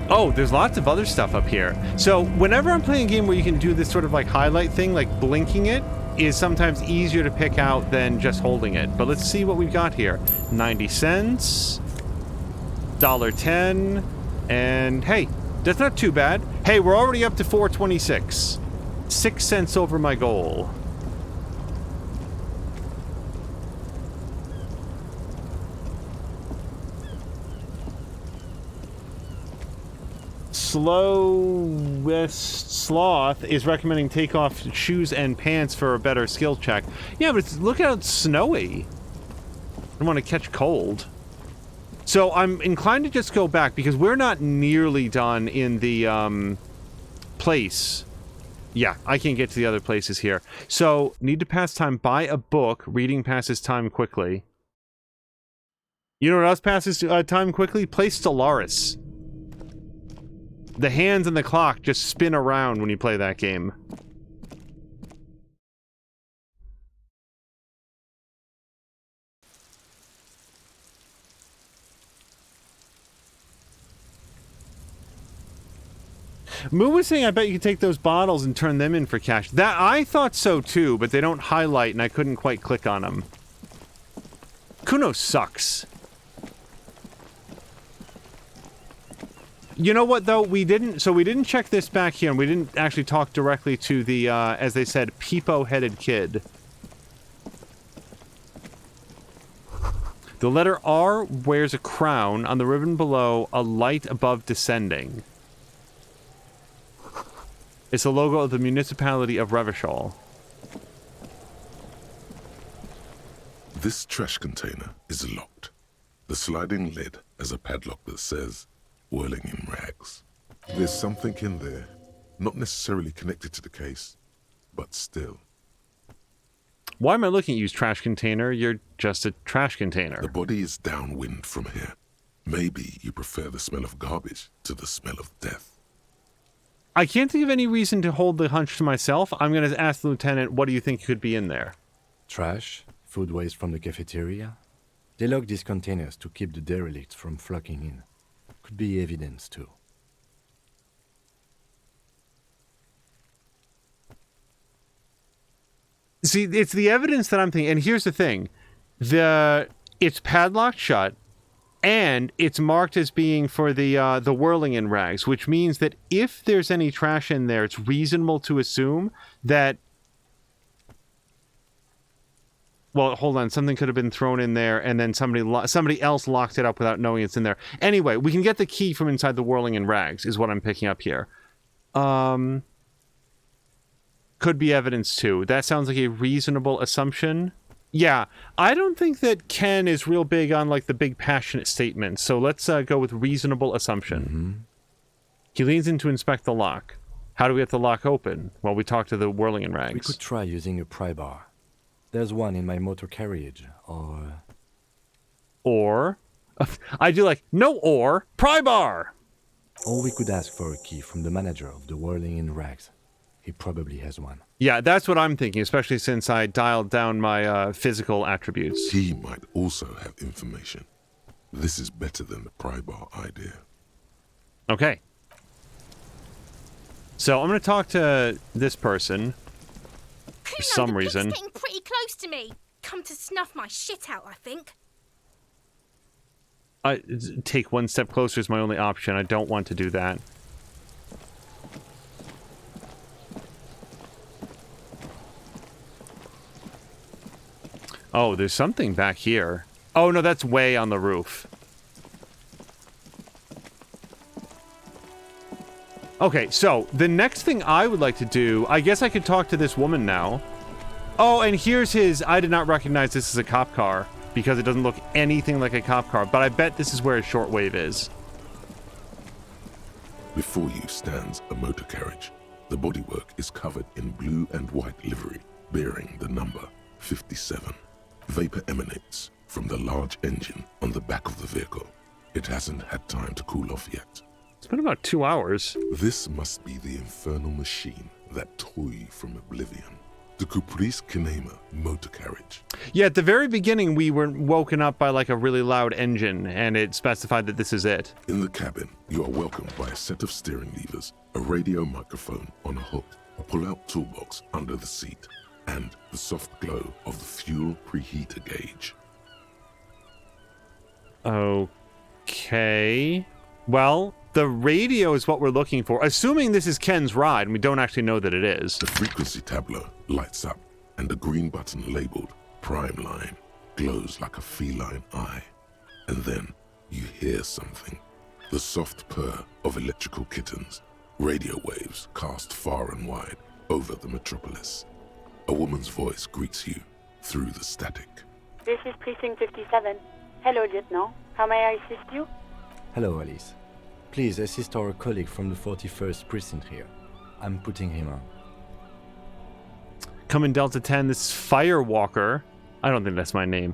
Oh, there's lots of other stuff up here. So whenever I'm playing a game where you can do this sort of like highlight thing, like blinking it, is sometimes easier to pick out than just holding it. But let's see what we've got here. 90 cents, $1.10, and hey, that's not too bad. Hey, we're already up to 426. 6 cents over my goal. Slowest Sloth is recommending take off shoes and pants for a better skill check. Yeah, but look how it's snowy. I don't want to catch cold. So I'm inclined to just go back because we're not nearly done in the place. Yeah, I can't get to the other places here. So, need to pass time. Buy a book. Reading passes time quickly. You know what else passes time quickly? Play Stellaris. The hands and the clock just spin around when you play that game. Moo was saying I bet you could take those bottles and turn them in for cash. That I thought so too, but they don't highlight and I couldn't quite click on them. Kuno sucks. You know what though? We didn't check this back here and we didn't actually talk directly to the, as they said, peepo-headed kid. The letter R wears a crown. On the ribbon below, a light above descending. It's the logo of the municipality of Revachol. This trash container is locked. The sliding lid has a padlock that says, "Whirling in rags." There's something in there, not necessarily connected to the case, but still. Why am I looking at you, trash container? You're just a trash container. The body is downwind from here. Maybe you prefer the smell of garbage to the smell of death. I can't think of any reason to hold the hunch to myself. I'm going to ask the lieutenant, what do you think could be in there? Trash? Food waste from the cafeteria? They lock these containers to keep the derelicts from flocking in. Could be evidence, too. See, it's the evidence that I'm thinking, and here's the thing. It's padlocked shut, and it's marked as being for the whirling in rags, which means that if there's any trash in there, it's reasonable to assume that... Well, hold on. Something could have been thrown in there, and then somebody else locked it up without knowing it's in there. Anyway, we can get the key from inside the whirling in rags, is what I'm picking up here. Could be evidence, too. That sounds like a reasonable assumption. Yeah, I don't think that Ken is real big on, like, the big passionate statements, so let's go with reasonable assumption. Mm-hmm. He leans in to inspect the lock. How do we get the lock open? Well, we talk to the whirling in rags. We could try using a pry bar. There's one in my motor carriage, Or? I do like, no or, pry bar! Or we could ask for a key from the manager of the whirling in rags. He probably has one. Yeah, that's what I'm thinking, especially since I dialed down my physical attributes. He might also have information. This is better than the pry bar idea. Okay. So I'm going to talk to this person. Kuno, some the reason. pig's getting pretty close to me. Come to snuff my shit out, I think. Take one step closer is my only option. I don't want to do that. Oh, there's something back here. Oh, no, that's way on the roof. Okay, so the next thing I would like to do, I guess I could talk to this woman now. Oh, and here's his... I did not recognize this as a cop car because it doesn't look anything like a cop car, but I bet this is where his shortwave is. Before you stands a motor carriage. The bodywork is covered in blue and white livery, bearing the number 57. Vapor emanates from the large engine on the back of the vehicle. It hasn't had time to cool off yet. It's been about 2 hours. This must be the infernal machine that tore you from oblivion. The Caprice Kinema motor carriage. Yeah, at the very beginning, we were woken up by like a really loud engine, and it specified that this is it. In the cabin, you are welcomed by a set of steering levers, a radio microphone on a hook, a pull-out toolbox under the seat, and the soft glow of the fuel preheater gauge. Okay. Well, the radio is what we're looking for, assuming this is Ken's ride, and we don't actually know that it is. The frequency tableau lights up, and the green button labeled Prime Line glows like a feline eye. And then you hear something. The soft purr of electrical kittens, radio waves cast far and wide over the metropolis. A woman's voice greets you through the static. This is Precinct 57. Hello, Lieutenant. How may I assist you? Hello, Alice. Please assist our colleague from the 41st Precinct here. I'm putting him on. Come in Delta 10, this is Firewalker. I don't think that's my name.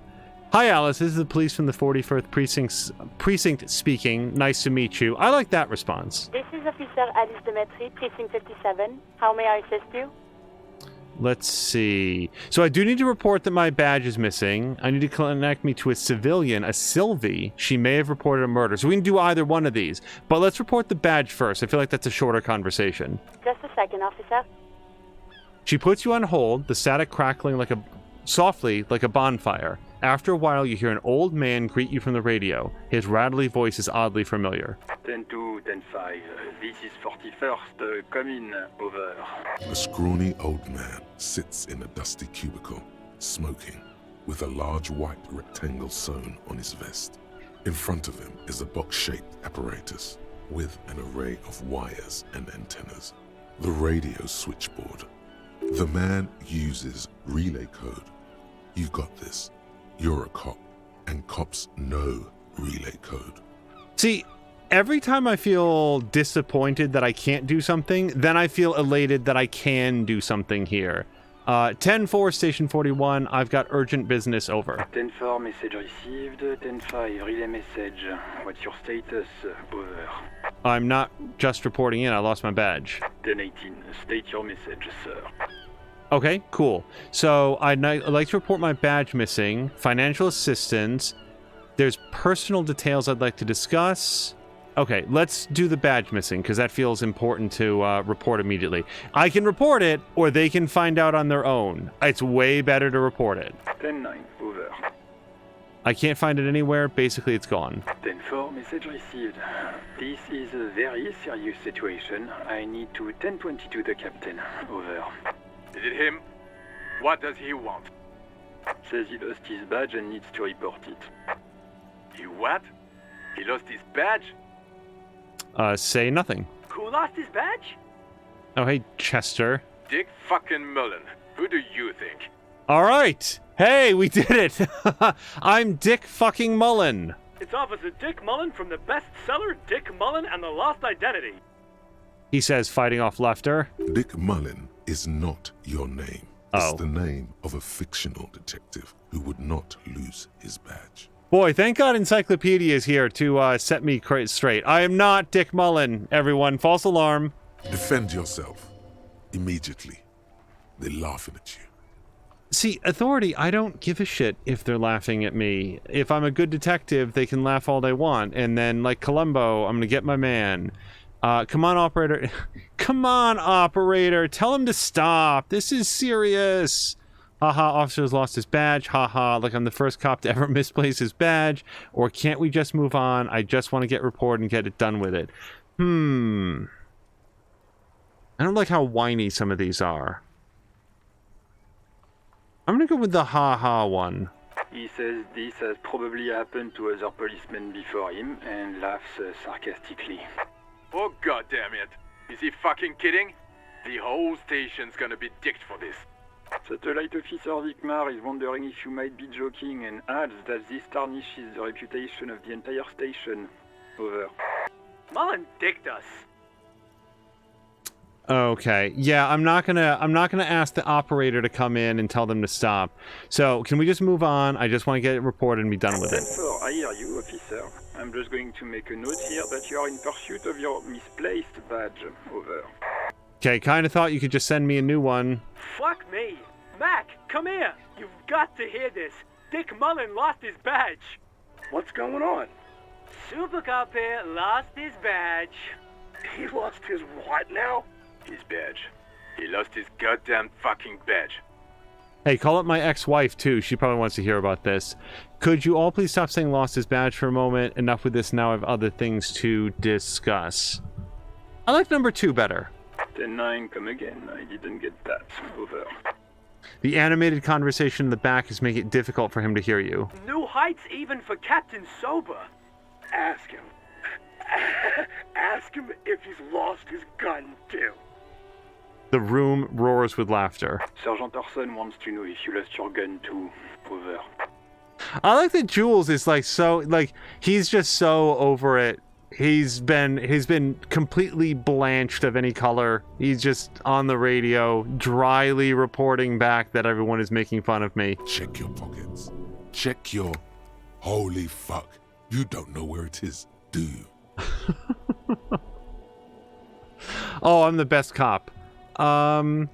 Hi, Alice. This is the police from the 41st Precinct speaking. Nice to meet you. I like that response. This is Officer Alice Demetri, Precinct 57. How may I assist you? Let's see. So I do need to report that my badge is missing. I need to connect me to a civilian, a Sylvie. She may have reported a murder. So we can do either one of these. But let's report the badge first. I feel like that's a shorter conversation. Just a second, officer. She puts you on hold, the static crackling softly like a bonfire. After a while, you hear an old man greet you from the radio. His rattly voice is oddly familiar. 10-2, 10-5. This is 41st. Come in. Over. A scrawny old man sits in a dusty cubicle, smoking, with a large white rectangle sewn on his vest. In front of him is a box-shaped apparatus with an array of wires and antennas. The radio switchboard. The man uses relay code. You got this. You're a cop, and cops know relay code. See, every time I feel disappointed that I can't do something, then I feel elated that I can do something here. 10-4, Station 41, I've got urgent business, over. 10-4, message received. 10-5, relay message. What's your status? Over. I'm not just reporting in, I lost my badge. 10-18, state your message, sir. Okay, cool. So I'd like to report my badge missing, financial assistance, there's personal details I'd like to discuss. Okay, let's do the badge missing, because that feels important to report immediately. I can report it, or they can find out on their own. It's way better to report it. 10-9, over. I can't find it anywhere. Basically, it's gone. 10-4, message received. This is a very serious situation. I need to 10-22 the captain. Over. Is it him? What does he want? Says he lost his badge and needs to report it. He what? He lost his badge? Say nothing. Who lost his badge? Oh, hey, Chester. Dick fucking Mullen. Who do you think? All right. Hey, we did it. I'm Dick fucking Mullen. It's Officer Dick Mullen from the bestseller Dick Mullen and the Lost Identity. He says, fighting off Lefter. Dick Mullen is not your name. Oh. It's the name of a fictional detective who would not lose his badge. Boy, thank God Encyclopedia is here to set me straight. I am not Dick Mullen, everyone. False alarm. Defend yourself. Immediately. They're laughing at you. See, Authority, I don't give a shit if they're laughing at me. If I'm a good detective, they can laugh all they want. And then, like Columbo, I'm gonna get my man. Come on, operator. Come on, operator. Tell him to stop. This is serious. Haha, officer has lost his badge. Haha, like I'm the first cop to ever misplace his badge. Or can't we just move on? I just want to get reported and get it done with it. I don't like how whiny some of these are. I'm gonna go with the haha one. He says this has probably happened to other policemen before him and laughs sarcastically. Oh, goddamn it. Is he fucking kidding? The whole station's gonna be dicked for this. Satellite Officer Vikmar is wondering if you might be joking and adds that this tarnishes the reputation of the entire station. Over. Mullen dicked us. Okay. Yeah, I'm not gonna ask the operator to come in and tell them to stop. So, can we just move on? I just want to get it reported and be done with it. I hear you, officer. I'm just going to make a note here that you are in pursuit of your misplaced badge. Over. Okay, kind of thought you could just send me a new one. Fuck me. Mac, come here. You've got to hear this. Dick Mullen lost his badge. What's going on? Super Cop here lost his badge. He lost his what now? His badge. He lost his goddamn fucking badge. Hey, call up my ex-wife, too. She probably wants to hear about this. Could you all please stop saying lost his badge for a moment? Enough with this now. I have other things to discuss. I like number 2 better. 10-9, come again. I didn't get that. Over. The animated conversation in the back is making it difficult for him to hear you. New heights even for Captain Sober. Ask him. Ask him if he's lost his gun, too. The room roars with laughter. Sergeant Orson wants to know if you lost your gun too. Over. I like that Jules is he's just so over it. He's been completely blanched of any color. He's just on the radio, dryly reporting back that everyone is making fun of me. Check your pockets. Check your... Holy fuck. You don't know where it is, do you? Oh, I'm the best cop. I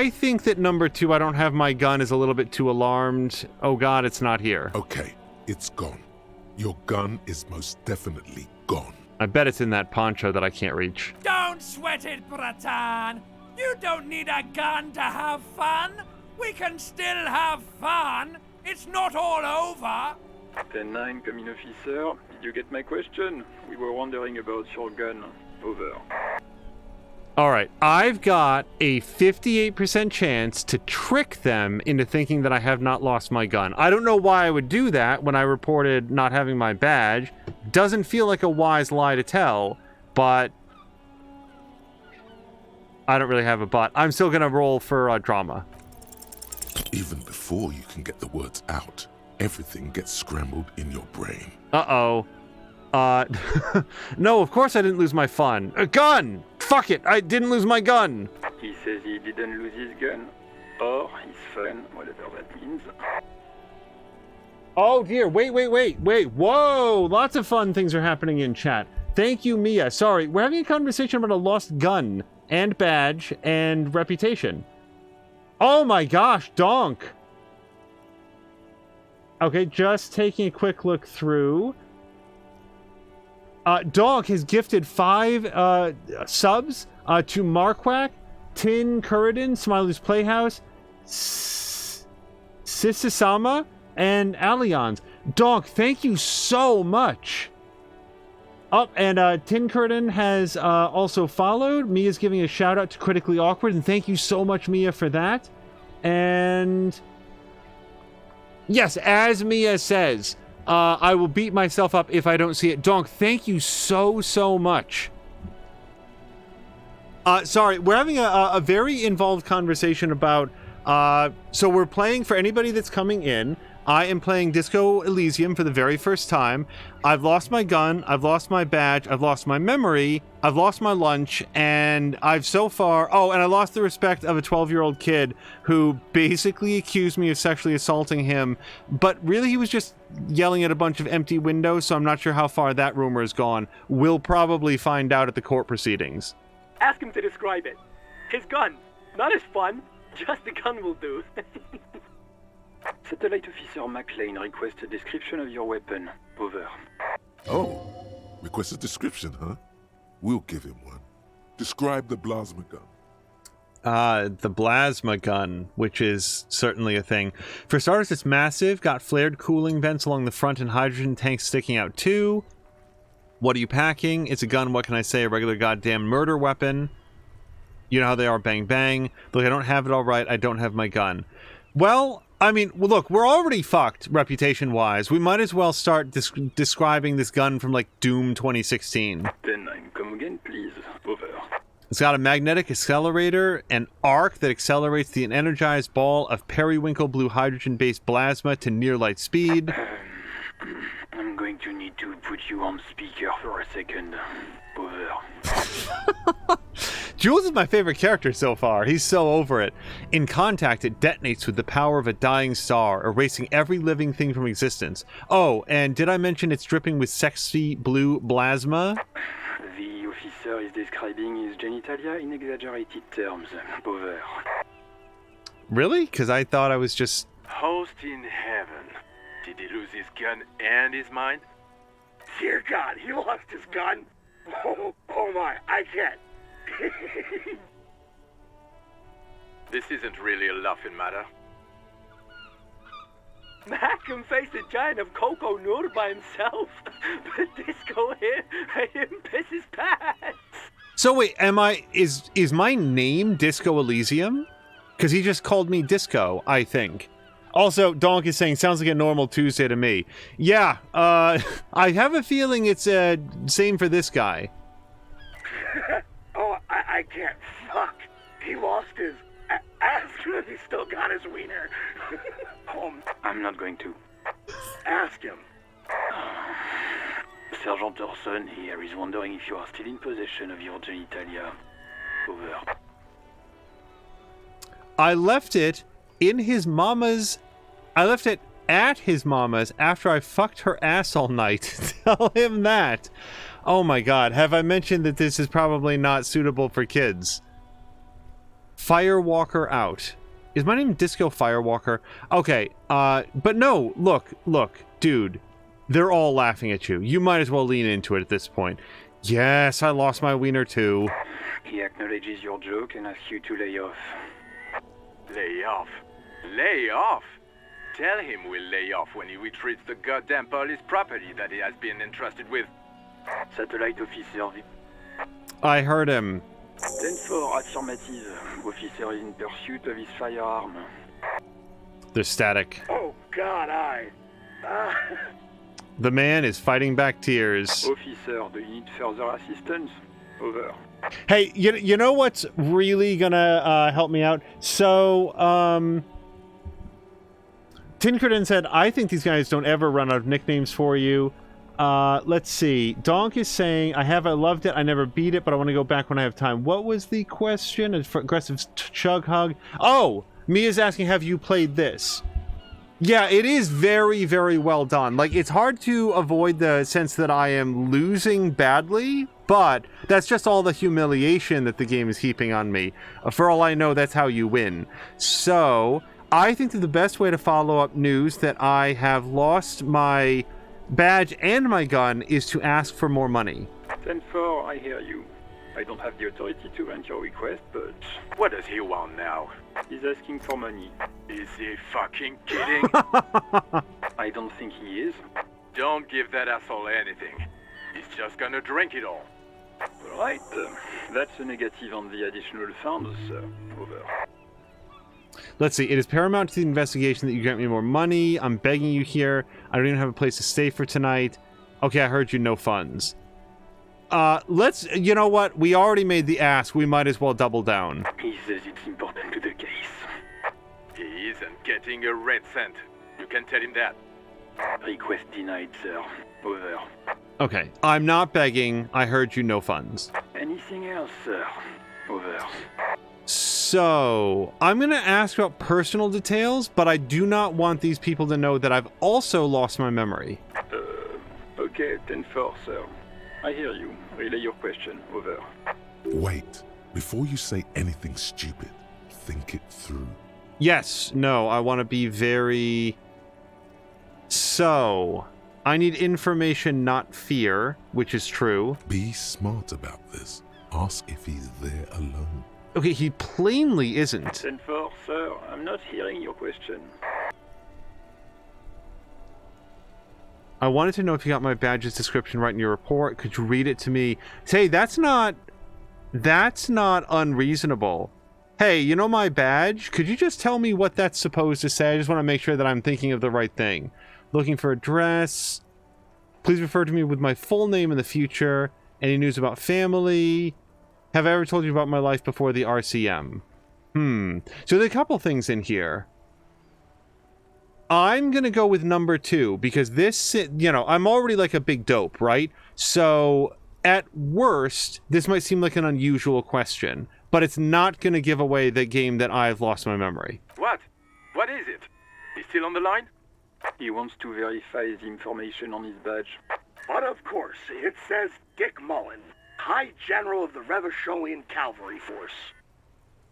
think that number 2, I don't have my gun, is a little bit too alarmed. Oh god, it's not here. Okay, it's gone. Your gun is most definitely gone. I bet it's in that poncho that I can't reach. Don't sweat it, Bratan. You don't need a gun to have fun. We can still have fun. It's not all over. 10-9, come in, officer. Did you get my question? We were wondering about your gun. Over. Alright, I've got a 58% chance to trick them into thinking that I have not lost my gun. I don't know why I would do that when I reported not having my badge. Doesn't feel like a wise lie to tell, but I don't really have a but. I'm still gonna roll for drama. Even before you can get the words out, everything gets scrambled in your brain. Uh-oh. No, of course I didn't lose my fun. A gun! Fuck it, I didn't lose my gun! He says he didn't lose his gun. Or his fun, whatever that means. Oh dear, wait. Whoa! Lots of fun things are happening in chat. Thank you, Mia. Sorry, we're having a conversation about a lost gun, and badge, and reputation. Oh my gosh, donk! Okay, just taking a quick look through. Donk has gifted 5 subs to Marquack, Tin Curridin, Smiley's Playhouse, Sisisama, and Allianz. Donk, thank you so much! Oh, and Tin Curridin has also followed. Mia's giving a shout out to Critically Awkward, and thank you so much, Mia, for that. And yes, as Mia says, I will beat myself up if I don't see it. Donk, thank you so much. Sorry, we're having a very involved conversation about... so we're playing, for anybody that's coming in, I am playing Disco Elysium for the very first time. I've lost my gun, I've lost my badge, I've lost my memory, I've lost my lunch, and I've so far... Oh, and I lost the respect of a 12-year-old kid who basically accused me of sexually assaulting him, but really he was just yelling at a bunch of empty windows, so I'm not sure how far that rumor has gone. We'll probably find out at the court proceedings. Ask him to describe it. His gun. Not his fun. Just the gun will do. Satellite Officer McLean requests a description of your weapon. Over. Oh, request a description, huh? We'll give him one. Describe the plasma gun. The plasma gun, which is certainly a thing. For starters, it's massive, got flared cooling vents along the front and hydrogen tanks sticking out too. What are you packing? It's a gun, what can I say? A regular goddamn murder weapon. You know how they are, bang bang. Look, I don't have it all right, I don't have my gun. Well, I mean, look, we're already fucked, reputation-wise. We might as well start describing this gun from, like, Doom 2016. Then come again, please. Over. It's got a magnetic accelerator, an arc that accelerates the energized ball of periwinkle blue hydrogen-based plasma to near light speed. I'm going to need to put you on speaker for a second. Over. Jules is my favorite character so far. He's so over it. In contact, it detonates with the power of a dying star, erasing every living thing from existence. Oh, and did I mention it's dripping with sexy blue plasma? The officer is describing his genitalia in exaggerated terms. Over. Really? Because I thought I was just... Host in heaven. Did he lose his gun and his mind? Dear God, he lost his gun? Oh my, I can't. This isn't really a laughing matter. Mac can face a giant of Coco Nur by himself, but Disco here made him piss his pants. So wait, is my name Disco Elysium? Because he just called me Disco, I think. Also, Donk is saying, sounds like a normal Tuesday to me. Yeah, I have a feeling it's same for this guy. Oh, I can't. Fuck. He lost his ass, but he still got his wiener. I'm not going to. Ask him. Sergeant Orson here is wondering if you are still in possession of your genitalia. Over. I left it in his mama's... I left it at his mama's after I fucked her ass all night. Tell him that. Oh my god, have I mentioned that this is probably not suitable for kids? Firewalker out. Is my name Disco Firewalker? Okay, but no, look, dude. They're all laughing at you. You might as well lean into it at this point. Yes, I lost my wiener too. He acknowledges your joke and asks you to lay off. Lay off? Lay off? Tell him we'll lay off when he retrieves the goddamn police property that he has been entrusted with. Satellite Officer. I heard him. 10-4, affirmative. Officer is in pursuit of his firearm. They're static. Oh God, The man is fighting back tears. Officer, do you need further assistance? Over. Hey, you know what's really gonna help me out? So, Tinkerton said, I think these guys don't ever run out of nicknames for you. Let's see. Donk is saying, I loved it, I never beat it, but I want to go back when I have time. What was the question? Aggressive chug hug. Oh! Mia's asking, have you played this? Yeah, it is very, very well done. Like, it's hard to avoid the sense that I am losing badly, but that's just all the humiliation that the game is heaping on me. For all I know, that's how you win. So, I think that the best way to follow up news that I have lost my badge and my gun is to ask for more money. 10-4, I hear you. I don't have the authority to grant your request, but... What does he want now? He's asking for money. Is he fucking kidding? I don't think he is. Don't give that asshole anything. He's just gonna drink it all. Right. That's a negative on the additional funds, sir. Over. Let's see. It is paramount to the investigation that you grant me more money. I'm begging you here. I don't even have a place to stay for tonight. Okay, I heard you. No funds. You know what? We already made the ask. We might as well double down. He says it's important to the case. He isn't getting a red cent. You can tell him that. Request denied, sir. Over. Okay. I'm not begging. I heard you. No funds. Anything else, sir? Over. So, I'm going to ask about personal details, but I do not want these people to know that I've also lost my memory. Okay, 10-4, sir. I hear you. Relay your question. Over. Wait. Before you say anything stupid, think it through. Yes, no, I want to be very... So, I need information, not fear, which is true. Be smart about this. Ask if he's there alone. Okay, he plainly isn't. 10-4, sir. I'm not hearing your question. I wanted to know if you got my badge's description right in your report. Could you read it to me? Hey, that's not unreasonable. Hey, you know my badge? Could you just tell me what that's supposed to say? I just want to make sure that I'm thinking of the right thing. Looking for address. Please refer to me with my full name in the future. Any news about family? Have I ever told you about my life before the RCM? So there's a couple things in here. I'm going to go with number 2 because this, you know, I'm already like a big dope, right? So at worst, this might seem like an unusual question, but it's not going to give away the game that I've lost my memory. What? What is it? He's still on the line? He wants to verify the information on his badge. But of course, it says Dick Mullen, High General of the Revacholian Cavalry Force.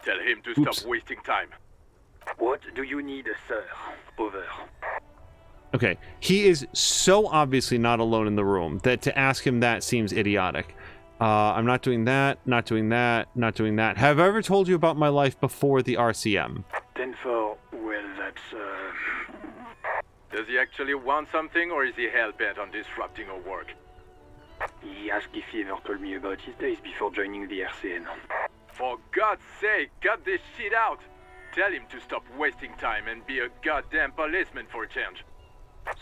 Tell him to stop wasting time. What do you need, sir? Over. Okay, he is so obviously not alone in the room that to ask him that seems idiotic. I'm not doing that, not doing that, not doing that. Have I ever told you about my life before the RCM? 10-4, well, that's, Does he actually want something, or is he hell-bent on disrupting our work? He asked if he ever told me about his days before joining the RCN. For God's sake, cut this shit out! Tell him to stop wasting time and be a goddamn policeman for a change.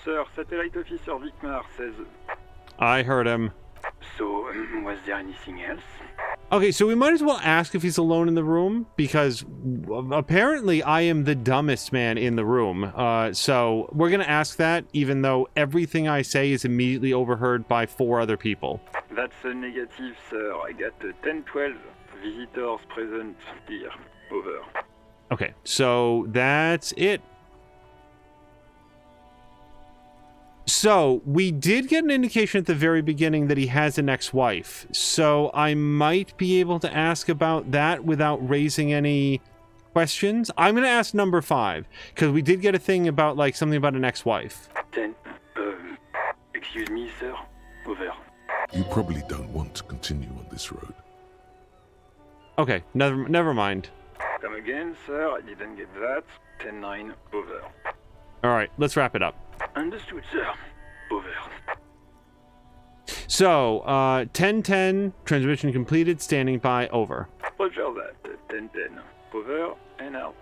Sir, Satellite Officer Vicmar says... I heard him. So, was there anything else? Okay, so we might as well ask if he's alone in the room, because apparently I am the dumbest man in the room. So we're going to ask that, even though everything I say is immediately overheard by 4 other people. That's a negative, sir. I got 10-12 visitors present here. Over. Okay, so that's it. So, we did get an indication at the very beginning that he has an ex-wife, so I might be able to ask about that without raising any questions. I'm going to ask number 5, because we did get a thing about, like, something about an ex-wife. 10, excuse me, sir. Over. You probably don't want to continue on this road. Okay, never mind. Come again, sir. I didn't get that. 10-9. Over. Alright, let's wrap it up. Understood, sir. Over. So, 10-10, transmission completed, standing by, over. Roger that. 10-10. Over and out.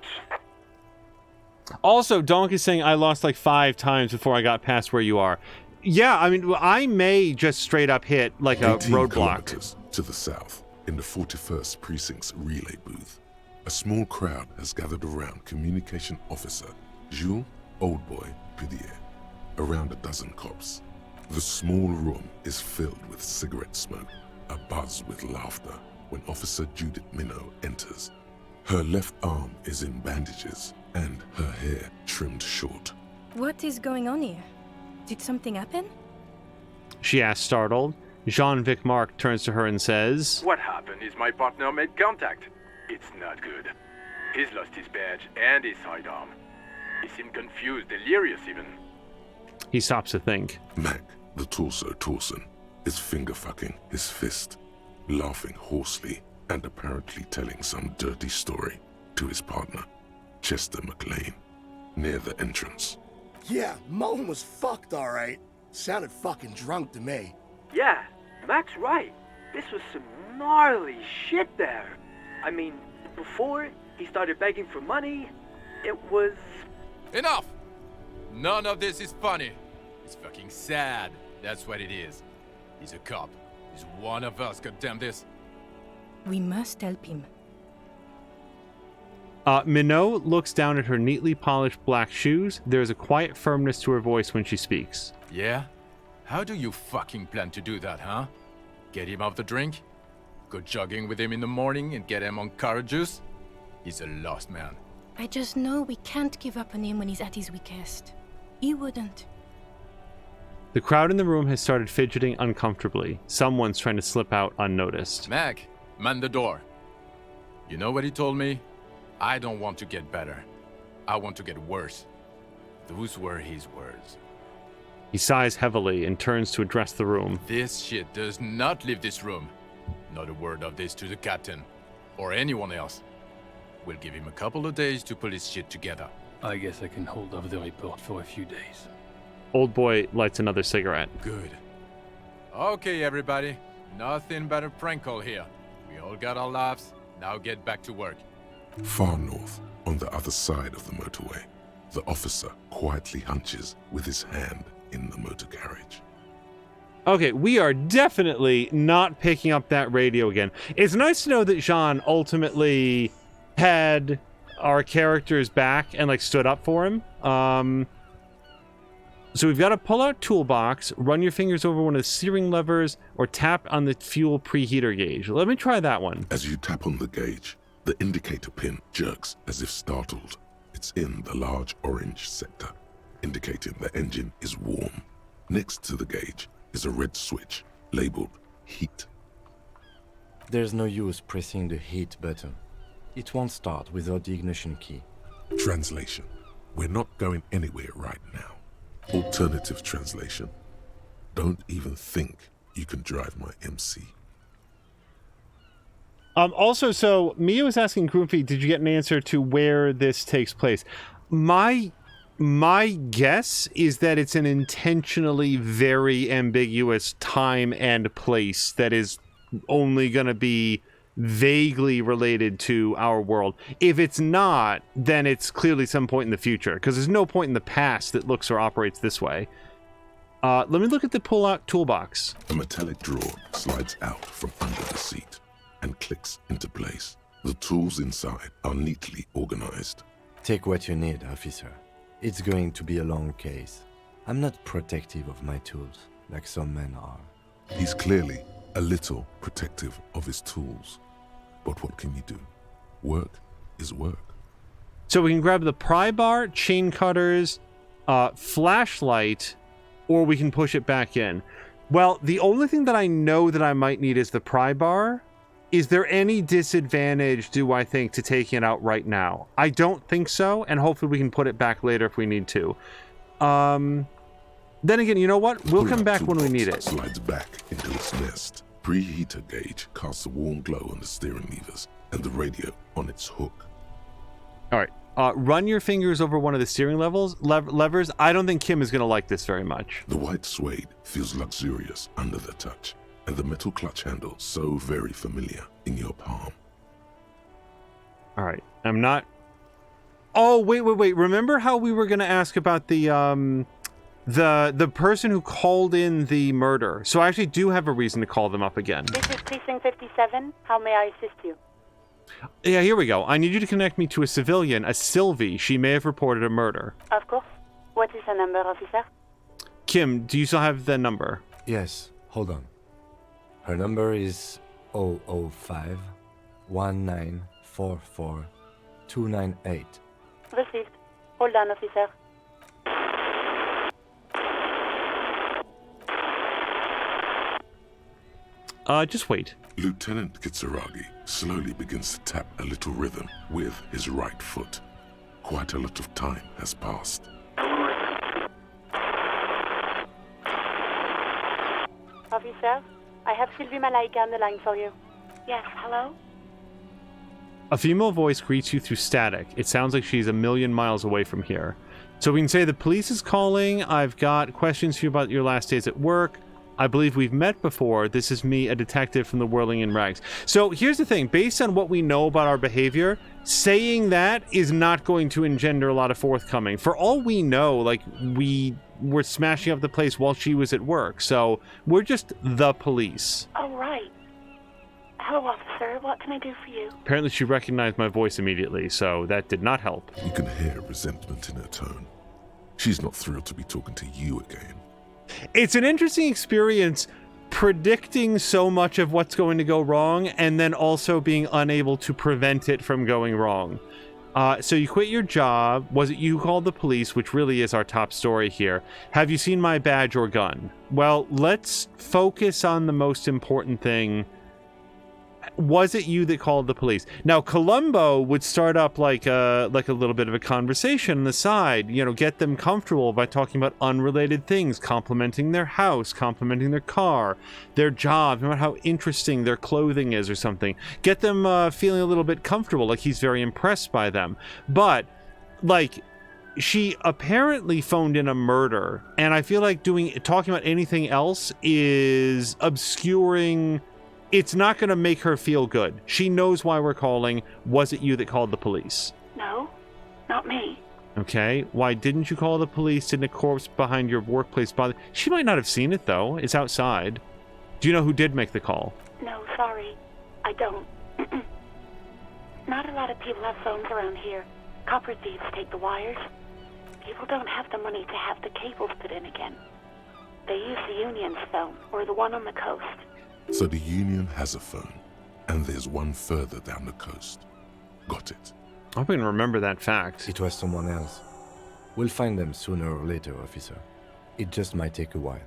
Also, Donk is saying I lost like 5 times before I got past where you are. Yeah, I mean, I may just straight up hit like a 18 roadblock. kilometers to the south, in the 41st Precinct's relay booth, a small crowd has gathered around Communication Officer Jules Oldboy Pidier, around a dozen cops. The small room is filled with cigarette smoke, abuzz with laughter, when Officer Judith Minot enters. Her left arm is in bandages, and her hair trimmed short. What is going on here? Did something happen? She asks, startled. Jean-Vic Marc turns to her and says, What happened is my partner made contact. It's not good. He's lost his badge and his sidearm. He seemed confused, delirious even. He stops to think. Mac, the torso Torson, is finger-fucking his fist, laughing hoarsely and apparently telling some dirty story to his partner, Chester McLean, near the entrance. Yeah, Mullen was fucked, all right. Sounded fucking drunk to me. Yeah, Mac's right. This was some gnarly shit there. I mean, before he started begging for money, it was... Enough! None of this is funny. It's fucking sad. That's what it is. He's a cop. He's one of us, goddamn this. We must help him. Minot looks down at her neatly polished black shoes. There's a quiet firmness to her voice when she speaks. Yeah? How do you fucking plan to do that, huh? Get him off the drink? Go jogging with him in the morning and get him on carrot juice? He's a lost man. I just know we can't give up on him when he's at his weakest. He wouldn't. The crowd in the room has started fidgeting uncomfortably. Someone's trying to slip out unnoticed. Mac, man the door. You know what he told me? I don't want to get better. I want to get worse. Those were his words. He sighs heavily and turns to address the room. This shit does not leave this room. Not a word of this to the captain, or anyone else. We'll give him a couple of days to pull his shit together. I guess I can hold off the report for a few days. Old boy lights another cigarette. Good. Okay, everybody. Nothing but a prank call here. We all got our laughs. Now get back to work. Far north, on the other side of the motorway, the officer quietly hunches with his hand in the motor carriage. Okay, we are definitely not picking up that radio again. It's nice to know that Jean ultimately had our characters back and like stood up for him. So we've got to pull out toolbox, run your fingers over one of the steering levers, or tap on the fuel preheater gauge. Let me try that one. As you tap on the gauge, the indicator pin jerks as if startled. It's in the large orange sector, indicating the engine is warm. Next to the gauge is a red switch labeled heat. There's no use pressing the heat button. It won't start without the ignition key. Translation: we're not going anywhere right now. Alternative translation: don't even think you can drive my MC. Also, so Mia was asking Groovy, did you get an answer to where this takes place? My guess is that it's an intentionally very ambiguous time and place that is only going to be vaguely related to our world. If it's not, then it's clearly some point in the future, because there's no point in the past that looks or operates this way. Let me look at the pull-out toolbox. A metallic drawer slides out from under the seat and clicks into place. The tools inside are neatly organized. Take what you need, officer. It's going to be a long case. I'm not protective of my tools, like some men are. He's clearly a little protective of his tools. But what can you do? Work is work. So we can grab the pry bar, chain cutters, flashlight, or we can push it back in. Well, the only thing that I know that I might need is the pry bar. Is there any disadvantage, do I think, to taking it out right now? I don't think so, and hopefully we can put it back later if we need to. Then again, you know what? We'll come back when we need it. Slides back into its nest. Preheater gauge casts a warm glow on the steering levers and the radio on its hook. All right. Run your fingers over one of the steering levers. I don't think Kim is going to like this very much. The white suede feels luxurious under the touch, and the metal clutch handle so very familiar in your palm. All right. I'm not... Oh, wait. Remember how we were going to ask about the person who called in the murder? So I actually do have a reason to call them up again. This is Precinct 57. How may I assist you? Yeah, here we go. I need you to connect me to a civilian, a Sylvie. She may have reported a murder. Of course. What is the number, officer? Kim, do you still have the number? Yes, hold on. Her number is 005 1944 298. Received. Hold on, officer. Just wait. Lieutenant Kitsuragi slowly begins to tap a little rhythm with his right foot. Quite a lot of time has passed. Officer, I have Sylvie Malaika on the line for you. Yes, hello? A female voice greets you through static. It sounds like she's a million miles away from here. So we can say the police is calling. I've got questions for you about your last days at work. I believe we've met before. This is me, a detective from the Whirling in Rags. So here's the thing. Based on what we know about our behavior, saying that is not going to engender a lot of forthcoming. For all we know, like, we were smashing up the place while she was at work. So we're just the police. Oh, right. Hello, officer. What can I do for you? Apparently she recognized my voice immediately, so that did not help. You can hear resentment in her tone. She's not thrilled to be talking to you again. It's an interesting experience predicting so much of what's going to go wrong and then also being unable to prevent it from going wrong. So you quit your job. Was it you who called the police, which really is our top story here? Have you seen my badge or gun? Well, let's focus on the most important thing. was it you that called the police? Now, Columbo would start up like a little bit of a conversation on the side, you know, get them comfortable by talking about unrelated things, complimenting their house, complimenting their car, their job, about how interesting their clothing is or something. Get them feeling a little bit comfortable, like he's very impressed by them. But, like, she apparently phoned in a murder, and I feel like talking about anything else is obscuring. It's not going to make her feel good. She knows why we're calling. Was it you that called the police? No, not me. Okay. Why didn't you call the police? Didn't a corpse behind your workplace bother? She might not have seen it, though. It's outside. Do you know who did make the call? No, sorry. I don't. Not a lot of people have phones around here. Copper thieves take the wires. People don't have the money to have the cables put in again. They use the Union's phone, or the one on the coast. So the Union has a phone, and there's one further down the coast. Got it. I can remember that fact. It was someone else. We'll find them sooner or later, officer. It just might take a while.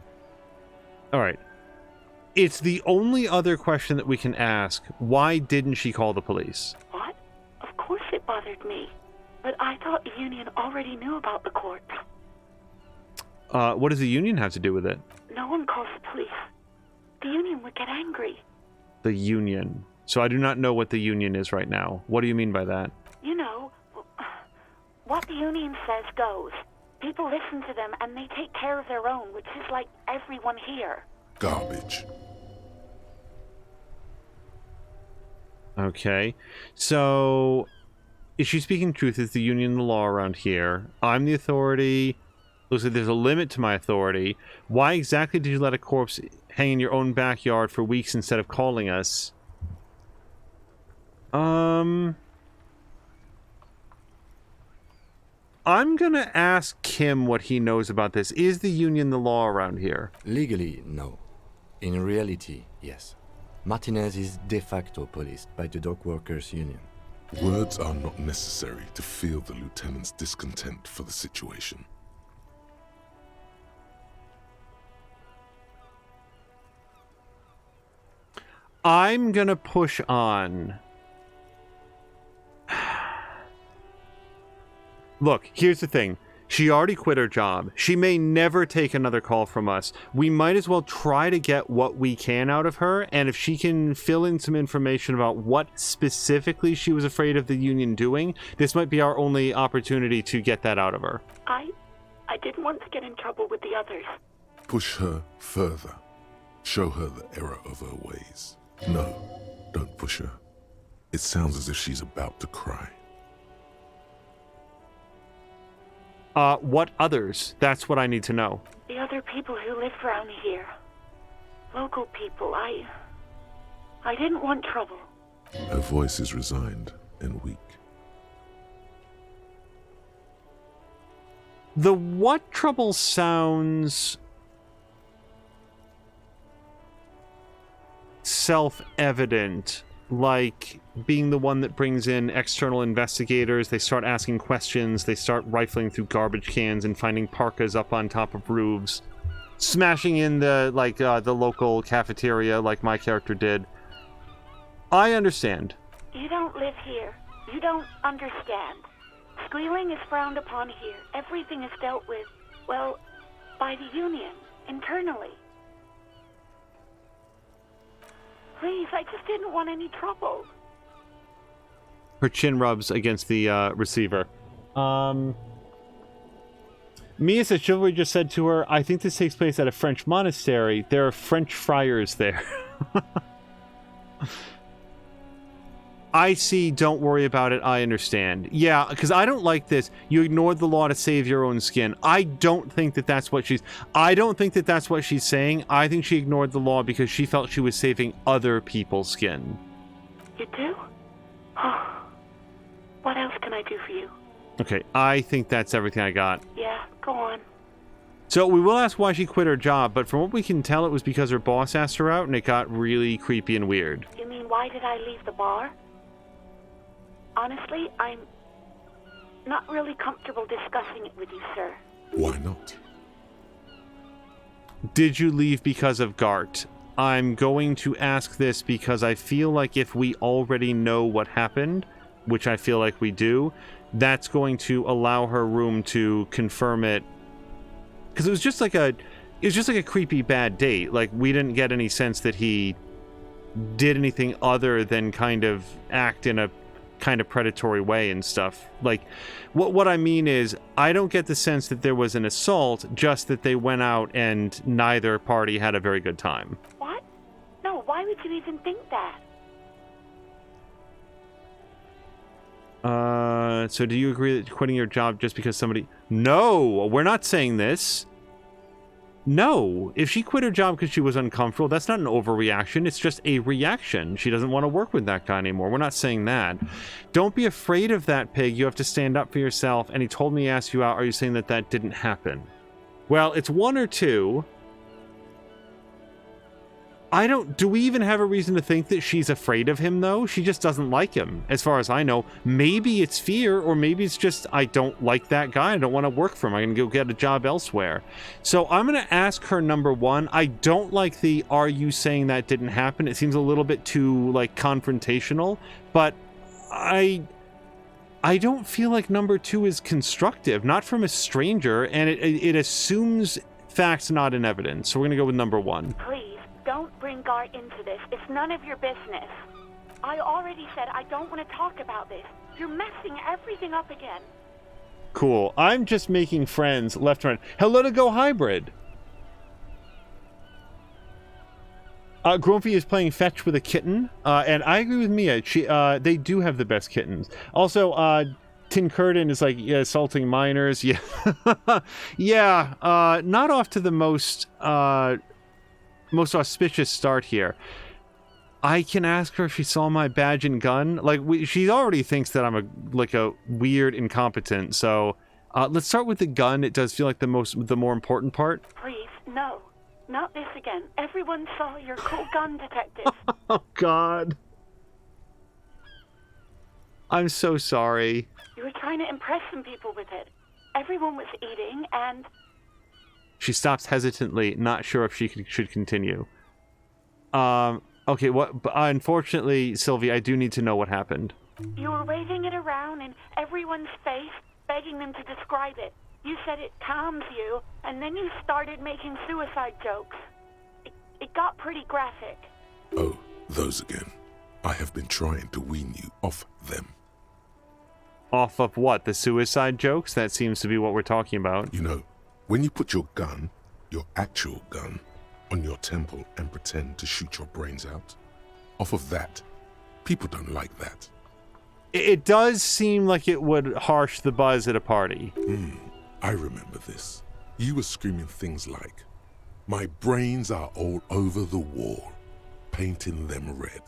All right. It's the only other question that we can ask. Why didn't she call the police? What? Of course it bothered me. But I thought the Union already knew about the corpse. What does the Union have to do with it? No one calls the police. The Union would get angry. The Union. So I do not know what the Union is right now. What do you mean by that? You know, what the Union says goes. People listen to them and they take care of their own, which is like everyone here. Garbage. Okay. So, is she speaking truth? Is the Union the law around here? I'm the authority. Looks like there's a limit to my authority. Why exactly did you let a corpse hang in your own backyard for weeks instead of calling us? I'm gonna ask Kim what he knows about this. Is the Union the law around here? Legally, no. In reality, yes. Martinez is de facto policed by the Dock Workers Union. Words are not necessary to feel the lieutenant's discontent for the situation. I'm gonna push on. Look, here's the thing. She already quit her job. She may never take another call from us. We might as well try to get what we can out of her, and if she can fill in some information about what specifically she was afraid of the Union doing, this might be our only opportunity to get that out of her. I didn't want to get in trouble with the others. Push her further. Show her the error of her ways. No, don't push her. It sounds as if she's about to cry. What others? That's what I need to know. The other people who live around here. Local people. I didn't want trouble. Her voice is resigned and weak. The what trouble sounds self-evident, like being the one that brings in external investigators. They start asking questions, they start rifling through garbage cans and finding parkas up on top of roofs, smashing in the local cafeteria like my character did. I understand. You don't live here. You don't understand. Squealing is frowned upon here. Everything is dealt with, well, by the Union, internally. Please, I just didn't want any trouble. Her chin rubs against the receiver. Mia says Chivalry just said to her, I think this takes place at a French monastery. There are French friars there. I see, don't worry about it, I understand. Yeah, because I don't like this. You ignored the law to save your own skin. I don't think that that's what she's... I don't think that that's what she's saying. I think she ignored the law because she felt she was saving other people's skin. You do? Oh. What else can I do for you? Okay, I think that's everything I got. Yeah, go on. So we will ask why she quit her job, but from what we can tell, it was because her boss asked her out and it got really creepy and weird. You mean, why did I leave the bar? Honestly, I'm not really comfortable discussing it with you, sir. Why not? Did you leave because of Gart? I'm going to ask this because I feel like if we already know what happened, which I feel like we do, that's going to allow her room to confirm it. Because it was just like a creepy bad date. Like, we didn't get any sense that he did anything other than kind of act in a kind of predatory way and stuff. Like, what I mean is, I don't get the sense that there was an assault, just that they went out and neither party had a very good time. What? No, why would you even think that? So do you agree that quitting your job just because somebody... No, we're not saying this. No, if she quit her job because she was uncomfortable, that's not an overreaction. It's just a reaction. She doesn't want to work with that guy anymore. We're not saying that. Don't be afraid of that, Pig. You have to stand up for yourself. And he told me to ask you out. Are you saying that that didn't happen? Well, it's one or two. Do we even have a reason to think that she's afraid of him, though? She just doesn't like him, as far as I know. Maybe it's fear, or maybe it's just, I don't like that guy. I don't want to work for him. I'm going to go get a job elsewhere. So I'm going to ask her number one. I don't like the, are you saying that didn't happen? It seems a little bit too, like, confrontational. But I don't feel like number two is constructive. Not from a stranger, and it assumes facts, not in evidence. So we're going to go with number one. Please. Don't bring Gar into this. It's none of your business. I already said I don't want to talk about this. You're messing everything up again. Cool. I'm just making friends left and right. Hello to Go Hybrid. Grumpy is playing fetch with a kitten. And I agree with Mia. They do have the best kittens. Also, Tin Curtin is like assaulting minors. Yeah. Yeah. Not off to the most auspicious start here. I can ask her if she saw my badge and gun. Like, she already thinks that I'm a weird incompetent. So let's start with the gun. It does feel like the more important part. Please, no, not this again. Everyone saw your cool gun detective. Oh God, I'm so sorry. You were trying to impress some people with it. Everyone was eating and... She stops hesitantly, not sure if she should continue. Okay, unfortunately, Sylvie, I do need to know what happened. You were waving it around in everyone's face, begging them to describe it. You said it calms you, and then you started making suicide jokes. It got pretty graphic. Oh, those again. I have been trying to wean you off them. Off of what? The suicide jokes? That seems to be what we're talking about. You know, when you put your gun, your actual gun, on your temple and pretend to shoot your brains out, off of that, people don't like that. It does seem like it would harsh the buzz at a party. I remember this. You were screaming things like, "My brains are all over the wall, painting them red.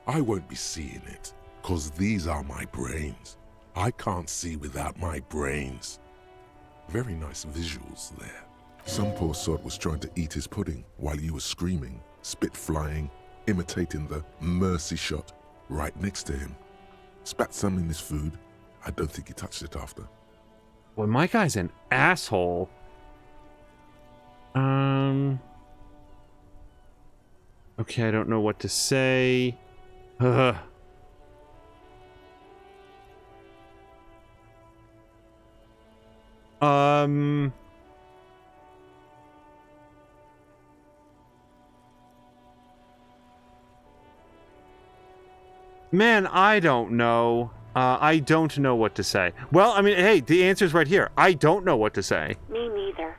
I won't be seeing it, 'cause these are my brains. I can't see without my brains." Very nice visuals there. Some poor sod was trying to eat his pudding while you were screaming, spit flying, imitating the mercy shot right next to him. Spat some in his food. I don't think he touched it after. Well, my guy's an asshole. Okay, I don't know what to say. Ugh. Man, I don't know. I don't know what to say. Well, I mean, hey, the answer's right here. I don't know what to say. Me neither.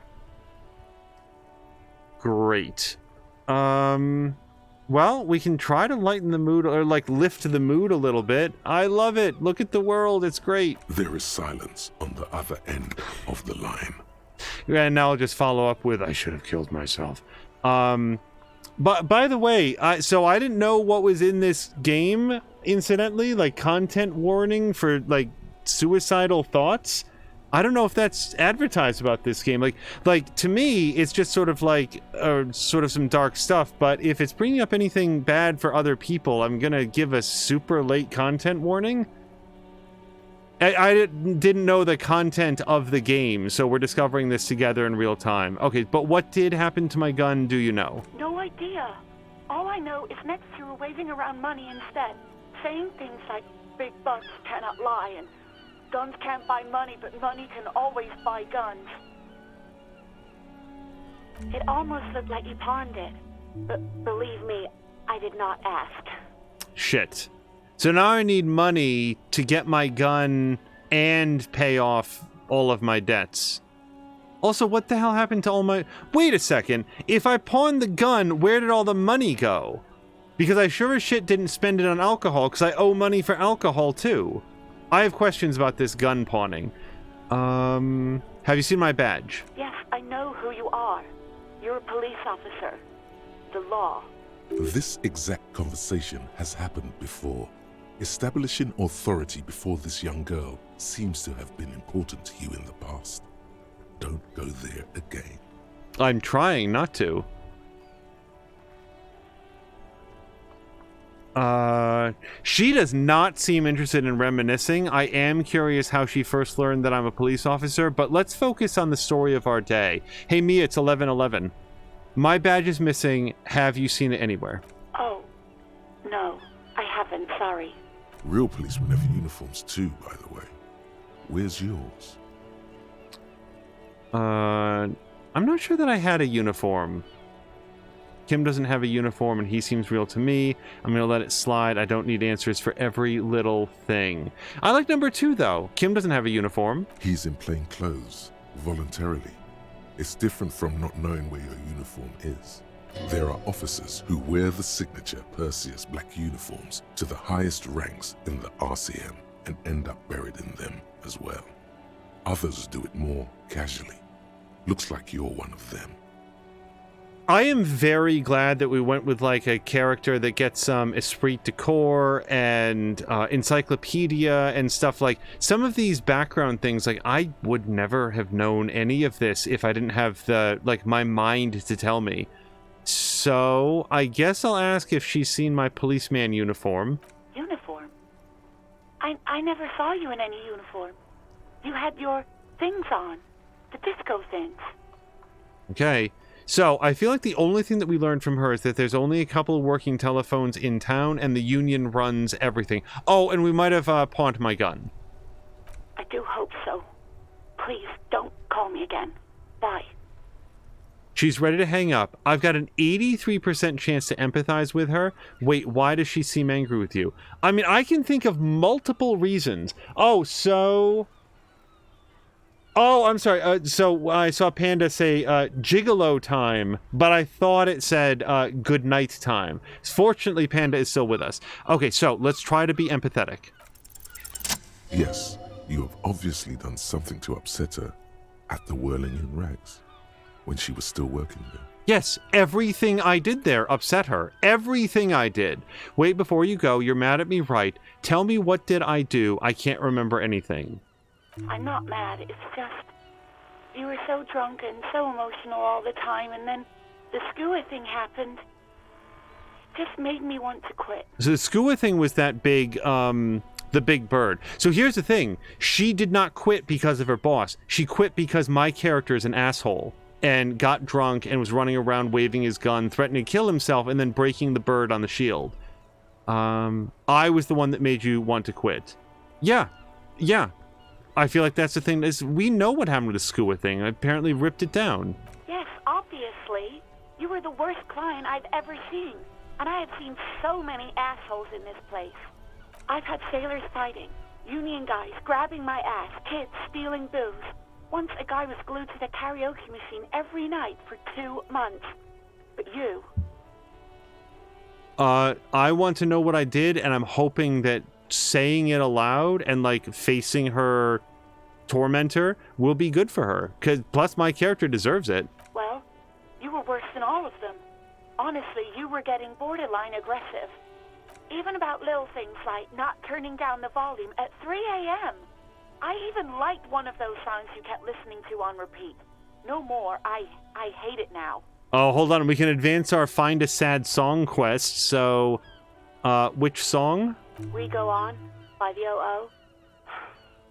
Great. Well, we can try to lighten the mood, or like lift the mood a little bit. I love it. Look at the world. It's great. There is silence on the other end of the line. And now I'll just follow up with, I should have killed myself. But by the way, so I didn't know what was in this game, incidentally, like content warning for like suicidal thoughts. I don't know if that's advertised about this game. Like to me, it's just sort of like sort of some dark stuff. But if it's bringing up anything bad for other people, I'm gonna give a super late content warning. I didn't know the content of the game, so we're discovering this together in real time. Okay, but what did happen to my gun, do you know? No idea. All I know is next you were waving around money instead, saying things like big bucks cannot lie and guns can't buy money, but money can always buy guns. It almost looked like you pawned it, but believe me, I did not ask. Shit. So now I need money to get my gun and pay off all of my debts. Also, what the hell happened to all my... Wait a second. If I pawned the gun, where did all the money go? Because I sure as shit didn't spend it on alcohol, because I owe money for alcohol, too. I have questions about this gun pawning. Have you seen my badge? Yes, I know who you are. You're a police officer. The law. This exact conversation has happened before. Establishing authority before this young girl seems to have been important to you in the past. Don't go there again. I'm trying not to. She does not seem interested in reminiscing. I am curious how she first learned that I'm a police officer, but let's focus on the story of our day. Hey Mia, it's 11:11. My badge is missing. Have you seen it anywhere? Oh, no, I haven't, sorry. Real policemen have uniforms too, by the way. Where's yours? I'm not sure that I had a uniform. Kim doesn't have a uniform and he seems real to me. I'm gonna let it slide. I don't need answers for every little thing. I like number 2 though. Kim doesn't have a uniform. He's in plain clothes, voluntarily. It's different from not knowing where your uniform is. There are officers who wear the signature Perseus black uniforms to the highest ranks in the RCM and end up buried in them as well. Others do it more casually. Looks like you're one of them. I am very glad that we went with like a character that gets some esprit de corps and encyclopedia and stuff. Like some of these background things, like I would never have known any of this if I didn't have the my mind to tell me. So I guess I'll ask if she's seen my policeman uniform. Uniform? I never saw you in any uniform. You had your things on. The disco things. Okay. So, I feel like the only thing that we learned from her is that there's only a couple of working telephones in town, and the union runs everything. Oh, and we might have pawned my gun. I do hope so. Please, don't call me again. Bye. She's ready to hang up. I've got an 83% chance to empathize with her. Wait, why does she seem angry with you? I mean, I can think of multiple reasons. Oh, so... Oh, I'm sorry. So I saw Panda say gigolo time, but I thought it said good night time. Fortunately, Panda is still with us. Okay, so let's try to be empathetic. Yes, you have obviously done something to upset her at the Whirling in Rags when she was still working there. Yes, everything I did there upset her. Everything I did. Wait, before you go, you're mad at me, right? Tell me, what did I do? I can't remember anything. I'm not mad, it's just... You were so drunk and so emotional all the time, and then the skua thing happened. It just made me want to quit. So the skua thing was that big, the big bird. So here's the thing. She did not quit because of her boss. She quit because my character is an asshole and got drunk and was running around waving his gun, threatening to kill himself, and then breaking the bird on the shield. I was the one that made you want to quit. Yeah. I feel like that's the thing, is we know what happened with the skua thing. I apparently ripped it down. Yes, obviously. You were the worst client I've ever seen. And I have seen so many assholes in this place. I've had sailors fighting, union guys grabbing my ass, kids stealing booze. Once a guy was glued to the karaoke machine every night for 2 months. But you... I want to know what I did, and I'm hoping that saying it aloud and facing her tormentor will be good for her, because plus my character deserves it. Well, you were worse than all of them. Honestly, you were getting borderline aggressive. Even about little things like not turning down the volume at 3 a.m. I even liked one of those songs you kept listening to on repeat. No more. I hate it now. Oh, hold on. We can advance our Find a Sad Song quest. So, which song? We Go On by the O.O.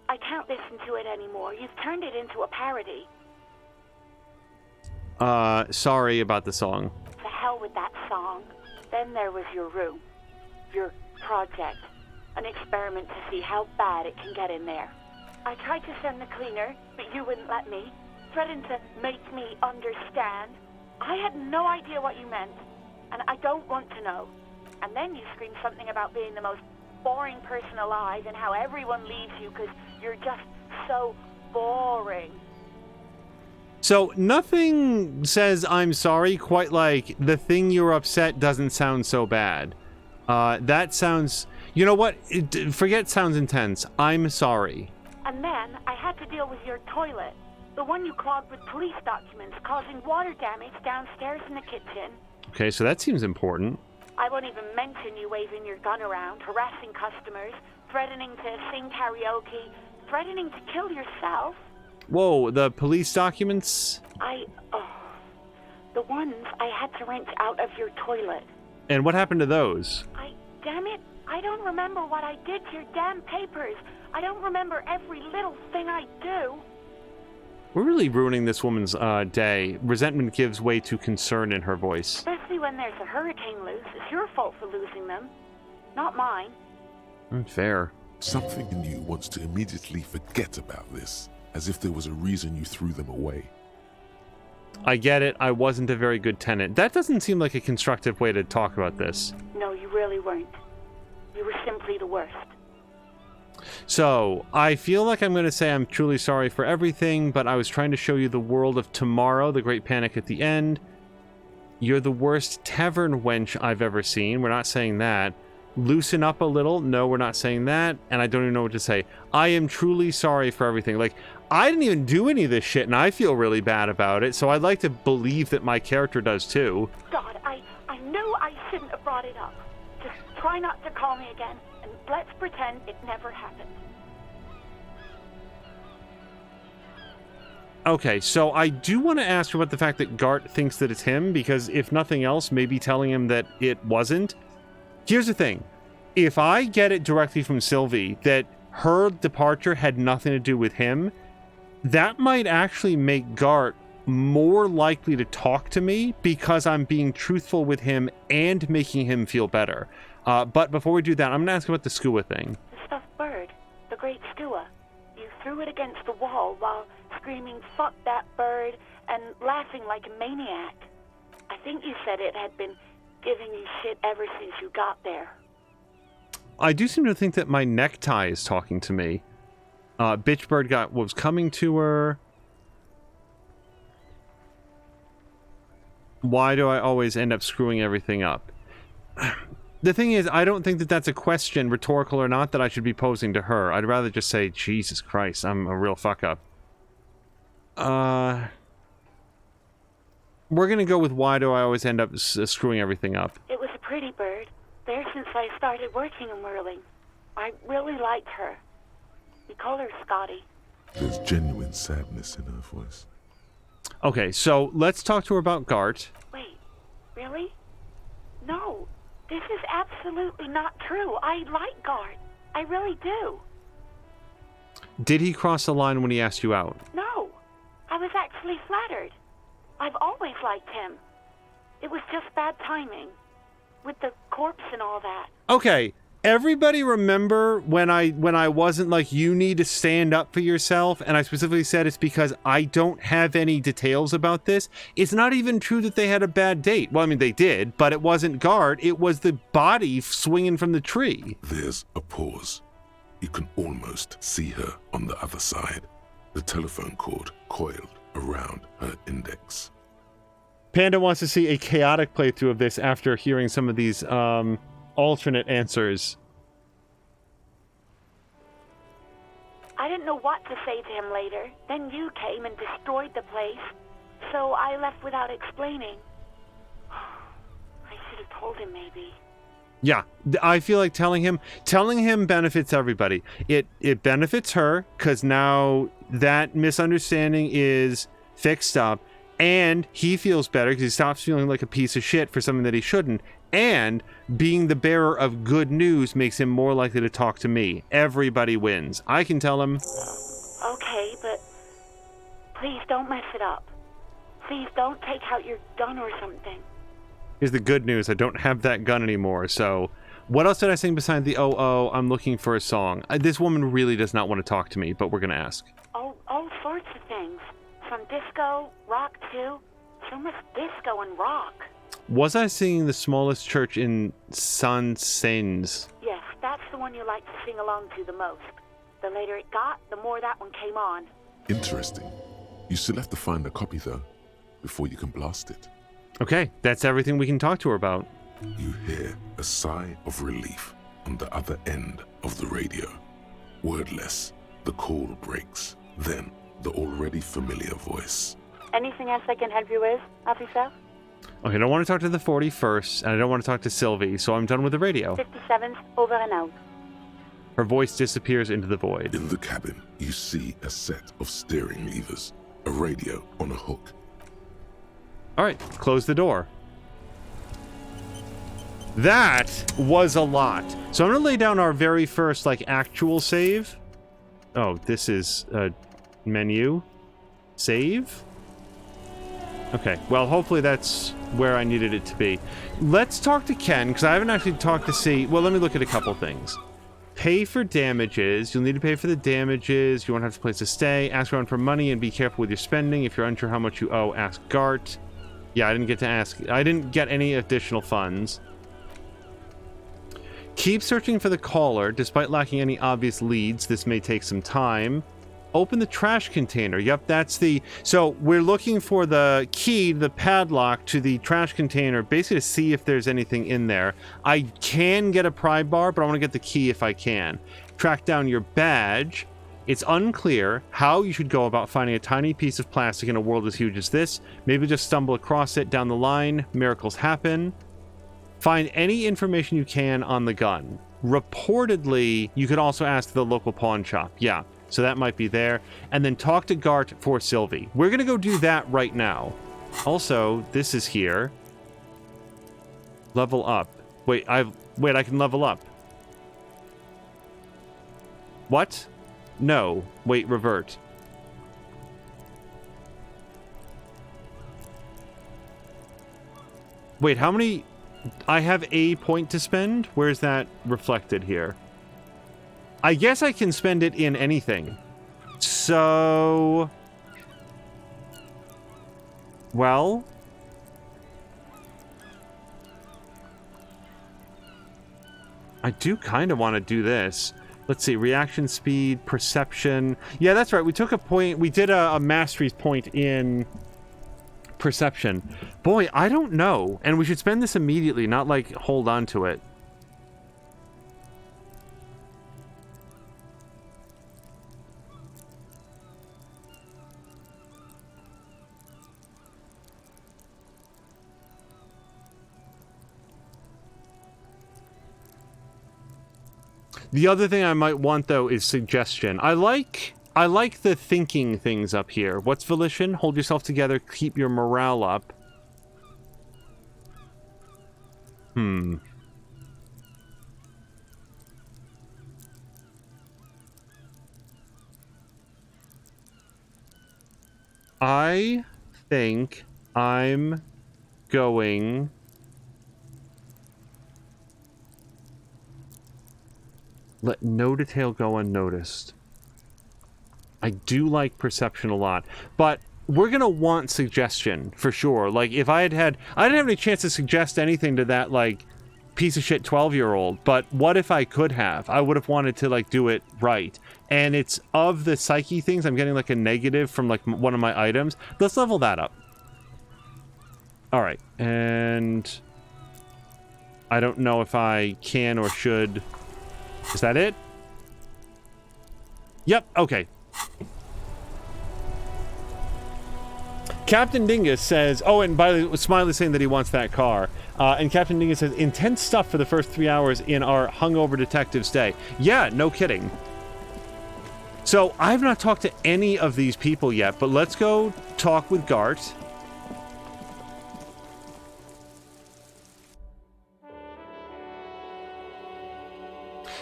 I can't listen to it anymore. You've turned it into a parody. Sorry about the song. To hell with that song. Then there was your room. Your project. An experiment to see how bad it can get in there. I tried to send the cleaner, but you wouldn't let me. Threatened to make me understand. I had no idea what you meant, and I don't want to know. And then you screamed something about being the most boring person alive and how everyone leaves you because you're just so boring. So nothing says I'm sorry quite like the thing you're upset doesn't sound so bad. That sounds... You know what? Forget sounds intense. I'm sorry. And then I had to deal with your toilet. The one you clogged with police documents, causing water damage downstairs in the kitchen. Okay, so that seems important. I won't even mention you waving your gun around, harassing customers, threatening to sing karaoke, threatening to kill yourself. Whoa, the police documents? The ones I had to wrench out of your toilet. And what happened to those? Damn it, I don't remember what I did to your damn papers. I don't remember every little thing I do. We're really ruining this woman's day. Resentment gives way to concern in her voice. Especially when there's a hurricane loose. It's your fault for losing them, not mine. Fair. Something in you wants to immediately forget about this, as if there was a reason you threw them away. I get it. I wasn't a very good tenant. That doesn't seem like a constructive way to talk about this. No, you really weren't. You were simply the worst. So, I feel like I'm going to say I'm truly sorry for everything, but I was trying to show you the world of tomorrow, the great panic at the end. You're the worst tavern wench I've ever seen. We're not saying that. Loosen up a little. No, we're not saying that. And I don't even know what to say. I am truly sorry for everything. Like, I didn't even do any of this shit, and I feel really bad about it, so I'd like to believe that my character does too. God, I knew I shouldn't have brought it up. Just try not to call me again, and let's pretend it never happened. Okay, so I do want to ask about the fact that Gart thinks that it's him, because if nothing else, maybe telling him that it wasn't. Here's the thing. If I get it directly from Sylvie that her departure had nothing to do with him, that might actually make Gart more likely to talk to me because I'm being truthful with him and making him feel better. But before we do that, I'm going to ask about the skua thing. The stuffed bird, the great skua. You threw it against the wall while screaming, "Fuck that bird," and laughing like a maniac. I think you said it had been giving you shit ever since you got there. I do seem to think that my necktie is talking to me. Bitch bird was coming to her. Why do I always end up screwing everything up? The thing is, I don't think that that's a question, rhetorical or not, that I should be posing to her. I'd rather just say, Jesus Christ, I'm a real fuck up. We're gonna go with why do I always end up screwing everything up. It was a pretty bird. There since I started working in whirling. I really liked her. We call her Scotty. There's genuine sadness in her voice. Okay, so let's talk to her about Gart. Wait, really? No, this is absolutely not true. I like Gart. I really do. Did he cross the line when he asked you out? No, I was actually flattered. I've always liked him. It was just bad timing. With the corpse and all that. Okay, everybody remember when I wasn't like, you need to stand up for yourself, and I specifically said it's because I don't have any details about this? It's not even true that they had a bad date. Well, I mean, they did, but it wasn't Gart. It was the body swinging from the tree. There's a pause. You can almost see her on the other side. The telephone cord coiled around her index. Panda wants to see a chaotic playthrough of this after hearing some of these alternate answers. I didn't know what to say to him later. Then you came and destroyed the place. So I left without explaining. I should have told him maybe. Yeah, I feel like telling him benefits everybody. It benefits her because now that misunderstanding is fixed up, and he feels better because he stops feeling like a piece of shit for something that he shouldn't. And being the bearer of good news makes him more likely to talk to me. Everybody wins. I can tell him. Okay, but please don't mess it up. Please don't take out your gun or something. Here's the good news. I don't have that gun anymore, so... What else did I sing besides the oh, I'm looking for a song? This woman really does not want to talk to me, but we're going to ask. All sorts of things. From disco, rock too. So much disco and rock. Was I singing the smallest church in Saint-Saëns? Yes, that's the one you like to sing along to the most. The later it got, the more that one came on. Interesting. You still have to find a copy, though, before you can blast it. Okay, that's everything we can talk to her about. You hear a sigh of relief on the other end of the radio. Wordless, the call breaks. Then, the already familiar voice. Anything else I can help you with, officer? Okay, I don't want to talk to the 41st, and I don't want to talk to Sylvie, so I'm done with the radio. 57th, over and out. Her voice disappears into the void. In the cabin, you see a set of steering levers, a radio on a hook. Alright, close the door. That was a lot. So I'm going to lay down our very first, actual save. Oh, this is a menu. Save? Okay, well, hopefully that's where I needed it to be. Let's talk to Ken, because I haven't actually talked to see... Well, let me look at a couple things. Pay for damages. You'll need to pay for the damages. You won't have a place to stay. Ask around for money and be careful with your spending. If you're unsure how much you owe, ask Gart. Yeah, I didn't get to ask. I didn't get any additional funds. Keep searching for the caller. Despite lacking any obvious leads, this may take some time. Open the trash container. Yep, that's the... So we're looking for the key, the padlock to the trash container, basically to see if there's anything in there. I can get a pry bar, but I want to get the key if I can. Track down your badge. It's unclear how you should go about finding a tiny piece of plastic in a world as huge as this. Maybe just stumble across it down the line. Miracles happen. Find any information you can on the gun. Reportedly, you could also ask the local pawn shop. Yeah, so that might be there. And then talk to Gart for Sylvie. We're going to go do that right now. Also, this is here. Level up. Wait, I can level up. What? No. Wait, revert. Wait, how many... I have a point to spend? Where's that reflected here? I guess I can spend it in anything. So... Well... I do kind of want to do this. Let's see, reaction speed, perception. Yeah, that's right. We took a point. We did a mastery point in perception. Boy, I don't know. And we should spend this immediately, not hold on to it. The other thing I might want, though, is suggestion. I like the thinking things up here. What's volition? Hold yourself together, keep your morale up. I think I'm going... Let no detail go unnoticed. I do like perception a lot, but we're gonna want suggestion for sure. If I didn't have any chance to suggest anything to that piece of shit 12-year-old, but what if I could have? I would have wanted to do it right. And it's of the psyche things, I'm getting a negative from one of my items. Let's level that up. All right, and I don't know if I can or should. Is that it? Yep, okay. Captain Dingus says, oh, and by the way, Smiley's saying that he wants that car. And Captain Dingus says, intense stuff for the first 3 hours in our hungover detective's day. Yeah, no kidding. So, I've not talked to any of these people yet, but let's go talk with Gart.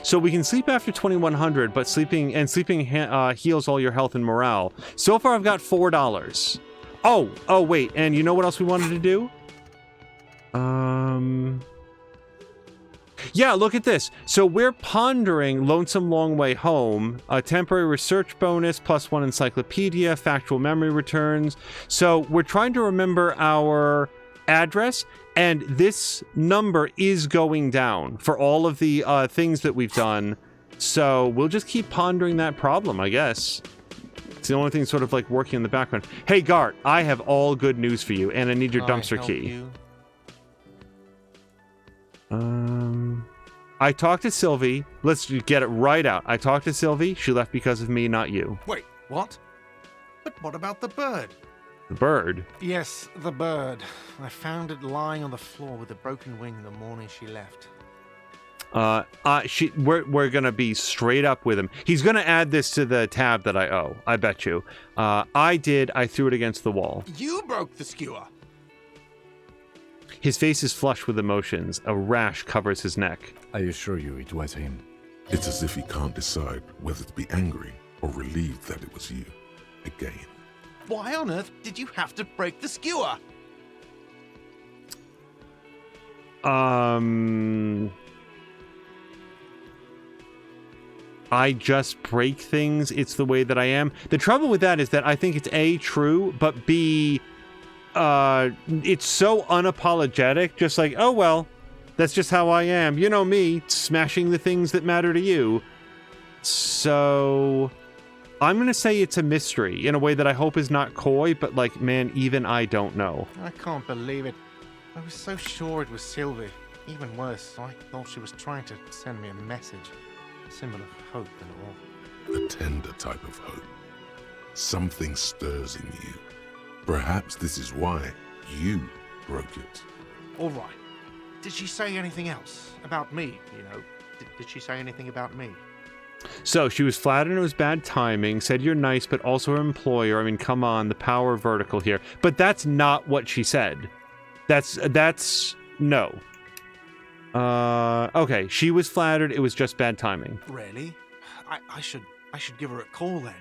So we can sleep after 2100, but sleeping heals all your health and morale. So far, I've got $4. Oh, wait, and you know what else we wanted to do? Yeah, look at this. So we're pondering Lonesome Long Way Home, a temporary research bonus, +1 encyclopedia, factual memory returns. So we're trying to remember our address, and this number is going down for all of the things that we've done. So we'll just keep pondering that problem, I guess. It's the only thing sort of like working in the background. Hey, Gart, I have all good news for you, and I need your dumpster key. I talked to Sylvie. Let's get it right out. I talked to Sylvie. She left because of me, not you. Wait, what? But what about the bird? The bird? Yes, the bird. I found it lying on the floor with a broken wing the morning she left. We're gonna be straight up with him. He's gonna add this to the tab that I owe. I bet you. I threw it against the wall. You broke the skewer. His face is flushed with emotions. A rash covers his neck. I assure you it was him. It's as if he can't decide whether to be angry or relieved that it was you. Again. Why on earth did you have to break the skewer? I just break things. It's the way that I am. The trouble with that is that I think it's A, true, but B, it's so unapologetic, just like, oh well, that's just how I am. You know me, smashing the things that matter to you. So I'm gonna say it's a mystery in a way that I hope is not coy, but like, man, even I don't know. I can't believe it. I was so sure it was Sylvie. Even worse, I thought she was trying to send me a message. A symbol of hope and all. A tender type of hope. Something stirs in you. Perhaps this is why you broke it. All right. Did she say anything else about me, you know? Did she say anything about me? So she was flattered it was bad timing, said you're nice, but also her employer. I mean, come on, the power vertical here. But that's not what she said. That's no. Okay, she was flattered, it was just bad timing. Really? I should give her a call then.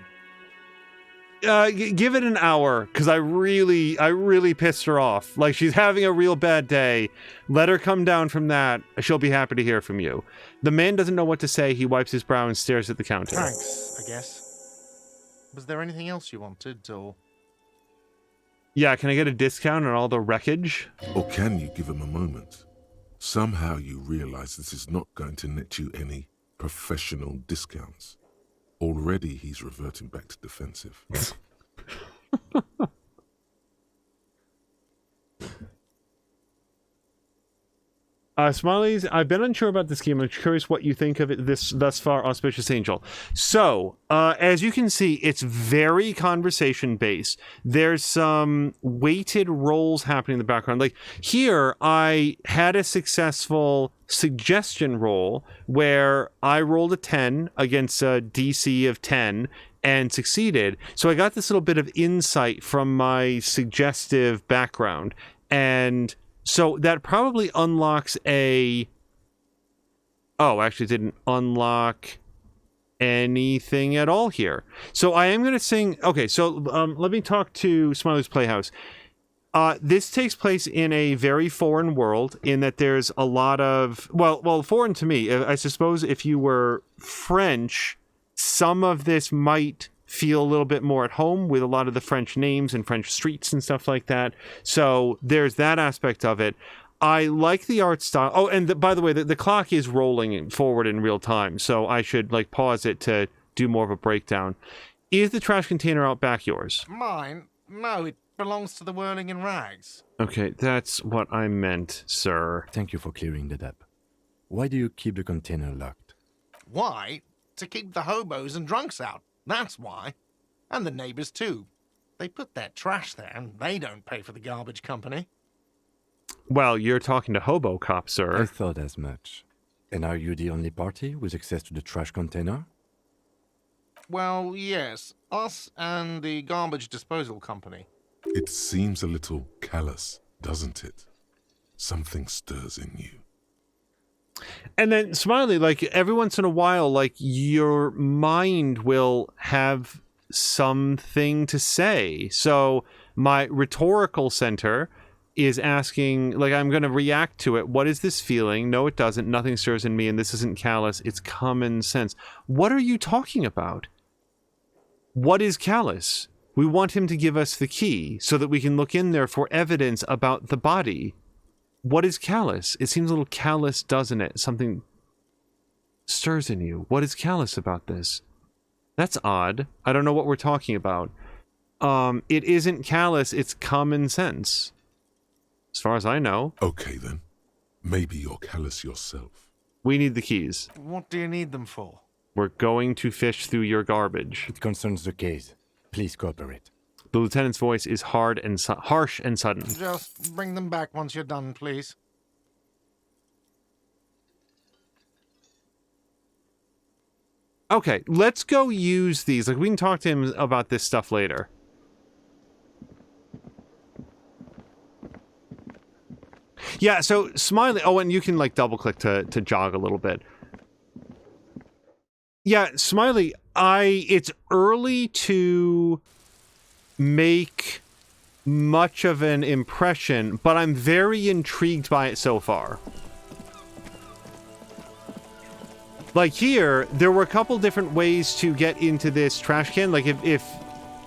Give it an hour, because I really pissed her off. Like, she's having a real bad day. Let her come down from that. She'll be happy to hear from you. The man doesn't know what to say. He wipes his brow and stares at the counter. Thanks, I guess. Was there anything else you wanted, or...? Yeah, can I get a discount on all the wreckage? Or can you give him a moment? Somehow you realize this is not going to net you any professional discounts. Already he's reverting back to defensive. Smileys, I've been unsure about the scheme. I'm curious what you think of it thus far, Auspicious Angel. So, as you can see, it's very conversation-based. There's some weighted roles happening in the background. Like, here, I had a successful suggestion roll where I rolled a 10 against a DC of 10 and succeeded. So I got this little bit of insight from my suggestive background, and... so that probably unlocks a... oh, actually didn't unlock anything at all here. So I am going to sing... okay, so let me talk to Smiley's Playhouse. This takes place in a very foreign world in that there's a lot of... well, foreign to me. I suppose if you were French, some of this might feel a little bit more at home with a lot of the French names and French streets and stuff like that. So there's that aspect of it. I like the art style. Oh, and by the way, the clock is rolling forward in real time, so I should like pause it to do more of a breakdown. Is the trash container out back yours? Mine? No, it belongs to the Whirling in Rags. Okay, that's what I meant, sir. Thank you for clearing that up. Why do you keep the container locked? Why? To keep the hobos and drunks out. That's why. And the neighbors, too. They put their trash there, and they don't pay for the garbage company. Well, you're talking to Hobo Cop, sir. I thought as much. And are you the only party with access to the trash container? Well, yes. Us and the garbage disposal company. It seems a little callous, doesn't it? Something stirs in you. And then, Smiley, like, every once in a while, like, your mind will have something to say. So, my rhetorical center is asking, like, I'm going to react to it. What is this feeling? No, it doesn't. Nothing stirs in me, and this isn't callous. It's common sense. What are you talking about? What is callous? We want him to give us the key so that we can look in there for evidence about the body. What is callous? It seems a little callous, doesn't it? Something stirs in you. What is callous about this? That's odd. I don't know what we're talking about. It isn't callous, it's common sense. As far as I know. Okay then. Maybe you're callous yourself. We need the keys. What do you need them for? We're going to fish through your garbage. It concerns the case. Please cooperate. The lieutenant's voice is harsh and sudden. Just bring them back once you're done, please. Okay, let's go use these. Like, we can talk to him about this stuff later. Yeah, so Smiley... Oh, and you can, like, double-click to jog a little bit. Yeah, Smiley, it's early to make much of an impression, but I'm very intrigued by it so far. Like here, there were a couple different ways to get into this trash can. Like if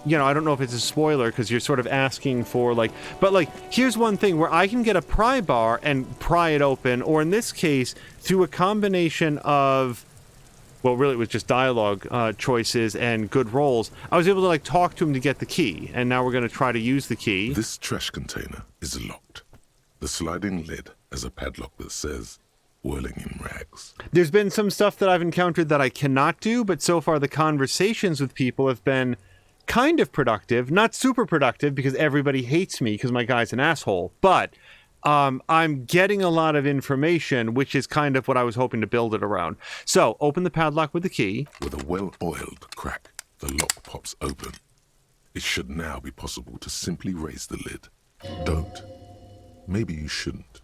you know, I don't know if it's a spoiler because you're sort of asking for like, but like, here's one thing where I can get a pry bar and pry it open, or in this case, through a combination of, well, really it was just dialogue choices and good rolls, I was able to like talk to him to get the key, and now we're going to try to use the key. This trash container is locked. The sliding lid has a padlock that says, whirling in rags. There's been some stuff that I've encountered that I cannot do, but so far the conversations with people have been kind of productive. Not super productive because everybody hates me because my guy's an asshole, but I'm getting a lot of information, which is kind of what I was hoping to build it around. So, open the padlock with the key. With a well-oiled crack, the lock pops open. It should now be possible to simply raise the lid. Don't. Maybe you shouldn't.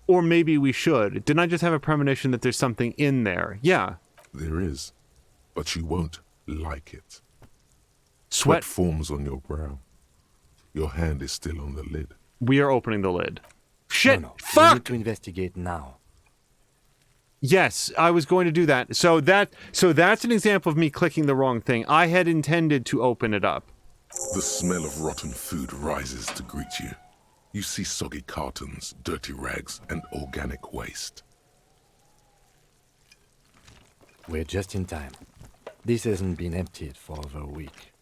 Or maybe we should. Didn't I just have a premonition that there's something in there? Yeah. There is, but you won't like it. Sweat forms on your brow. Your hand is still on the lid. We are opening the lid. Shit! No. Fuck! We need to investigate now. Yes, I was going to do that. So that's an example of me clicking the wrong thing. I had intended to open it up. The smell of rotten food rises to greet you. You see soggy cartons, dirty rags, and organic waste. We're just in time. This hasn't been emptied for over a week.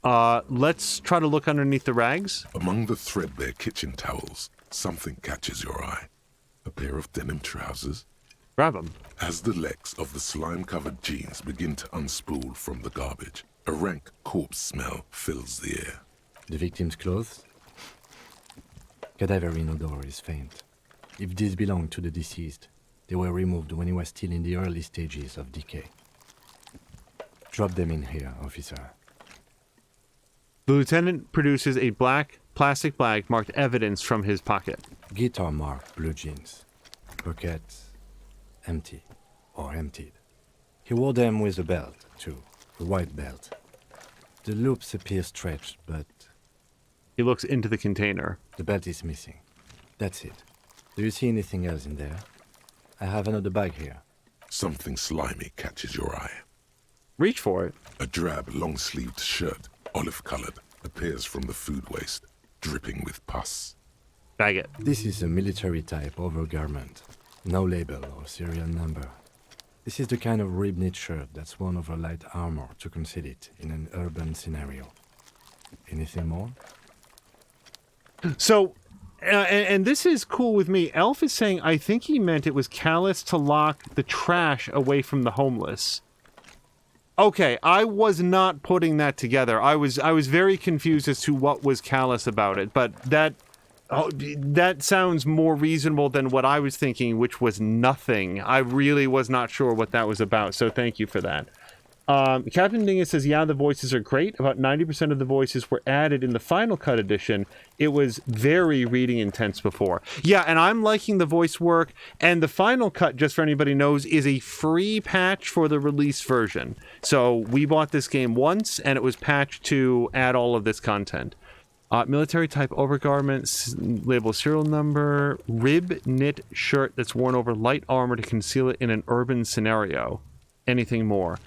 Let's try to look underneath the rags. Among the threadbare kitchen towels, something catches your eye. A pair of denim trousers. Grab them. As the legs of the slime-covered jeans begin to unspool from the garbage, a rank corpse smell fills the air. The victim's clothes? Cadaverine odor is faint. If these belong to the deceased, they were removed when he was still in the early stages of decay. Drop them in here, officer. The lieutenant produces a black plastic bag marked evidence from his pocket. Guitar marked blue jeans. Pockets empty or emptied. He wore them with a belt, too. A white belt. The loops appear stretched, but... He looks into the container. The belt is missing. That's it. Do you see anything else in there? I have another bag here. Something slimy catches your eye. Reach for it. A drab, long-sleeved shirt, olive-colored, appears from the food waste, dripping with pus. Bag it. This is a military-type overgarment. No label or serial number. This is the kind of rib-knit shirt that's worn over light armor to conceal it in an urban scenario. Anything more? So, and this is cool with me. Elf is saying, I think he meant it was callous to lock the trash away from the homeless. Okay, I was not putting that together. I was very confused as to what was callous about it, but that sounds more reasonable than what I was thinking, which was nothing. I really was not sure what that was about, so thank you for that. Captain Dingus says, yeah, the voices are great. About 90% of the voices were added in the Final Cut edition. It was very reading intense before. Yeah, and I'm liking the voice work. And the Final Cut, just for anybody knows, is a free patch for the release version. So we bought this game once, and it was patched to add all of this content. Military type overgarments, label serial number, rib knit shirt that's worn over light armor to conceal it in an urban scenario. Anything more?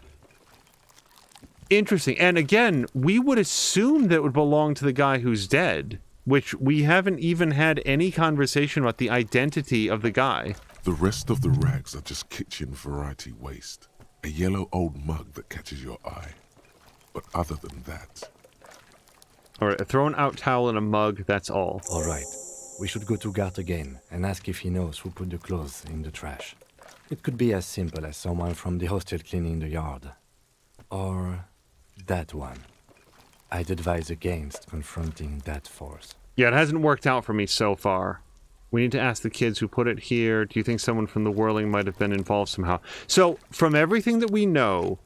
Interesting. And again, we would assume that it would belong to the guy who's dead, which we haven't even had any conversation about the identity of the guy. The rest of the rags are just kitchen variety waste. A yellow old mug that catches your eye. But other than that... Alright, a thrown out towel and a mug, that's all. Alright, we should go to Gart again and ask if he knows who put the clothes in the trash. It could be as simple as someone from the hostel cleaning the yard. Or that one. I'd advise against confronting that force. Yeah, it hasn't worked out for me so far. We need to ask the kids who put it here. Do you think someone from the whirling might have been involved somehow? So, from everything that we know,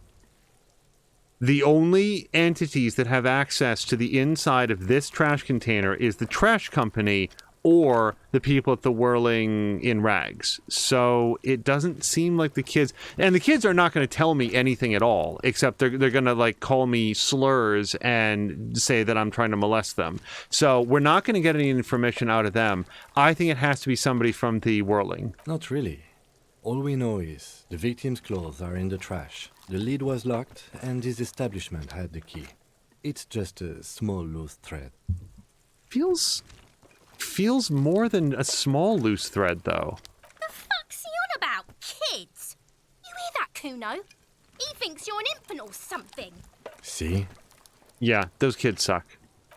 the only entities that have access to the inside of this trash container is the trash company or the people at the whirling in rags. So it doesn't seem like the kids... And the kids are not going to tell me anything at all, except they're going to, like, call me slurs and say that I'm trying to molest them. So we're not going to get any information out of them. I think it has to be somebody from the whirling. Not really. All we know is the victim's clothes are in the trash. The lid was locked, and his establishment had the key. It's just a small loose thread. Feels more than a small loose thread, though. The fuck's he on about, kids? You hear that, Kuno? He thinks you're an infant or something. See? Yeah, those kids suck.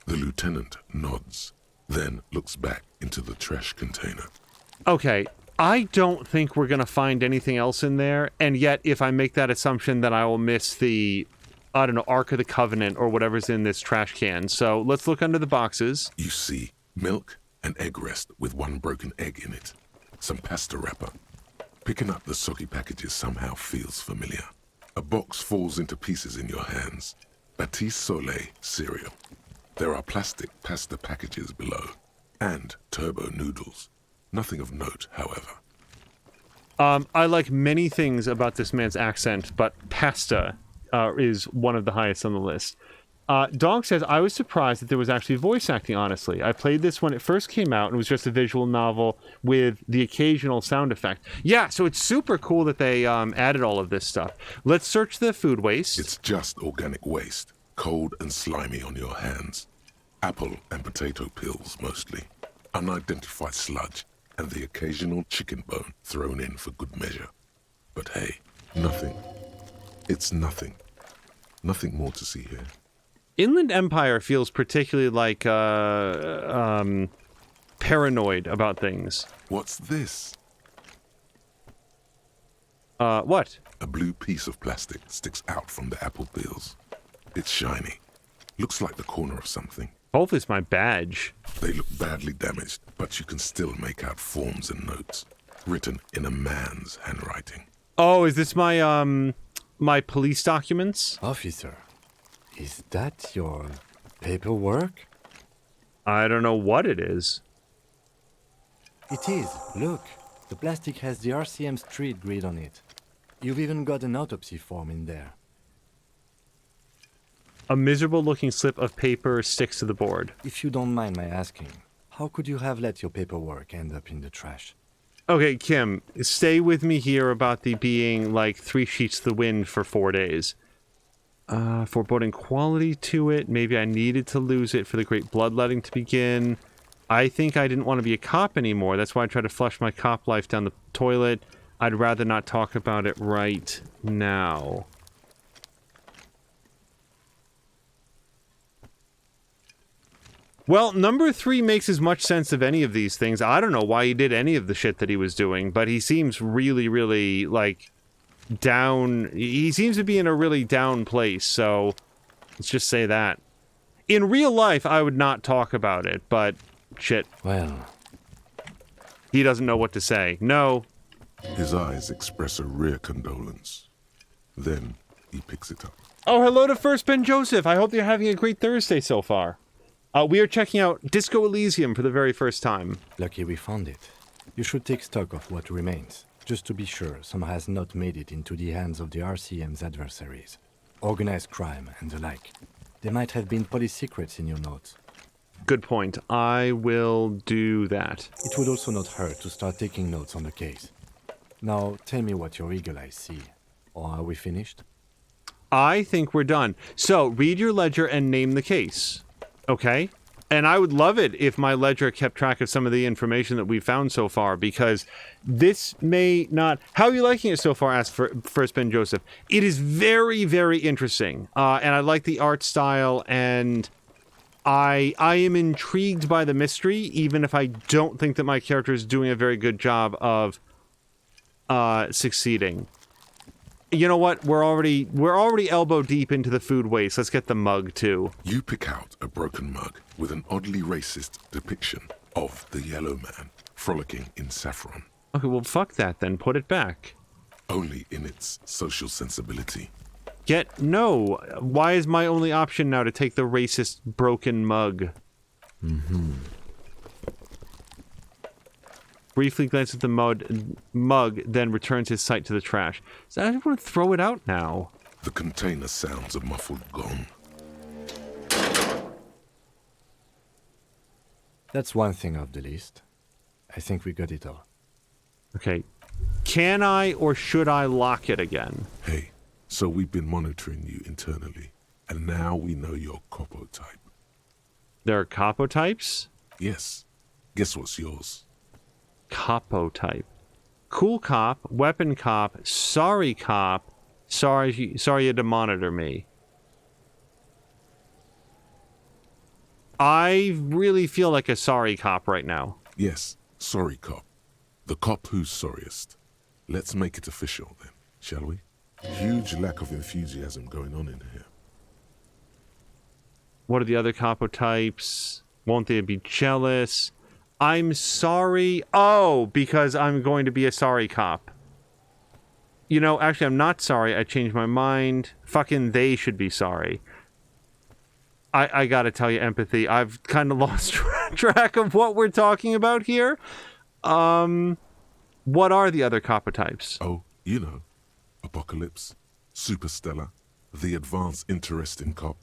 The lieutenant nods, then looks back into the trash container. Okay, I don't think we're going to find anything else in there, and yet if I make that assumption, then I will miss the, I don't know, Ark of the Covenant or whatever's in this trash can. So let's look under the boxes. You see milk, an egg rest with one broken egg in it, some pasta wrapper. Picking up the soggy packages somehow feels familiar. A box falls into pieces in your hands. Batiste Soleil cereal. There are plastic pasta packages below, and turbo noodles. Nothing of note, however. I like many things about this man's accent, but pasta is one of the highest on the list. Dog says, I was surprised that there was actually voice acting, honestly. I played this when it first came out, and it was just a visual novel with the occasional sound effect. Yeah, so it's super cool that they added all of this stuff. Let's search the food waste. It's just organic waste, cold and slimy on your hands. Apple and potato peels, mostly. Unidentified sludge, and the occasional chicken bone thrown in for good measure. But hey, nothing. It's nothing. Nothing more to see here. Inland Empire feels particularly like paranoid about things. What's this? What? A blue piece of plastic sticks out from the apple peels. It's shiny. Looks like the corner of something. Hopefully it's my badge. They look badly damaged, but you can still make out forms and notes, written in a man's handwriting. Oh, is this my, my police documents? Officer, is that your paperwork? I don't know what it is. It is. Look, the plastic has the RCM street grid on it. You've even got an autopsy form in there. A miserable-looking slip of paper sticks to the board. If you don't mind my asking, how could you have let your paperwork end up in the trash? Okay, Kim, stay with me here about the being like 3 sheets to the wind for 4 days. Foreboding quality to it. Maybe I needed to lose it for the great bloodletting to begin. I think I didn't want to be a cop anymore. That's why I tried to flush my cop life down the toilet. I'd rather not talk about it right now. Well, number 3 makes as much sense of any of these things. I don't know why he did any of the shit that he was doing, but he seems really, really, like, down. He seems to be in a really down place, so let's just say that. In real life, I would not talk about it, but shit. Well, he doesn't know what to say. No. His eyes express a rare condolence. Then he picks it up. Oh, hello to First Ben Joseph. I hope you're having a great Thursday so far. We are checking out Disco Elysium for the very first time. Lucky we found it. You should take stock of what remains, just to be sure some has not made it into the hands of the RCM's adversaries. Organized crime and the like. There might have been police secrets in your notes. Good point. I will do that. It would also not hurt to start taking notes on the case. Now, tell me what your eagle eyes see. Or are we finished? I think we're done. So, read your ledger and name the case. Okay? And I would love it if my ledger kept track of some of the information that we found so far, because this may not... How are you liking it so far? Asked First Ben Joseph. It is very, very interesting. And I like the art style, and I am intrigued by the mystery, even if I don't think that my character is doing a very good job of succeeding. You know what? We're already elbow deep into the food waste. Let's get the mug too. You pick out a broken mug with an oddly racist depiction of the yellow man frolicking in saffron. Okay, well fuck that then. Put it back. Only in its social sensibility. No. Why is my only option now to take the racist broken mug? Briefly glances at the mug, then returns his sight to the trash. So I just want to throw it out now. The container sounds a muffled gong. That's one thing off the list. I think we got it all. Okay. Can I or should I lock it again? Hey, so we've been monitoring you internally, and now we know your capo type. There are capo types? Yes. Guess what's yours? Capo type. Cool cop, weapon cop, sorry cop, sorry you had to monitor me. I really feel like a sorry cop right now. Yes, sorry cop. The cop who's sorriest. Let's make it official then, shall we? Huge lack of enthusiasm going on in here. What are the other capo types? Won't they be jealous? I'm sorry. Oh, because I'm going to be a sorry cop. You know, actually, I'm not sorry. I changed my mind. Fucking they should be sorry. I gotta tell you, empathy. I've kind of lost track of what we're talking about here. What are the other capo types? Oh, you know. Apocalypse, Superstellar, the advanced interesting cop,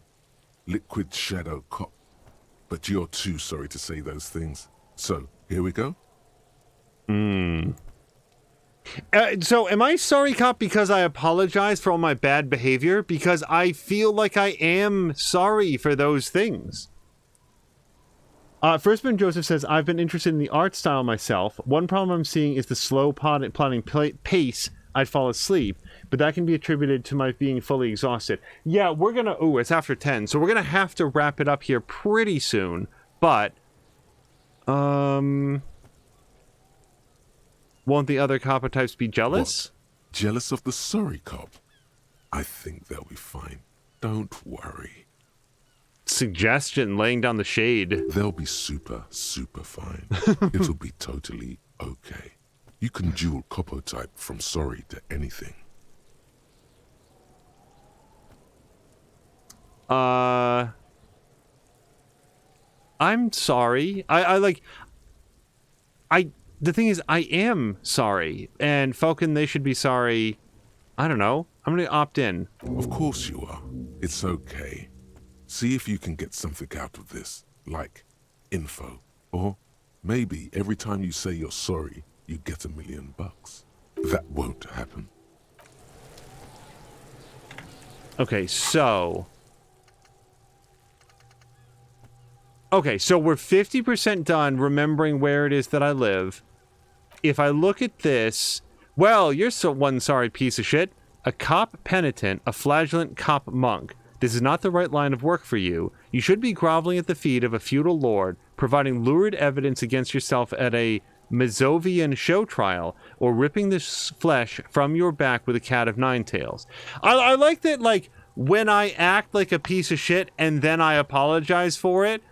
liquid shadow cop. But you're too sorry to say those things. So, here we go? So, am I sorry cop because I apologize for all my bad behavior? Because I feel like I am sorry for those things. First Ben Joseph says, I've been interested in the art style myself. One problem I'm seeing is the slow plotting pace. I'd fall asleep, but that can be attributed to my being fully exhausted. Yeah, we're gonna... Ooh, it's after 10, so we're gonna have to wrap it up here pretty soon, but... Won't the other capo types be jealous? What? Jealous of the sorry cop? I think they'll be fine. Don't worry. Suggestion, laying down the shade. They'll be super, super fine. It'll be totally okay. You can dual capo type from sorry to anything. I'm sorry. The thing is, I am sorry. And Falcon, they should be sorry. I don't know. I'm going to opt in. Of course you are. It's okay. See if you can get something out of this, like info. Or maybe every time you say you're sorry, you get $1 million. That won't happen. Okay, so we're 50% done remembering where it is that I live. If I look at this, well, you're one sorry piece of shit. A cop penitent, a flagellant cop monk. This is not the right line of work for you. You should be groveling at the feet of a feudal lord, providing lurid evidence against yourself at a Mazovian show trial, or ripping the flesh from your back with a cat of nine tails. I like that, like, when I act like a piece of shit and then I apologize for it,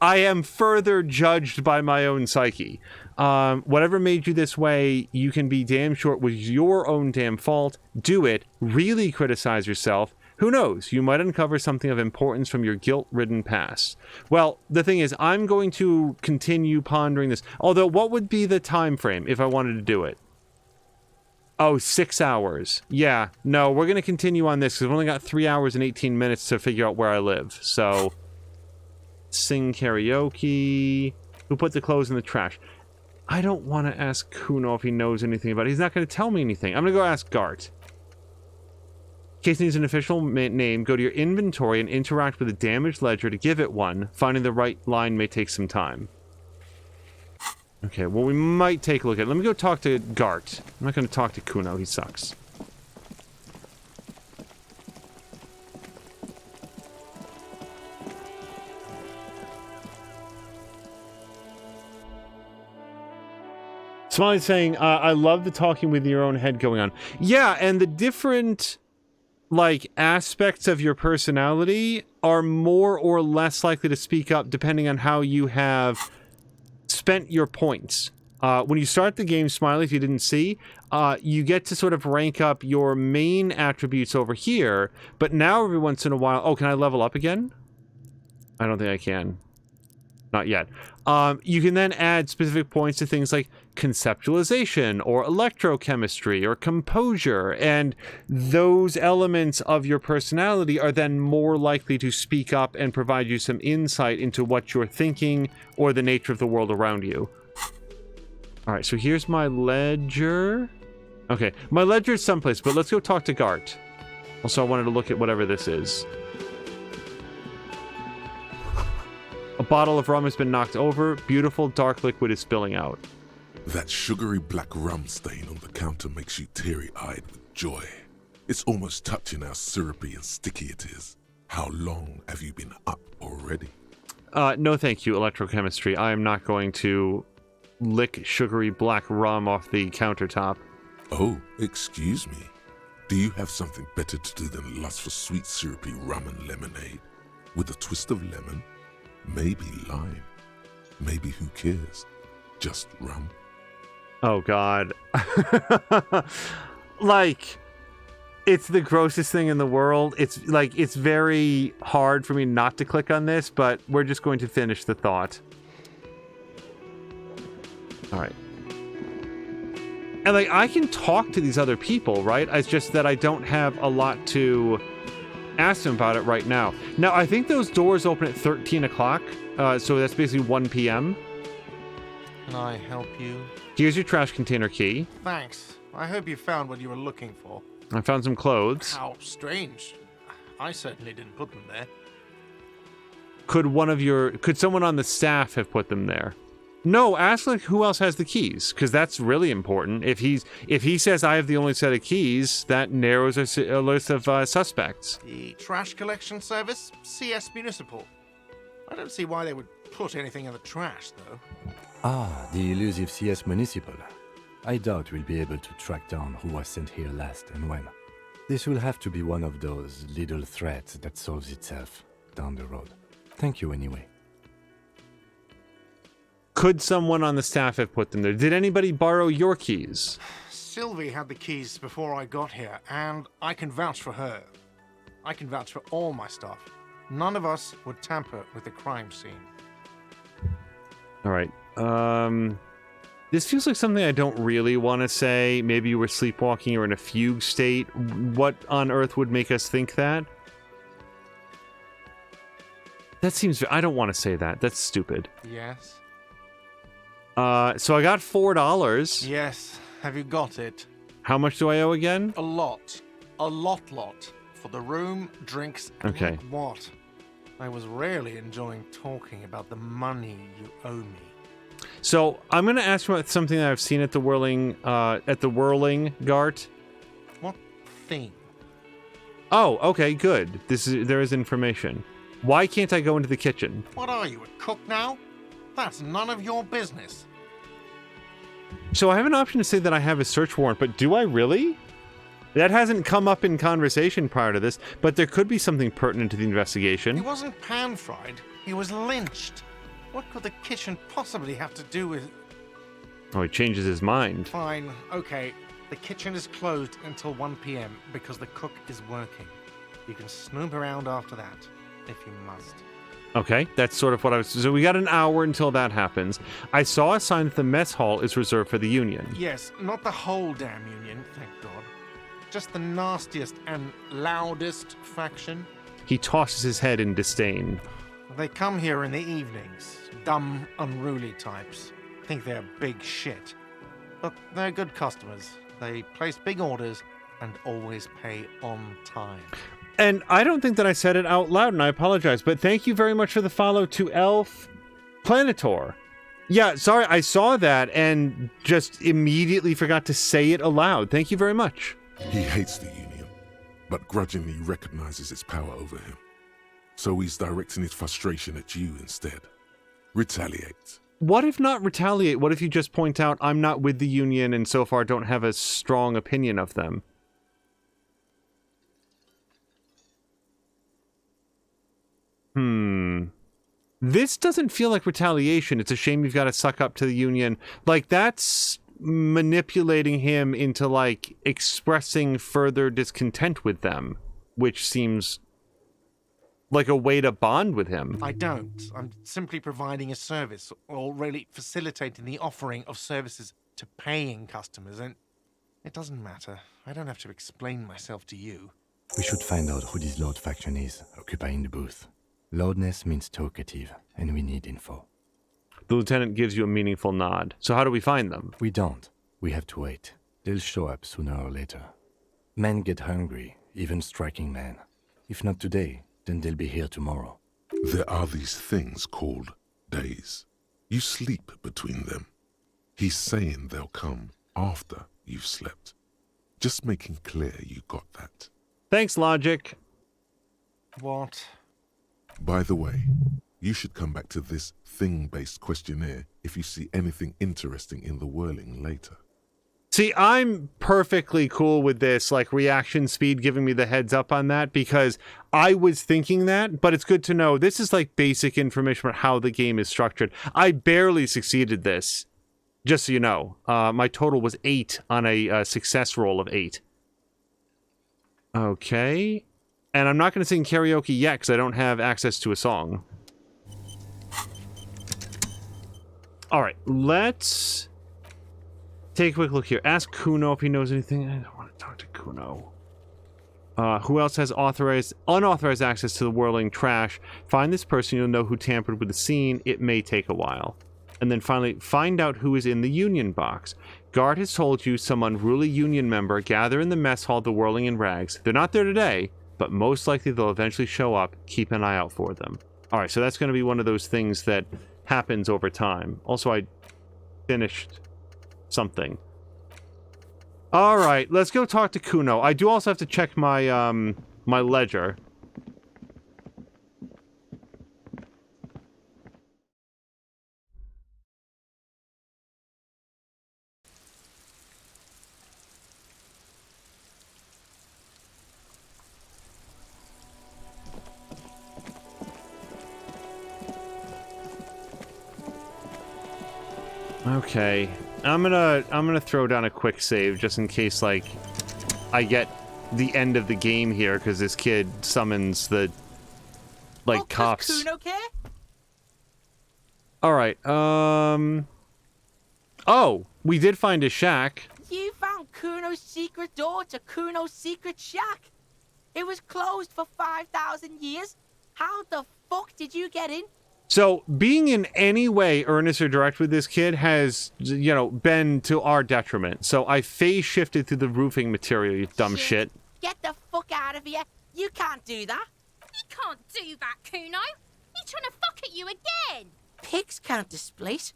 I am further judged by my own psyche. Whatever made you this way, you can be damn sure it was your own damn fault. Do it. Really criticize yourself. Who knows? You might uncover something of importance from your guilt-ridden past. Well, the thing is, I'm going to continue pondering this. Although, what would be the time frame if I wanted to do it? Oh, 6 hours. Yeah, no, we're going to continue on this because we've only got 3 hours and 18 minutes to figure out where I live. So, Sing karaoke. Who put the clothes in the trash? I don't want to ask Kuno if he knows anything about it. He's not going to tell me anything. I'm going to go ask Gart. In case it needs an official name, go to your inventory and interact with the damaged ledger to give it one. Finding the right line may take some time. Okay, well, we might take a look at it. Let me go talk to Gart. I'm not going to talk to Kuno. He sucks. Smiley's saying, I love the talking with your own head going on. Yeah, and the different, like, aspects of your personality are more or less likely to speak up depending on how you have spent your points. When you start the game, Smiley, if you didn't see, you get to sort of rank up your main attributes over here, but now every once in a while... Oh, can I level up again? I don't think I can. Not yet. You can then add specific points to things like conceptualization or electrochemistry or composure, and those elements of your personality are then more likely to speak up and provide you some insight into what you're thinking or the nature of the world around you. Alright, so here's my ledger. Okay, my ledger is someplace, but let's go talk to Gart. Also, I wanted to look at whatever this is. A bottle of rum has been knocked over. Beautiful dark liquid is spilling out. That sugary black rum stain on the counter makes you teary-eyed with joy. It's almost touching how syrupy and sticky it is. How long have you been up already? No thank you, electrochemistry. I am not going to lick sugary black rum off the countertop. Oh, excuse me. Do you have something better to do than lust for sweet syrupy rum and lemonade? With a twist of lemon? Maybe lime. Maybe who cares? Just rum. Oh, God. Like, it's the grossest thing in the world. It's like, it's very hard for me not to click on this, but we're just going to finish the thought. All right. And, like, I can talk to these other people, right? It's just that I don't have a lot to ask them about it right now. Now, I think those doors open at 13 o'clock, so that's basically 1 p.m. Can I help you? Here's your trash container key. Thanks. I hope you found what you were looking for. I found some clothes. How strange. I certainly didn't put them there. Could someone on the staff have put them there? No, ask like who else has the keys, because that's really important. If he says I have the only set of keys, that narrows a list of suspects. The trash collection service, CS Municipal. I don't see why they would put anything in the trash, though. Ah, the elusive CS Municipal. I doubt we'll be able to track down who was sent here last and when. This will have to be one of those little threats that solves itself down the road. Thank you anyway. Could someone on the staff have put them there? Did anybody borrow your keys? Sylvie had the keys before I got here, and I can vouch for her. I can vouch for all my stuff. None of us would tamper with the crime scene. All right. This feels like something I don't really want to say. Maybe you were sleepwalking or in a fugue state. What on earth would make us think that? That seems... I don't want to say that. That's stupid. Yes? So I got $4. Yes. Have you got it? How much do I owe again? A lot. A lot. For the room, drinks, and okay. Like what? I was really enjoying talking about the money you owe me. So I'm going to ask you about something that I've seen at the Whirling, Gart. What thing? Oh, okay, good. There is information. Why can't I go into the kitchen? What are you, a cook now? That's none of your business. So I have an option to say that I have a search warrant, but do I really? That hasn't come up in conversation prior to this, but there could be something pertinent to the investigation. He wasn't pan-fried. He was lynched. What could the kitchen possibly have to do with... Oh, he changes his mind. Fine, okay. The kitchen is closed until 1 p.m. because the cook is working. You can snoop around after that, if you must. Okay, that's sort of what I was... So we got an hour until that happens. I saw a sign that the mess hall is reserved for the Union. Yes, not the whole damn Union, thank God. Just the nastiest and loudest faction. He tosses his head in disdain. They come here in the evenings. Dumb, unruly types. Think they're big shit. But they're good customers. They place big orders and always pay on time. And I don't think that I said it out loud, and I apologize, but thank you very much for the follow to Elf Planitor. Yeah, sorry, I saw that and just immediately forgot to say it aloud. Thank you very much. He hates the Union, but grudgingly recognizes its power over him. So he's directing his frustration at you instead. Retaliate. What if not retaliate? What if you just point out, I'm not with the Union and so far don't have a strong opinion of them? This doesn't feel like retaliation. It's a shame you've got to suck up to the Union. Like, that's manipulating him into, like, expressing further discontent with them, which seems like a way to bond with him. I don't. I'm simply providing a service, or really facilitating the offering of services to paying customers, and it doesn't matter. I don't have to explain myself to you. We should find out who this Lord faction is, occupying the booth. Loudness means talkative, and we need info. The lieutenant gives you a meaningful nod. So how do we find them? We don't. We have to wait. They'll show up sooner or later. Men get hungry, even striking men. If not today, then they'll be here tomorrow. There are these things called days. You sleep between them. He's saying they'll come after you've slept. Just making clear you got that. Thanks, Logic. What? By the way, you should come back to this thing-based questionnaire if you see anything interesting in the whirling later. See, I'm perfectly cool with this, like, reaction speed giving me the heads up on that, because I was thinking that, but it's good to know. This is, like, basic information about how the game is structured. I barely succeeded this, just so you know. My total was 8 on a success roll of 8. Okay. And I'm not going to sing karaoke yet, because I don't have access to a song. Alright, let's take a quick look here. Ask Kuno if he knows anything. I don't want to talk to Kuno. Who else has unauthorized access to the whirling trash? Find this person. You'll know who tampered with the scene. It may take a while. And then finally, find out who is in the Union box. Guard has told you some unruly Union member gather in the mess hall the whirling in rags. They're not there today, but most likely they'll eventually show up. Keep an eye out for them. Alright, so that's going to be one of those things that happens over time. Also, I finished something. Alright, let's go talk to Kuno. I do also have to check my, my ledger. Okay, I'm gonna throw down a quick save just in case, like, I get the end of the game here because this kid summons the, like, cops. Kuno care? All right. Oh, we did find a shack. You found Kuno's secret door to Kuno's secret shack. It was closed for 5,000 years. How the fuck did you get in? So, being in any way earnest or direct with this kid has, you know, been to our detriment. So I phase shifted through the roofing material, you dumb shit. Get the fuck out of here. You can't do that. You can't do that, Kuno. He's trying to fuck at you again. Pigs can't displace.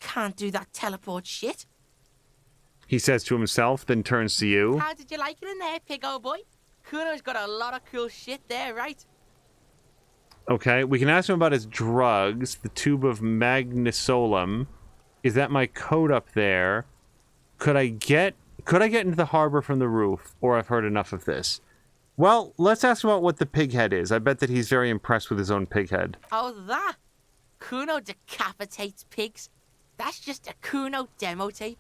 Can't do that teleport shit. He says to himself, then turns to you. How did you like it in there, pig old boy? Kuno's got a lot of cool shit there, right? Okay, we can ask him about his drugs. The tube of magnesolum. Is that my code up there? Could I get into the harbor from the roof? Or I've heard enough of this. Well, let's ask him about what the pig head is. I bet that he's very impressed with his own pig head. Oh, that? Kuno decapitates pigs. That's just a Kuno demo tape.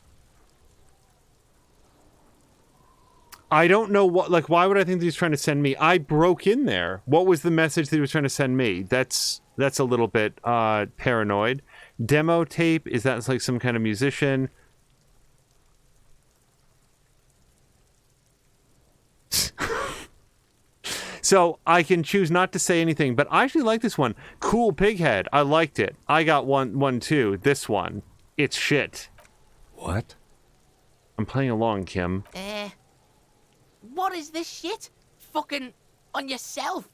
I don't know what, like, why would I think that he's trying to send me? I broke in there. What was the message that he was trying to send me? That's a little bit paranoid. Demo tape, is that like some kind of musician? So I can choose not to say anything, but I actually like this one. Cool pig head. I liked it. I got one too. This one. It's shit. What? I'm playing along, Kim. What is this shit? Fucking on yourself.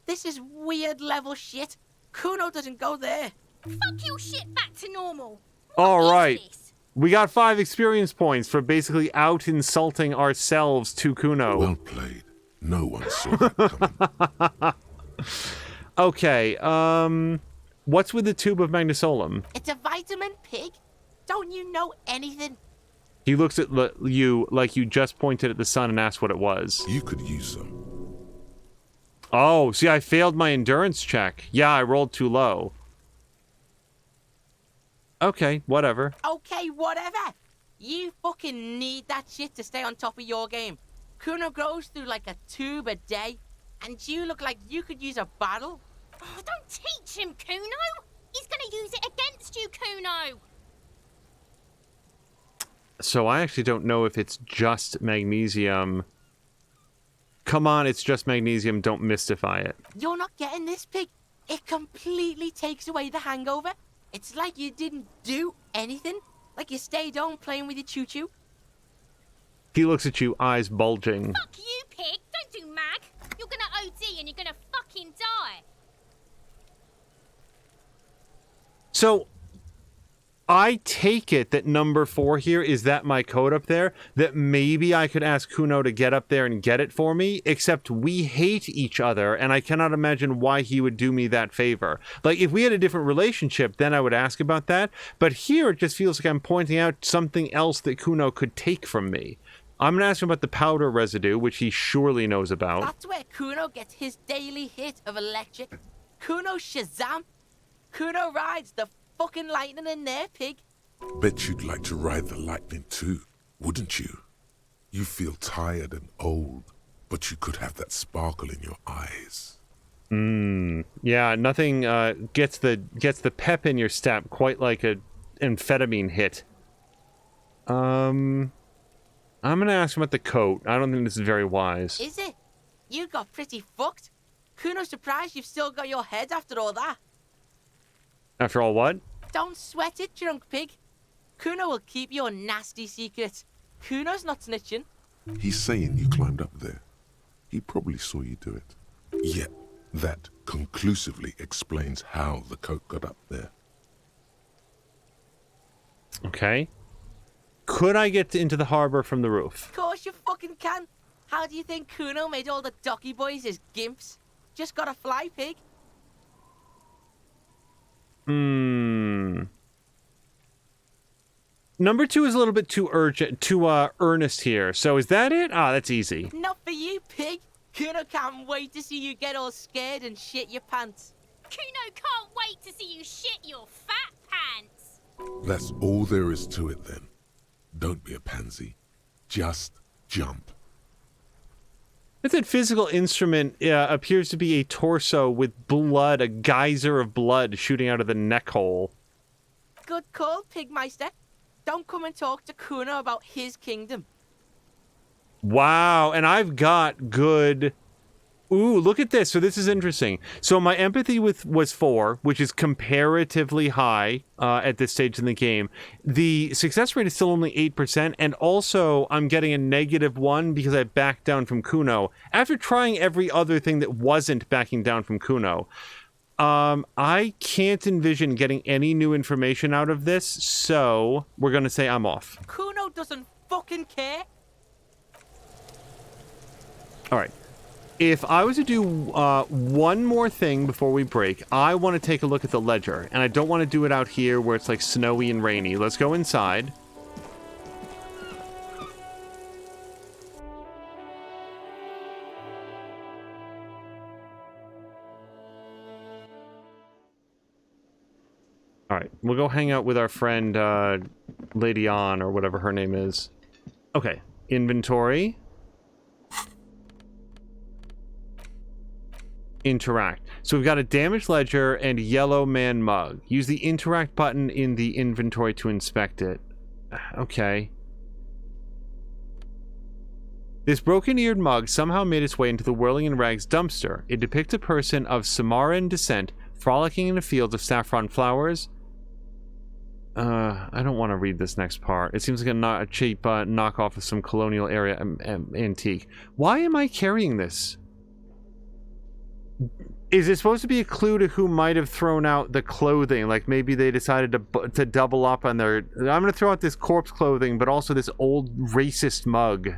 This is weird level shit. Kuno doesn't go there. Fuck your shit back to normal. All right. We got 5 experience points for basically out-insulting ourselves to Kuno. Well played. No one saw that coming. Okay, what's with the tube of magnesolum? It's a vitamin, pig. Don't you know anything? He looks at you like you just pointed at the sun and asked what it was. You could use some. Oh, see, I failed my endurance check. Yeah, I rolled too low. Okay, whatever. Okay, whatever. You fucking need that shit to stay on top of your game. Kuno grows through like a tube a day, and you look like you could use a bottle. Oh, don't teach him, Kuno. He's gonna use it against you, Kuno. So I actually don't know if it's just magnesium. Come on, it's just magnesium. Don't mystify it. You're not getting this, pig. It completely takes away the hangover. It's like you didn't do anything. Like you stayed home playing with your choo-choo. He looks at you, eyes bulging. Fuck you, pig. Don't do mag. You're gonna OD and you're gonna fucking die. So, I take it that number 4 here is that my code up there, that maybe I could ask Kuno to get up there and get it for me, except we hate each other, and I cannot imagine why he would do me that favor. Like, if we had a different relationship, then I would ask about that, but here it just feels like I'm pointing out something else that Kuno could take from me. I'm going to ask him about the powder residue, which he surely knows about. That's where Kuno gets his daily hit of electric. Kuno Shazam. Kuno rides the fucking lightning in there, pig. Bet you'd like to ride the lightning too, wouldn't you? You feel tired and old, but you could have that sparkle in your eyes. Yeah, nothing gets the pep in your step quite like a amphetamine hit. I'm gonna ask him about the coat. I don't think this is very wise. Is it? You got pretty fucked. Kuno's surprised you've still got your head after all that. After all what? Don't sweat it, drunk pig. Kuno will keep your nasty secrets. Kuno's not snitching. He's saying you climbed up there. He probably saw you do it. Yet, that conclusively explains how the coat got up there. Okay. Could I get into the harbor from the roof? Of course you fucking can. How do you think Kuno made all the docky boys his gimps? Just gotta fly, pig. Number 2 is a little bit too urgent, too earnest here. So is that it? Ah, that's easy. Not for you, pig. Kuno can't wait to see you get all scared and shit your pants. Kuno can't wait to see you shit your fat pants. That's all there is to it then. Don't be a pansy. Just jump. That physical instrument appears to be a torso with blood, a geyser of blood shooting out of the neck hole. Good call, Pigmeister. Don't come and talk to Kuno about his kingdom. Wow, and I've got good... Ooh, look at this. So this is interesting. So my empathy was 4, which is comparatively high at this stage in the game. The success rate is still only 8%, and also I'm getting a -1 because I backed down from Kuno. After trying every other thing that wasn't backing down from Kuno, I can't envision getting any new information out of this, so we're going to say I'm off. Kuno doesn't fucking care. All right. If I was to do one more thing before we break, I want to take a look at the ledger. And I don't want to do it out here where it's like snowy and rainy. Let's go inside. All right, we'll go hang out with our friend Lady On, or whatever her name is. Okay, inventory. Interact. So we've got a damaged ledger and yellow man mug. Use the interact button in the inventory to inspect it. Okay. This broken-eared mug somehow made its way into the Whirling in Rags dumpster. It depicts a person of Samaran descent frolicking in a field of saffron flowers. I don't want to read this next part. It seems like a cheap knockoff of some colonial area antique. Why am I carrying this? Is it supposed to be a clue to who might have thrown out the clothing? Like maybe they decided to double up on their... I'm going to throw out this corpse clothing, but also this old racist mug.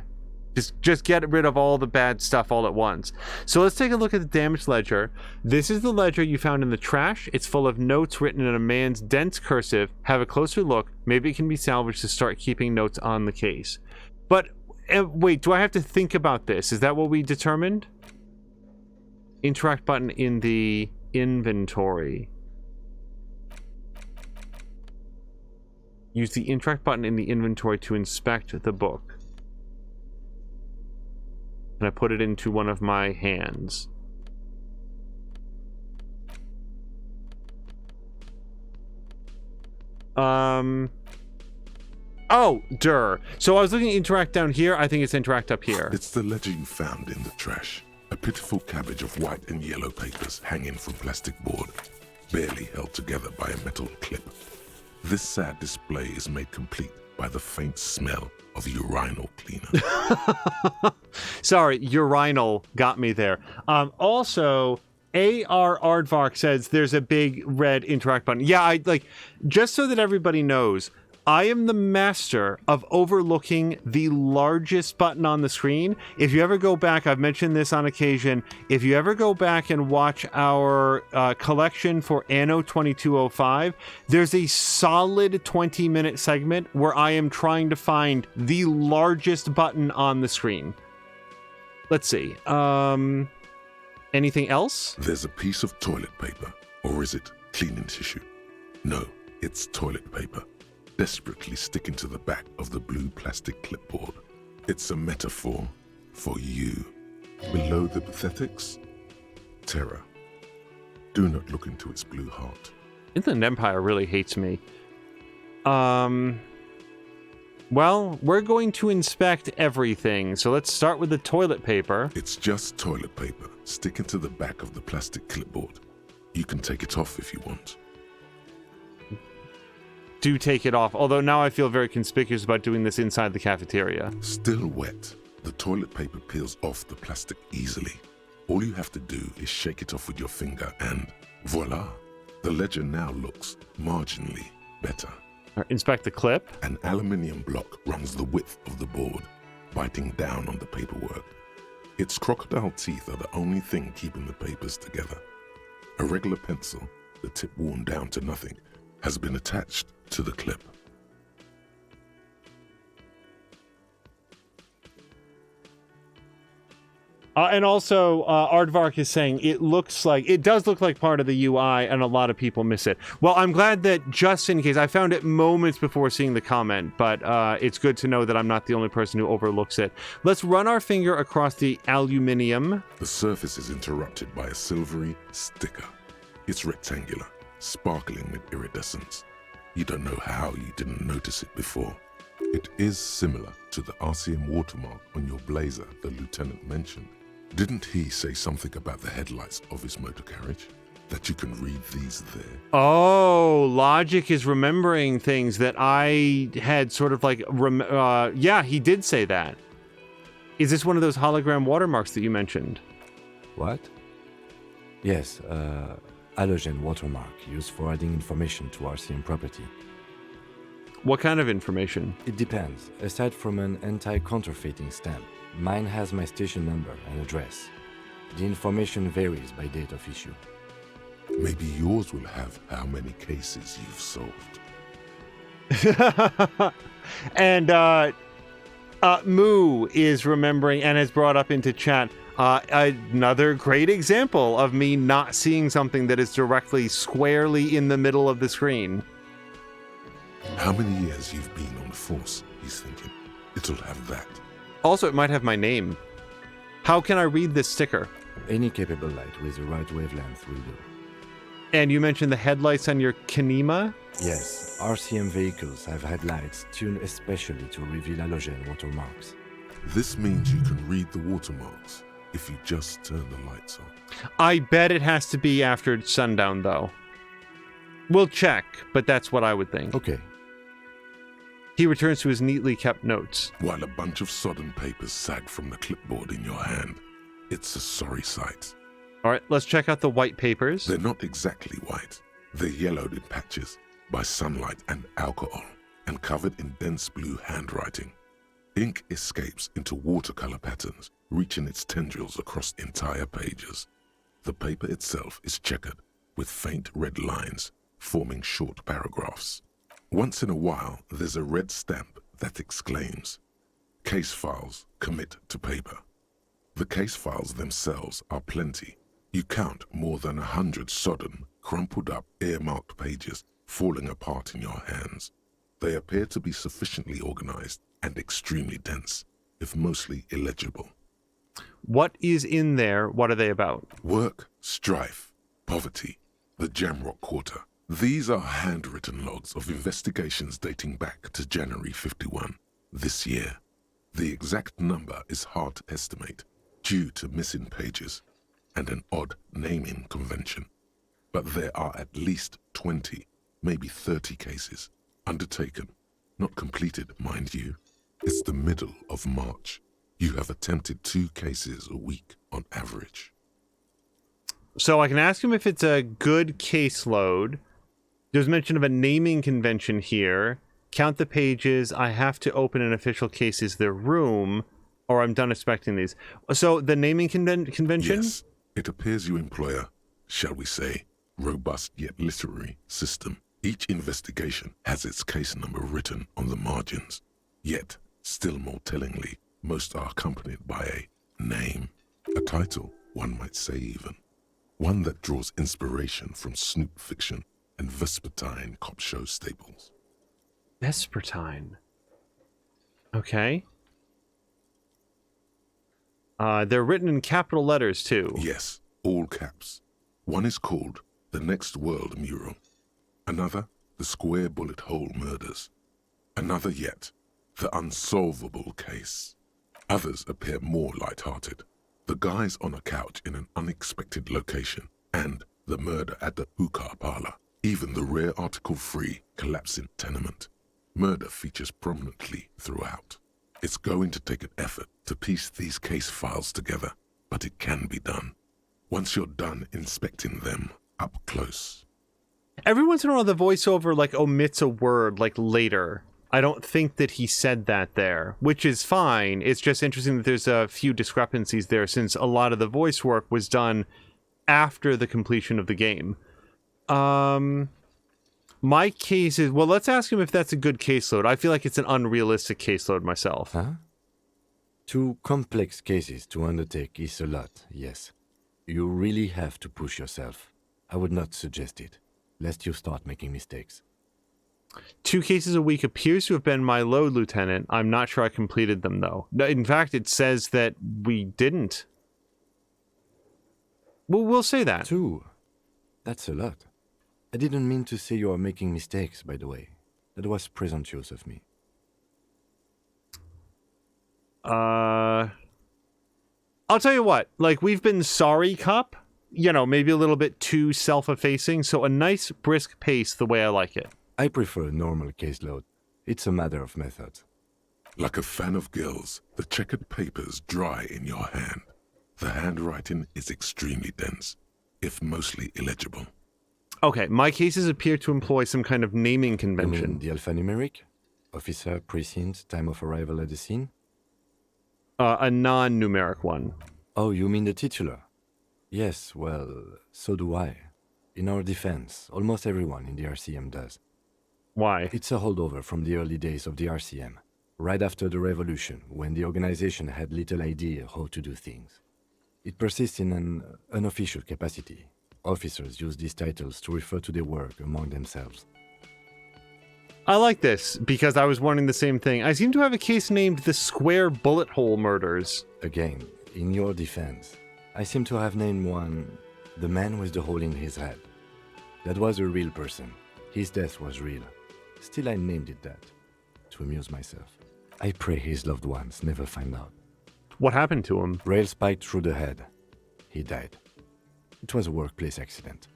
Just get rid of all the bad stuff all at once. So let's take a look at the damaged ledger. This is the ledger you found in the trash. It's full of notes written in a man's dense cursive. Have a closer look. Maybe it can be salvaged to start keeping notes on the case. But wait, do I have to think about this? Is that what we determined? Interact button in the inventory. Use the interact button in the inventory to inspect the book. And I put it into one of my hands. Oh, so I was looking at interact down here. I think it's interact up here. It's the ledger you found in the trash. A pitiful cabbage of white and yellow papers hanging from plastic board, barely held together by a metal clip. This sad display is made complete by the faint smell of urinal cleaner. Sorry, urinal got me there. Also, A.R. Aardvark says there's a big red interact button. Yeah, just so that everybody knows, I am the master of overlooking the largest button on the screen. If you ever go back, I've mentioned this on occasion, if you ever go back and watch our collection for Anno 2205, there's a solid 20-minute segment where I am trying to find the largest button on the screen. Let's see. Anything else? There's a piece of toilet paper. Or is it cleaning tissue? No, it's toilet paper. Desperately sticking to the back of the blue plastic clipboard. It's a metaphor for you. Below the pathetics, terror. Do not look into its blue heart. Inland Empire really hates me. Well, we're going to inspect everything, so let's start with the toilet paper. It's just toilet paper sticking to the back of the plastic clipboard. You can take it off if you want. Do take it off, although now I feel very conspicuous about doing this inside the cafeteria. Still wet, the toilet paper peels off the plastic easily. All you have to do is shake it off with your finger and voila! The ledger now looks marginally better. Inspect the clip. An aluminium block runs the width of the board, biting down on the paperwork. Its crocodile teeth are the only thing keeping the papers together. A regular pencil, the tip worn down to nothing, has been attached to the clip. And also, Aardvark is saying it does look like part of the UI, and a lot of people miss it. Well, I'm glad that just in case, I found it moments before seeing the comment, but it's good to know that I'm not the only person who overlooks it. Let's run our finger across the aluminium. The surface is interrupted by a silvery sticker. It's rectangular, sparkling with iridescence. You don't know how you didn't notice it before. It is similar to the RCM watermark on your blazer the lieutenant mentioned. Didn't he say something about the headlights of his motor carriage? That you can read these there? Oh, Logic is remembering things that I had sort of like... yeah, he did say that. Is this one of those hologram watermarks that you mentioned? What? Yes, halogen watermark used for adding information to RCM property. What kind of information? It depends. Aside from an anti-counterfeiting stamp, mine has my station number and address. The information varies by date of issue. Maybe yours will have how many cases you've solved. And Moo is remembering and has brought up into chat another great example of me not seeing something that is directly squarely in the middle of the screen. How many years you've been on the force, he's thinking. It'll have that. Also, it might have my name. How can I read this sticker? Any capable light with the right wavelength will do. And you mentioned the headlights on your Kanema? Yes, RCM vehicles have headlights tuned especially to reveal halogen watermarks. This means you can read the watermarks if you just turn the lights on. I bet it has to be after sundown, though. We'll check, but that's what I would think. Okay. He returns to his neatly kept notes. While a bunch of sodden papers sag from the clipboard in your hand, it's a sorry sight. All right, let's check out the white papers. They're not exactly white. They're yellowed in patches by sunlight and alcohol, and covered in dense blue handwriting. Ink escapes into watercolor patterns, reaching its tendrils across entire pages. The paper itself is checkered, with faint red lines, forming short paragraphs. Once in a while, there's a red stamp that exclaims, "Case files commit to paper." The case files themselves are plenty. You count more than 100 sodden, crumpled up, earmarked pages falling apart in your hands. They appear to be sufficiently organized and extremely dense, if mostly illegible. What is in there? What are they about? Work, strife, poverty, the Jamrock Quarter. These are handwritten logs of investigations dating back to January 51, this year. The exact number is hard to estimate due to missing pages and an odd naming convention. But there are at least 20, maybe 30 cases undertaken, not completed, mind you. It's the middle of March. You have attempted 2 cases a week on average. So I can ask him if it's a good caseload. There's mention of a naming convention here. Count the pages. I have to open an official case. Is there room? Or I'm done expecting these. So the naming convention? Yes. It appears you employ a, shall we say, robust yet literary system. Each investigation has its case number written on the margins. Yet, still more tellingly, most are accompanied by a name. A title, one might say even. One that draws inspiration from snoop fiction and vespertine cop show staples. Vespertine. Okay. They're written in capital letters, too. Yes, all caps. One is called The Next World Mural. Another, The Square Bullet Hole Murders. Another yet, The Unsolvable Case. Others appear more light-hearted. The Guys on a Couch in an Unexpected Location, and The Murder at the Hookah Parlor. Even the rare article-free Collapsing Tenement. Murder features prominently throughout. It's going to take an effort to piece these case files together, but it can be done. Once you're done inspecting them up close. Every once in a while, the voiceover, like, omits a word, like, later. I don't think that he said that there, which is fine. It's just interesting that there's a few discrepancies there, since a lot of the voice work was done after the completion of the game. My case is... Well, let's ask him if that's a good caseload. I feel like it's an unrealistic caseload myself. Huh? 2 complex cases to undertake is a lot, yes. You really have to push yourself. I would not suggest it, lest you start making mistakes. 2 cases a week appears to have been my load, Lieutenant. I'm not sure I completed them, though. In fact, it says that we didn't. Well, we'll say that. 2? That's a lot. I didn't mean to say you are making mistakes, by the way. That was presumptuous of me. I'll tell you what. Like, we've been sorry, Cop. You know, maybe a little bit too self-effacing, so a nice, brisk pace the way I like it. I prefer a normal caseload. It's a matter of method. Like a fan of gills, the checkered papers dry in your hand. The handwriting is extremely dense, if mostly illegible. Okay, my cases appear to employ some kind of naming convention. You mean the alphanumeric? Officer, precinct, time of arrival at the scene? A non-numeric one. Oh, you mean the titular? Yes, well, so do I. In our defense, almost everyone in the RCM does. Why? It's a holdover from the early days of the RCM, right after the revolution, when the organization had little idea how to do things. It persists in an unofficial capacity. Officers use these titles to refer to their work among themselves. I like this, because I was wondering the same thing. I seem to have a case named the Square Bullet Hole Murders. Again, in your defense, I seem to have named one, the man with the hole in his head. That was a real person. His death was real. Still, I named it that, to amuse myself. I pray his loved ones never find out. What happened to him? Rail spiked through the head. He died. It was a workplace accident.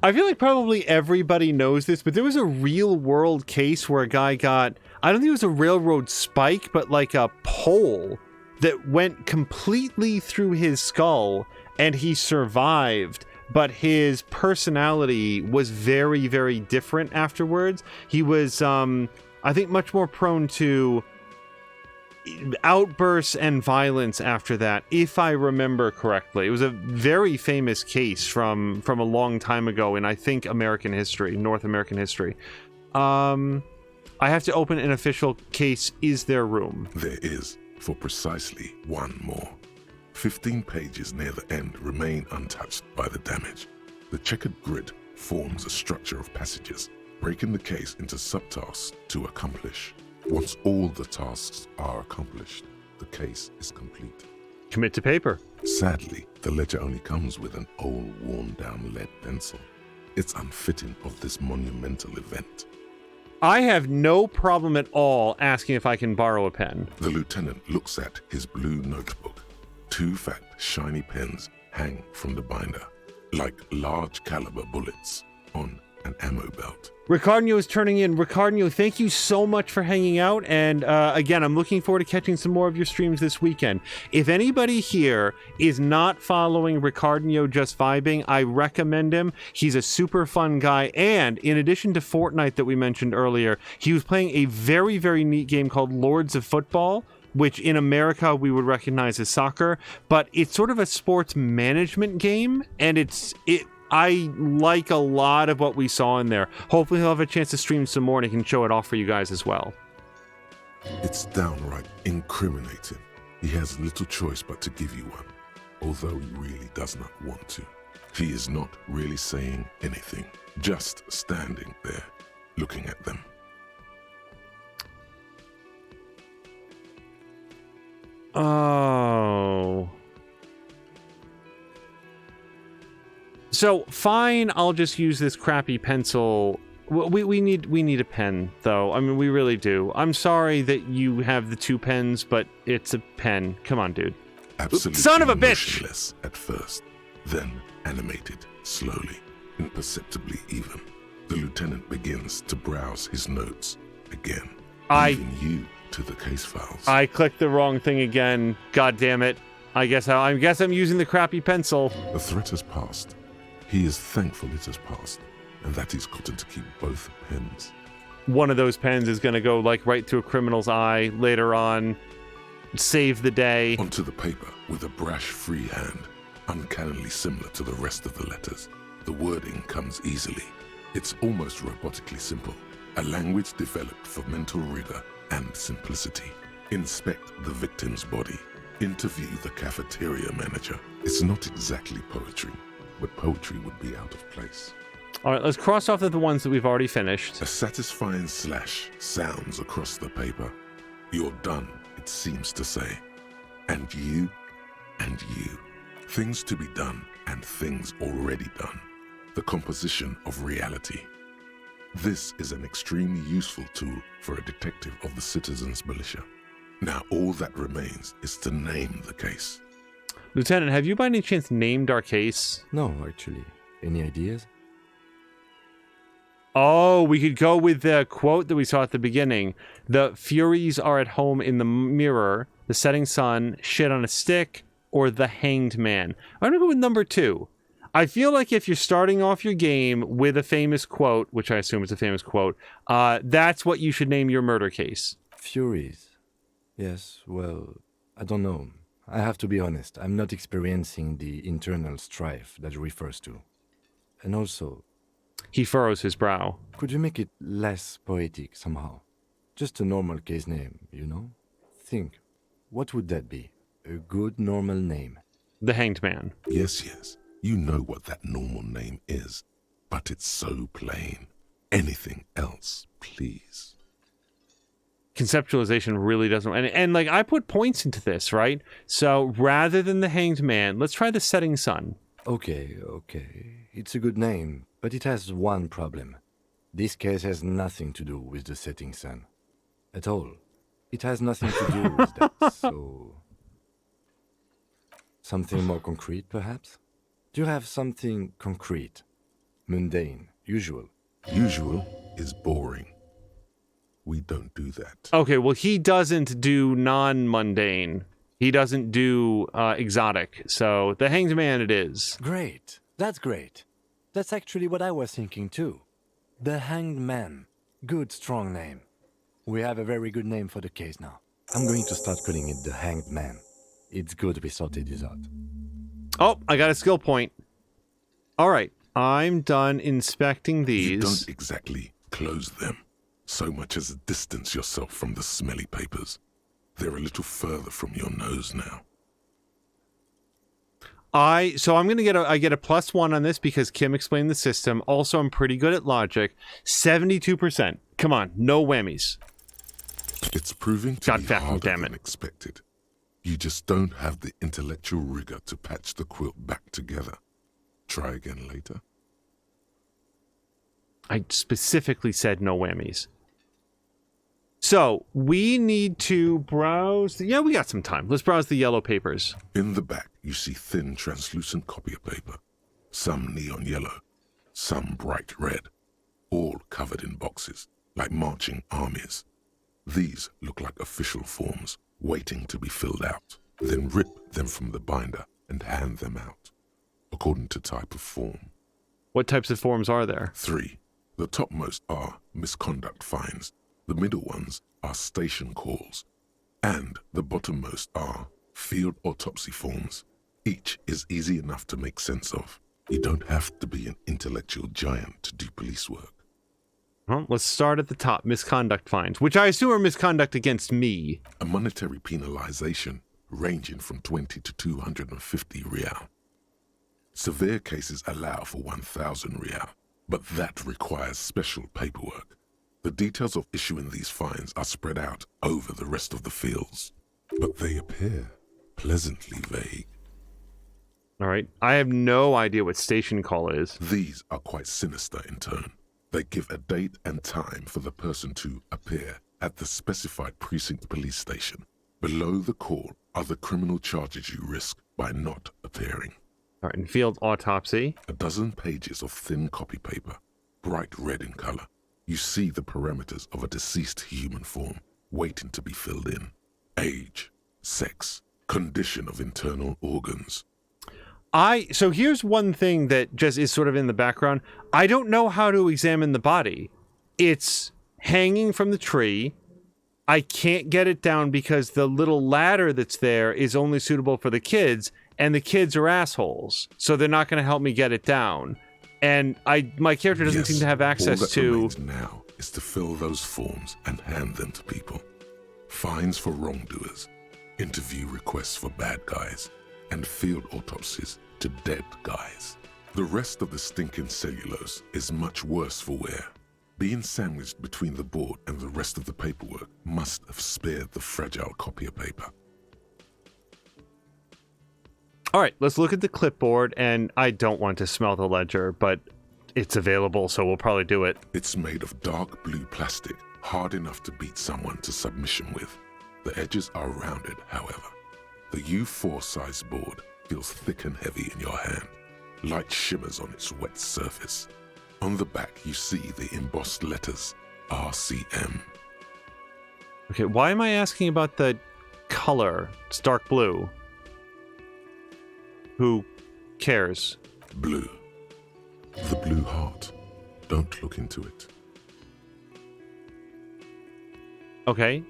I feel like probably everybody knows this, but there was a real-world case where a guy got, I don't think it was a railroad spike, but like a pole that went completely through his skull, and he survived, but his personality was very, very different afterwards. He was, I think, much more prone to outbursts and violence after that, if I remember correctly. It was a very famous case from a long time ago in, I think, American history, North American history. I have to open an official case. Is there room? There is, for precisely one more. 15 pages near the end remain untouched by the damage. The checkered grid forms a structure of passages, breaking the case into subtasks to accomplish. Once all the tasks are accomplished, the case is complete. Commit to paper. Sadly, the ledger only comes with an old, worn-down lead pencil. It's unfitting of this monumental event. I have no problem at all asking if I can borrow a pen. The lieutenant looks at his blue notebook. 2 fat, shiny pens hang from the binder, like large caliber bullets on an ammo belt. Ricardinho is turning in. Ricardinho, thank you so much for hanging out. And again, I'm looking forward to catching some more of your streams this weekend. If anybody here is not following Ricardinho Just Vibing, I recommend him. He's a super fun guy. And in addition to Fortnite that we mentioned earlier, he was playing a very, very neat game called Lords of Football, which in America we would recognize as soccer. But it's sort of a sports management game. And I like a lot of what we saw in there. Hopefully he'll have a chance to stream some more and he can show it off for you guys as well. It's downright incriminating. He has little choice but to give you one, although he really does not want to. He is not really saying anything, just standing there, looking at them. Oh... So fine, I'll just use this crappy pencil. We need a pen, though. I mean, we really do. I'm sorry that you have the 2 pens, but it's a pen. Come on, dude. Absolutely son of a bitch! Motionless at first, then animated slowly, imperceptibly even. The lieutenant begins to browse his notes again, leaving you to the case files. I clicked the wrong thing again. God damn it! I guess I'm using the crappy pencil. The threat has passed. He is thankful it has passed, and that he's gotten to keep both pens. One of those pens is going to go like right through a criminal's eye later on. Save the day. Onto the paper with a brash free hand, uncannily similar to the rest of the letters. The wording comes easily. It's almost robotically simple, a language developed for mental rigor and simplicity. Inspect the victim's body. Interview the cafeteria manager. It's not exactly poetry, but poetry would be out of place. All right, let's cross off the ones that we've already finished. A satisfying slash sounds across the paper. You're done, it seems to say. And you, and you. Things to be done and things already done. The composition of reality. This is an extremely useful tool for a detective of the citizens' militia. Now all that remains is to name the case. Lieutenant, have you by any chance named our case? No, actually. Any ideas? Oh, we could go with the quote that we saw at the beginning. The Furies are at home in the mirror, the setting sun, shit on a stick, or the hanged man. I'm going to go with number 2. I feel like if you're starting off your game with a famous quote, which I assume is a famous quote, that's what you should name your murder case. Furies. Yes, well, I don't know. I have to be honest, I'm not experiencing the internal strife that refers to. And also... He furrows his brow. Could you make it less poetic somehow? Just a normal case name, you know? Think, what would that be? A good normal name. The Hanged Man. Yes. You know what that normal name is. But it's so plain. Anything else, please. Conceptualization really doesn't... And like, I put points into this, right? So, rather than the Hanged Man, let's try the Setting Sun. Okay. It's a good name, but it has one problem. This case has nothing to do with the setting sun. At all. It has nothing to do with that, so... Something more concrete, perhaps? Do you have something concrete, mundane, usual? Usual is boring. We don't do that. Okay, well, he doesn't do non-mundane. He doesn't do exotic. So the Hanged Man it is. Great. That's great. That's actually what I was thinking too. The Hanged Man. Good, strong name. We have a very good name for the case now. I'm going to start calling it the Hanged Man. It's good we sorted this out. Oh, I got a skill point. All right, I'm done inspecting these. You don't exactly close them, so much as distance yourself from the smelly papers. They're a little further from your nose now. So I'm gonna I get a +1 on this because Kim explained the system. Also, I'm pretty good at logic. 72%. Come on, no whammies. It's proving to be harder than expected. You just don't have the intellectual rigor to patch the quilt back together. Try again later. I specifically said no whammies. So, we need to browse... Yeah, we got some time. Let's browse the yellow papers. In the back, you see thin, translucent copier paper. Some neon yellow, some bright red. All covered in boxes, like marching armies. These look like official forms, waiting to be filled out. Then rip them from the binder and hand them out, according to type of form. What types of forms are there? 3. The topmost are misconduct fines. The middle ones are station calls. And the bottommost are field autopsy forms. Each is easy enough to make sense of. You don't have to be an intellectual giant to do police work. Well, let's start at the top. Misconduct fines, which I assume are misconduct against me. A monetary penalization ranging from 20 to 250 real. Severe cases allow for 1,000 real, but that requires special paperwork. The details of issuing these fines are spread out over the rest of the fields, but they appear pleasantly vague. All right, I have no idea what station call is. These are quite sinister in tone. They give a date and time for the person to appear at the specified precinct police station. Below the call are the criminal charges you risk by not appearing. All right, in field autopsy. A dozen pages of thin copy paper, bright red in color. You see the parameters of a deceased human form waiting to be filled in. Age, sex, condition of internal organs. So here's one thing that just is sort of in the background. I don't know how to examine the body. It's hanging from the tree. I can't get it down because the little ladder that's there is only suitable for the kids, and the kids are assholes, so they're not going to help me get it down. And my character doesn't seem to have access all that to... remains now is to fill those forms and hand them to people. Fines for wrongdoers, interview requests for bad guys, and field autopsies to dead guys. The rest of the stinking cellulose is much worse for wear. Being sandwiched between the board and the rest of the paperwork must have spared the fragile copier paper. All right, let's look at the clipboard, and I don't want to smell the ledger, but it's available, so we'll probably do it. It's made of dark blue plastic, hard enough to beat someone to submission with. The edges are rounded, however. The U4 size board feels thick and heavy in your hand. Light shimmers on its wet surface. On the back, you see the embossed letters, RCM. Okay, why am I asking about the color? It's dark blue. Who cares? Blue. The blue heart. Don't look into it. Okay.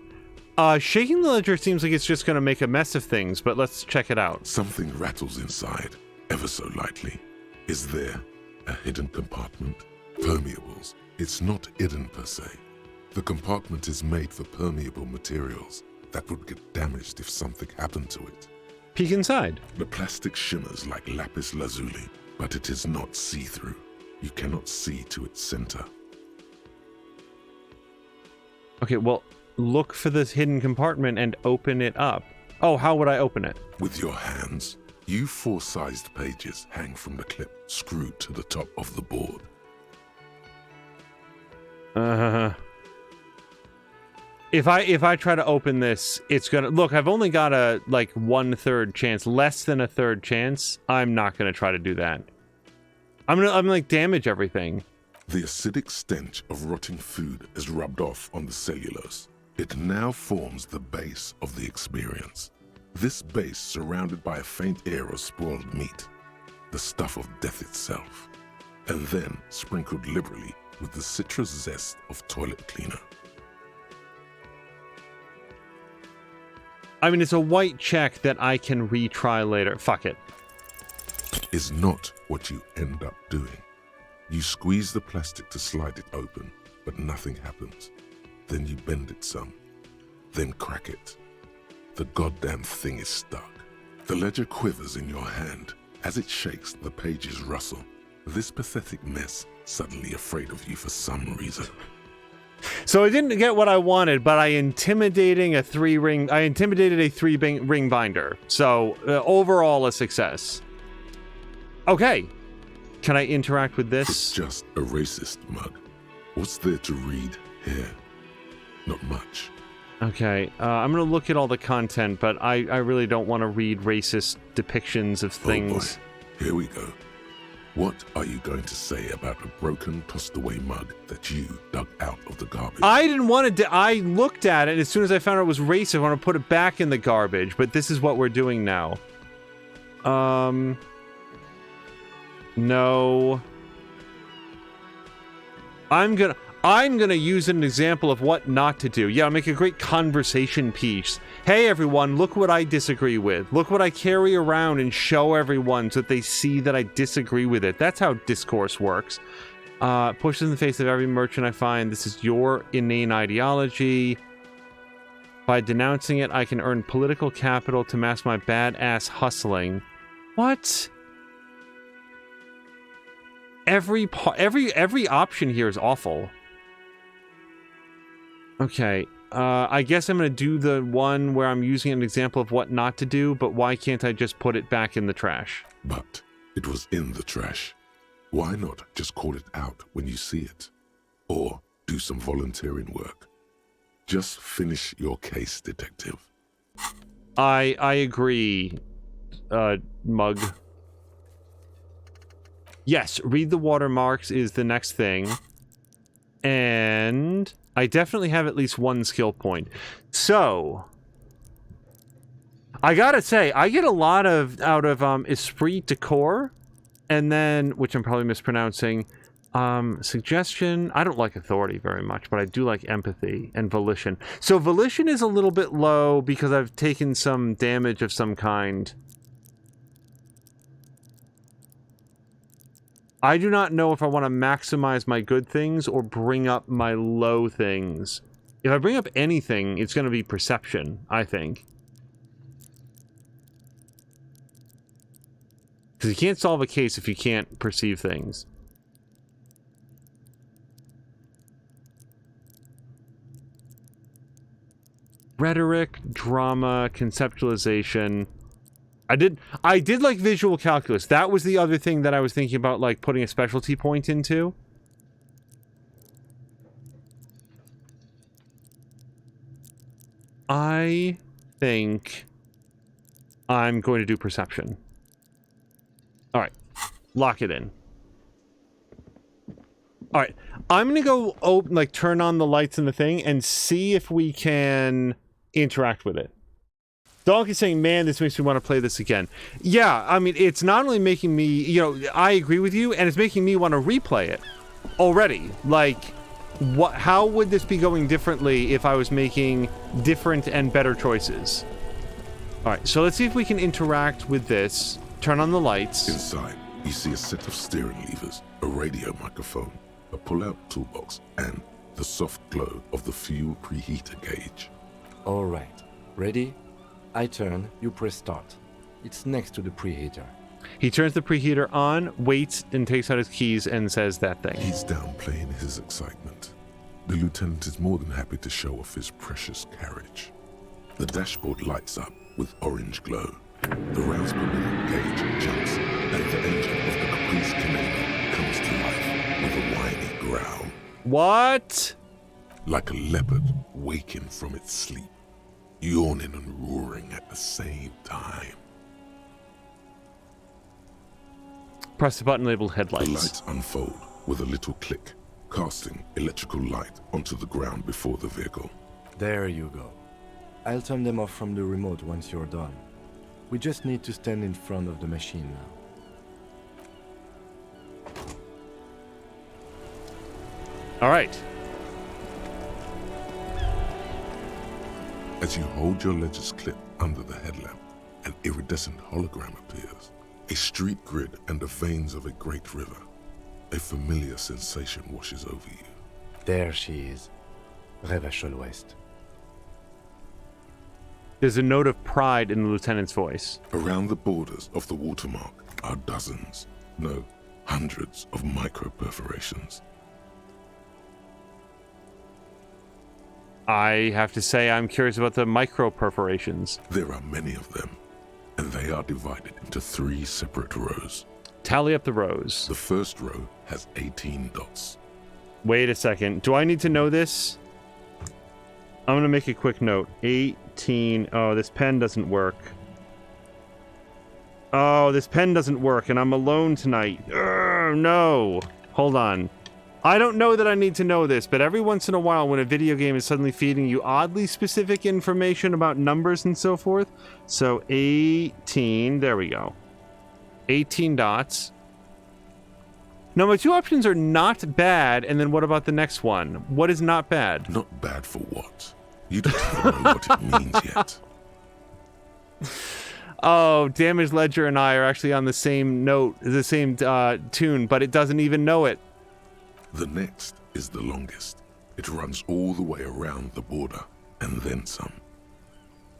Shaking the ledger seems like it's just going to make a mess of things, but let's check it out. Something rattles inside, ever so lightly. Is there a hidden compartment? Permeables. It's not hidden per se. The compartment is made for permeable materials that would get damaged if something happened to it. Peek inside. The plastic shimmers like lapis lazuli, but it is not see-through. You cannot see to its center. Okay, well, look for this hidden compartment and open it up. Oh, how would I open it? With your hands. U4 sized pages hang from the clip screwed to the top of the board. If I try to open this, it's gonna look. I've only got a like 1/3 chance, less than a third chance. I'm not gonna try to do that. I'm like damage everything. The acidic stench of rotting food is rubbed off on the cellulose. It now forms the base of the experience. This base surrounded by a faint air of spoiled meat, the stuff of death itself, and then sprinkled liberally with the citrus zest of toilet cleaner. I mean, it's a white check that I can retry later. Fuck it. Is not what you end up doing. You squeeze the plastic to slide it open, but nothing happens. Then you bend it some, then crack it. The goddamn thing is stuck. The ledger quivers in your hand. As it shakes, the pages rustle. This pathetic mess suddenly afraid of you for some reason. So I didn't get what I wanted, but I intimidated a 3-ring binder. So overall a success. Okay. Can I interact with this? It's just a racist mug. What's there to read here? Not much. Okay, I'm gonna look at all the content, but I really don't want to read racist depictions of things. Oh boy. Here we go. What are you going to say about a broken, tossed-away mug that you dug out of the garbage? I didn't want to... I looked at it, and as soon as I found out it was racist, I want to put it back in the garbage, but this is what we're doing now. No. I'm gonna use an example of what not to do. Yeah, I'll make a great conversation piece. Hey everyone, look what I disagree with. Look what I carry around and show everyone so that they see that I disagree with it. That's how discourse works. Pushes in the face of every merchant I find. This is your inane ideology. By denouncing it, I can earn political capital to mask my badass hustling. What? Every option here is awful. Okay, I guess I'm gonna do the one where I'm using an example of what not to do, but why can't I just put it back in the trash? But it was in the trash. Why not just call it out when you see it? Or do some volunteering work. Just finish your case, detective. I agree, Mug. Yes, read the watermarks is the next thing. And I definitely have at least one skill point. So, I gotta say, I get a lot out of esprit de corps, and then, which I'm probably mispronouncing, suggestion. I don't like authority very much, but I do like empathy and volition. So volition is a little bit low because I've taken some damage of some kind. I do not know if I want to maximize my good things or bring up my low things. If I bring up anything, it's going to be perception, I think. Because you can't solve a case if you can't perceive things. Rhetoric, drama, conceptualization. I did like visual calculus. That was the other thing that I was thinking about, like, putting a specialty point into. I think I'm going to do perception. Alright. Lock it in. Alright. I'm gonna go open, like, turn on the lights in the thing and see if we can interact with it. Donk is saying, man, this makes me want to play this again. Yeah, I mean, it's not only making me, you know, I agree with you, and it's making me want to replay it already. Like, how would this be going differently if I was making different and better choices? Alright, so let's see if we can interact with this. Turn on the lights. Inside, you see a set of steering levers, a radio microphone, a pull-out toolbox, and the soft glow of the fuel preheater gauge. Alright, ready? I turn, you press start. It's next to the preheater. He turns the preheater on, waits, and takes out his keys and says that thing. He's downplaying his excitement. The lieutenant is more than happy to show off his precious carriage. The dashboard lights up with orange glow. The rounds per minute gauge jumps, and the engine of the Caprice Canada comes to life with a whiny growl. What? like a leopard waking from its sleep, yawning and roaring at the same time. Press the button labeled The headlights. lights unfold with a little click, casting electrical light onto the ground before the vehicle. There you go. I'll turn them off from the remote once you're done. We just need to stand in front of the machine now. All right. As you hold your ledger's clip under the headlamp, an iridescent hologram appears. A street grid and the veins of a great river. A familiar sensation washes over you. There she is. Revachol West. There's a note of pride in the lieutenant's voice. Around the borders of the watermark are dozens, no, hundreds of micro-perforations. I have to say I'm curious about the micro-perforations. There are many of them, and they are divided into 3 separate rows. Tally up the rows. The first row has 18 dots. Wait a second. Do I need to know this? I'm going to make a quick note. 18. Oh, this pen doesn't work. Oh, this pen doesn't work, and I'm alone tonight. No. Hold on. I don't know that I need to know this, but every once in a while when a video game is suddenly feeding you oddly specific information about numbers and so forth. So 18. There we go. 18 dots. Now, my 2 options are not bad, and then what about the next one? What is not bad? Not bad for what? You don't even know what it means yet. Oh, Damage Ledger and I are actually on the same note, the same tune, but it doesn't even know it. The next is the longest. It runs all the way around the border, and then some.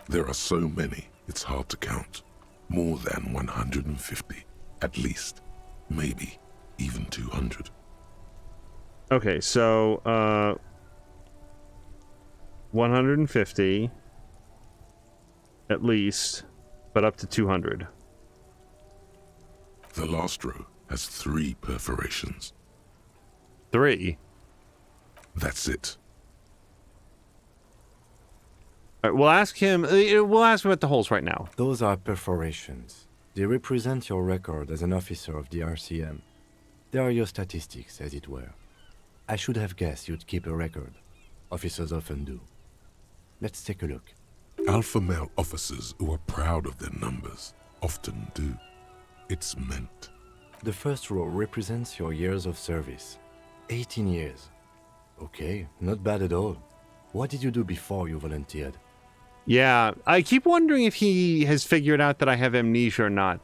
There are so many, it's hard to count. More than 150, at least. Maybe even 200. Okay, so 150 at least, but up to 200. The last row has 3 perforations. 3? That's it. All right, we'll ask him about the holes right now. Those are perforations. They represent your record as an officer of the RCM. They are your statistics, as it were. I should have guessed you'd keep a record. Officers often do. Let's take a look. Alpha male officers who are proud of their numbers often do. It's meant. The first row represents your years of service. 18 years. Okay, not bad at all. What did you do before you volunteered? Yeah, I keep wondering if he has figured out that I have amnesia or not.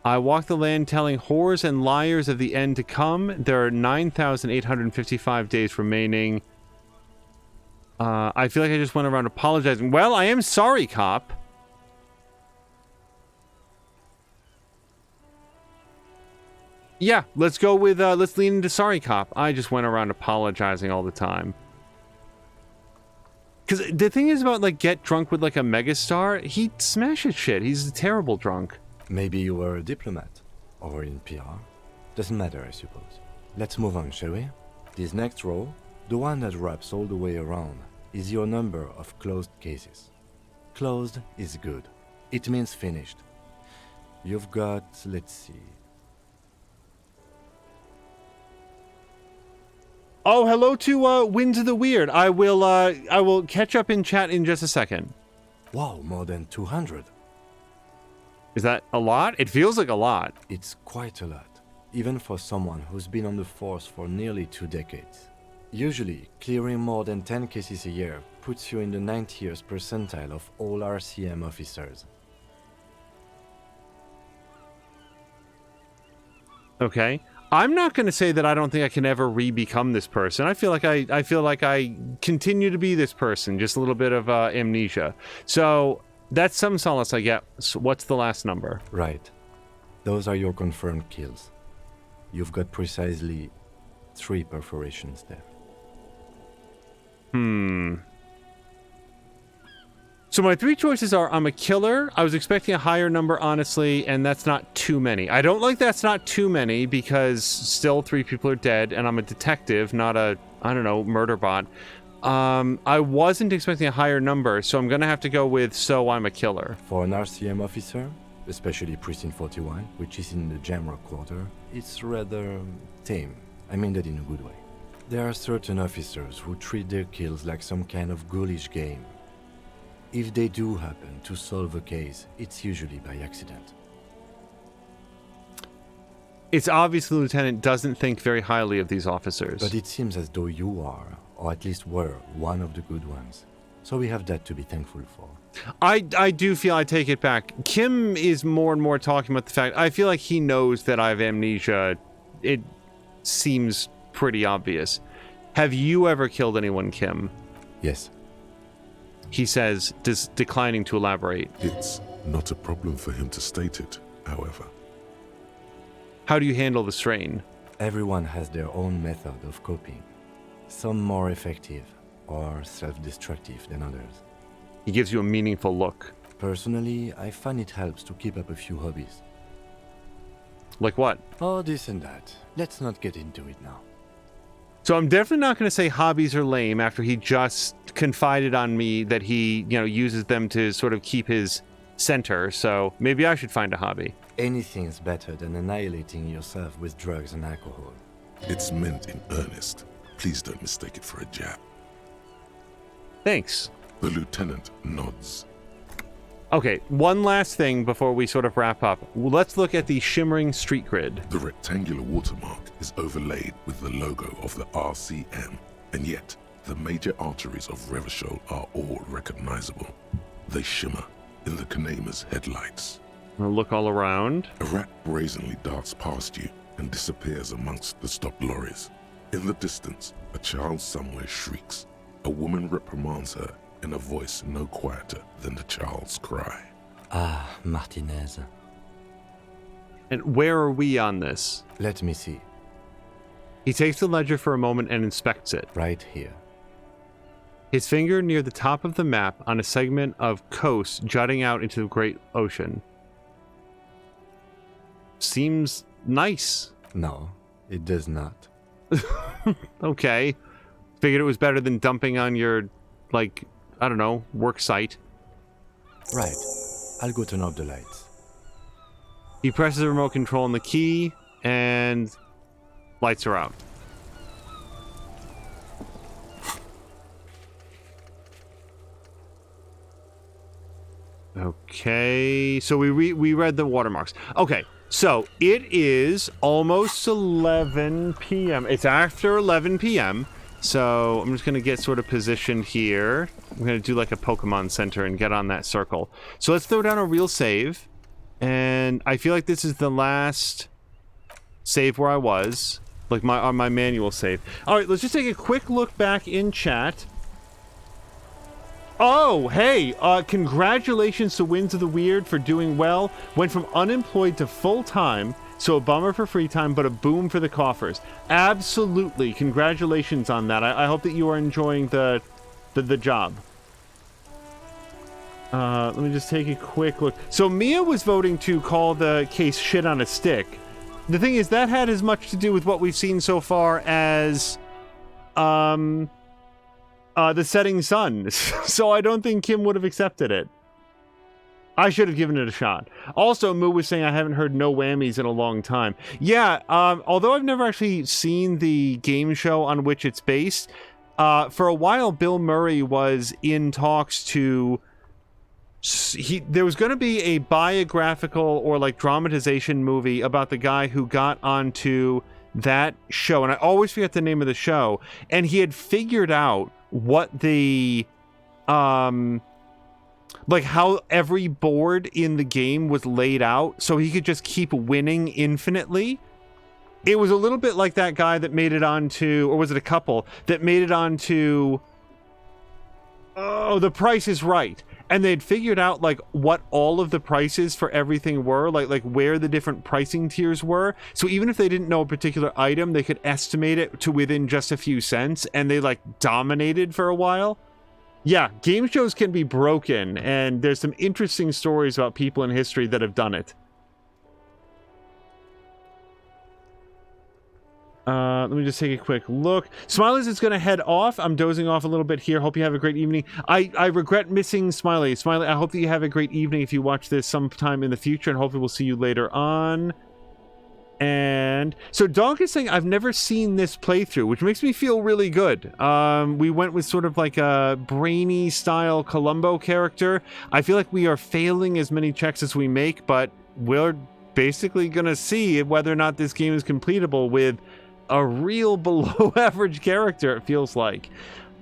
I walk the land telling whores and liars of the end to come. There are 9,855 days remaining. I feel like I just went around apologizing. Well, I am sorry, cop. Yeah, let's go with, let's lean into sorry, cop. I just went around apologizing all the time. Because the thing is about, like, get drunk with, like, a megastar, he smashes shit. He's a terrible drunk. Maybe you were a diplomat, or in PR. Doesn't matter, I suppose. Let's move on, shall we? This next row, the one that wraps all the way around, is your number of closed cases. Closed is good. It means finished. You've got, let's see. Oh, hello to Winds of the Weird. I will catch up in chat in just a second. Wow, more than 200. Is that a lot? It feels like a lot. It's quite a lot, even for someone who's been on the force for nearly 2 decades. Usually, clearing more than 10 cases a year puts you in the 90th percentile of all RCM officers. Okay. I'm not going to say that I don't think I can ever re-become this person. I feel like I continue to be this person, just a little bit of amnesia. So that's some solace I get. So what's the last number? Right. Those are your confirmed kills. You've got precisely 3 perforations there. So my 3 choices are, I'm a killer. I was expecting a higher number, honestly, and that's not too many. I don't like that's not too many because still 3 people are dead, and I'm a detective, not a, I don't know, murder bot. I wasn't expecting a higher number, so I'm gonna have to go with So I'm a Killer. For an RCM officer, especially Precinct 41, which is in the Jamrock quarter, it's rather tame. I mean that in a good way. There are certain officers who treat their kills like some kind of ghoulish game. If they do happen to solve a case, it's usually by accident. It's obvious the lieutenant doesn't think very highly of these officers. But it seems as though you are, or at least were, one of the good ones. So we have that to be thankful for. I do feel, I take it back. Kim is more and more talking about the fact, I feel like he knows that I have amnesia. It seems pretty obvious. Have you ever killed anyone, Kim? Yes. He says, declining to elaborate. It's not a problem for him to state it, however. How do you handle the strain? Everyone has their own method of coping. Some more effective or self-destructive than others. He gives you a meaningful look. Personally, I find it helps to keep up a few hobbies. Like what? Oh, this and that. Let's not get into it now. So I'm definitely not going to say hobbies are lame after he just confided on me that he, uses them to sort of keep his center. So maybe I should find a hobby. Anything's better than annihilating yourself with drugs and alcohol. It's meant in earnest. Please don't mistake it for a jab. Thanks. The lieutenant nods. Okay, one last thing before we sort of wrap up. Let's look at the shimmering street grid. The rectangular watermark is overlaid with the logo of the RCM, and yet the major arteries of Revachol are all recognizable. They shimmer in the Kanema's headlights. I'll look all around. A rat brazenly darts past you and disappears amongst the stopped lorries. In the distance, a child somewhere shrieks. A woman reprimands her in a voice no quieter than the child's cry. Ah, Martinez. And where are we on this? Let me see. He takes the ledger for a moment and inspects it. Right here. His finger near the top of the map on a segment of coast jutting out into the great ocean. Seems nice. No, it does not. Okay. Figured it was better than dumping on your, I don't know, work site. Right. I'll go turn off the lights. He presses the remote control on the key, and lights are out. Okay, so we read the watermarks. Okay, so it is almost 11 p.m. It's after 11 p.m., so I'm just going to get sort of positioned here. I'm going to do like a Pokemon Center and get on that circle. So let's throw down a real save. And I feel like this is the last save where I was. Like on my manual save. Alright, let's just take a quick look back in chat. Oh, hey! Congratulations to Winds of the Weird for doing well. Went from unemployed to full-time. So a bummer for free time, but a boom for the coffers. Absolutely. Congratulations on that. I hope that you are enjoying the job. Let me just take a quick look. So Mia was voting to call the case shit on a stick. The thing is, that had as much to do with what we've seen so far as the setting sun. So I don't think Kim would have accepted it. I should have given it a shot. Also, Moo was saying I haven't heard no whammies in a long time. Yeah, although I've never actually seen the game show on which it's based, for a while Bill Murray was in talks to... there was going to be a biographical or like dramatization movie about the guy who got onto that show, and I always forget the name of the show, and he had figured out what the... like how every board in the game was laid out so he could just keep winning infinitely. It was a little bit like that guy that made it onto, or was it a couple, that made it onto, The Price is Right. And they'd figured out like what all of the prices for everything were, like where the different pricing tiers were. So even if they didn't know a particular item, they could estimate it to within just a few cents, and they like dominated for a while. Yeah, game shows can be broken, and there's some interesting stories about people in history that have done it. Let me just take a quick look. Smiley's is going to head off. I'm dozing off a little bit here. Hope you have a great evening. I regret missing Smiley. Smiley, I hope that you have a great evening if you watch this sometime in the future, and hopefully we'll see you later on. And so Donk is saying, I've never seen this playthrough, which makes me feel really good. We went with sort of like a brainy style Columbo character. I feel like we are failing as many checks as we make, but we're basically going to see whether or not this game is completable with a real below average character, it feels like.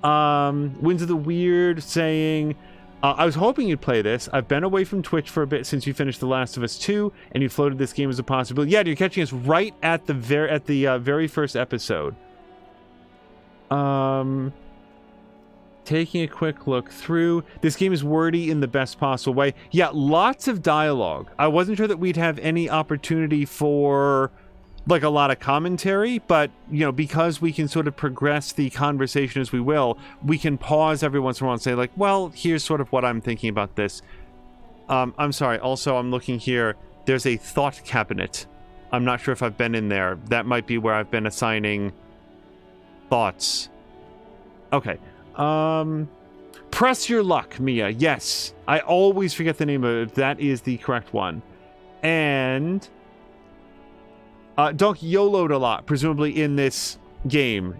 Winds of the Weird saying, I was hoping you'd play this. I've been away from Twitch for a bit since you finished The Last of Us 2, and you floated this game as a possibility. Yeah, you're catching us right at the very first episode. Taking a quick look through. This game is wordy in the best possible way. Yeah, lots of dialogue. I wasn't sure that we'd have any opportunity for like a lot of commentary, but you know, because we can sort of progress the conversation as we will, we can pause every once in a while and say like, well, here's sort of what I'm thinking about this. I'm sorry, also I'm looking here, there's a thought cabinet. I'm not sure if I've been in there. That might be where I've been assigning thoughts. Okay. Press your luck, Mia. Yes, I always forget the name of it. That is the correct one. And Donk YOLO'd a lot, presumably in this game.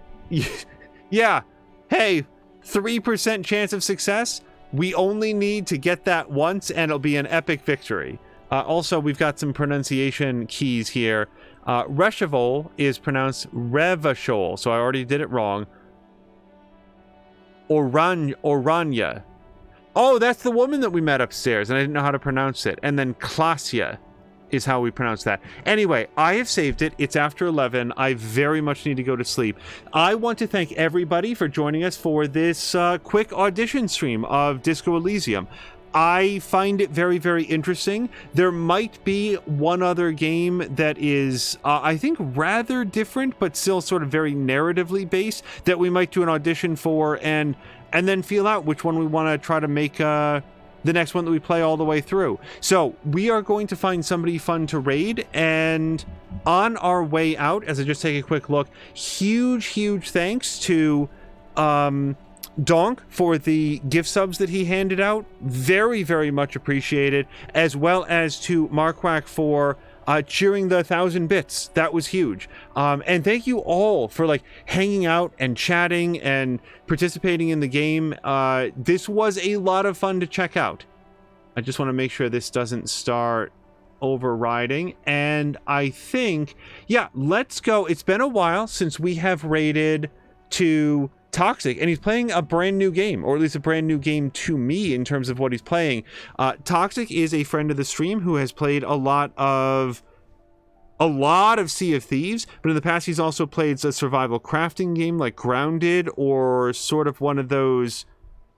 Yeah. Hey, 3% chance of success. We only need to get that once, and it'll be an epic victory. Also, we've got some pronunciation keys here. Reshevol is pronounced Revachol, so I already did it wrong. Oranya. Oh, that's the woman that we met upstairs, and I didn't know how to pronounce it. And then Klasia is how we pronounce that. Anyway, I have saved it. It's after 11. I very much need to go to sleep. I want to thank everybody for joining us for this quick audition stream of Disco Elysium. I find it very, very interesting. There might be one other game that is, I think, rather different, but still sort of very narratively based, that we might do an audition for and then feel out which one we want to try to make the next one that we play all the way through. So we are going to find somebody fun to raid, and on our way out, as I just take a quick look, huge thanks to Donk for the gift subs that he handed out. Very, very much appreciated, as well as to Marquack for cheering the 1,000 bits. That was huge. And thank you all for like hanging out and chatting and participating in the game. This was a lot of fun to check out. I just want to make sure this doesn't start overriding. And I think, yeah, let's go. It's been a while since we have raided to Toxic, and he's playing a brand new game, or at least a brand new game to me in terms of what he's playing. Toxic is a friend of the stream who has played a lot of Sea of Thieves, but in the past he's also played a survival crafting game like Grounded, or sort of one of those,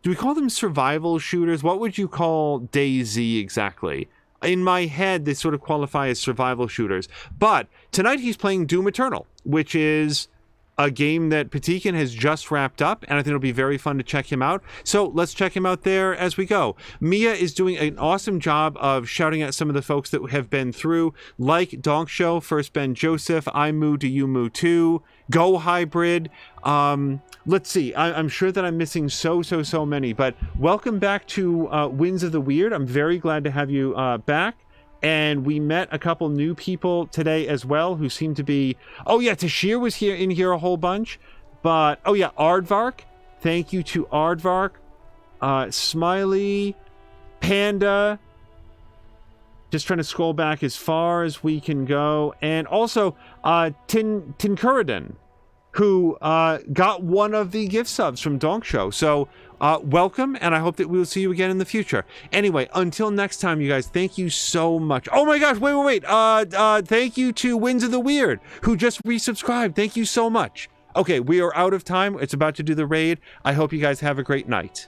do we call them survival shooters? What would you call DayZ exactly? In my head, they sort of qualify as survival shooters. But tonight he's playing Doom Eternal, which is a game that Patikin has just wrapped up, and I think it'll be very fun to check him out. So let's check him out there as we go. Mia is doing an awesome job of shouting at some of the folks that have been through, like Donk Show, First Ben Joseph, I Moo Do You Moo Too, Go Hybrid. Let's see, I'm sure that I'm missing so many, but welcome back to Winds of the Weird. I'm very glad to have you back. And we met a couple new people today as well who seem to be... Oh, yeah, Tashir was in here a whole bunch. But, oh, yeah, Aardvark. Thank you to Aardvark. Smiley. Panda. Just trying to scroll back as far as we can go. And also, Tinkuradin, who got one of the gift subs from Donk Show. So... welcome, and I hope that we will see you again in the future. Anyway, until next time, you guys, thank you so much. Oh my gosh, wait. Thank you to Winds of the Weird, who just resubscribed. Thank you so much. Okay, we are out of time. It's about to do the raid. I hope you guys have a great night.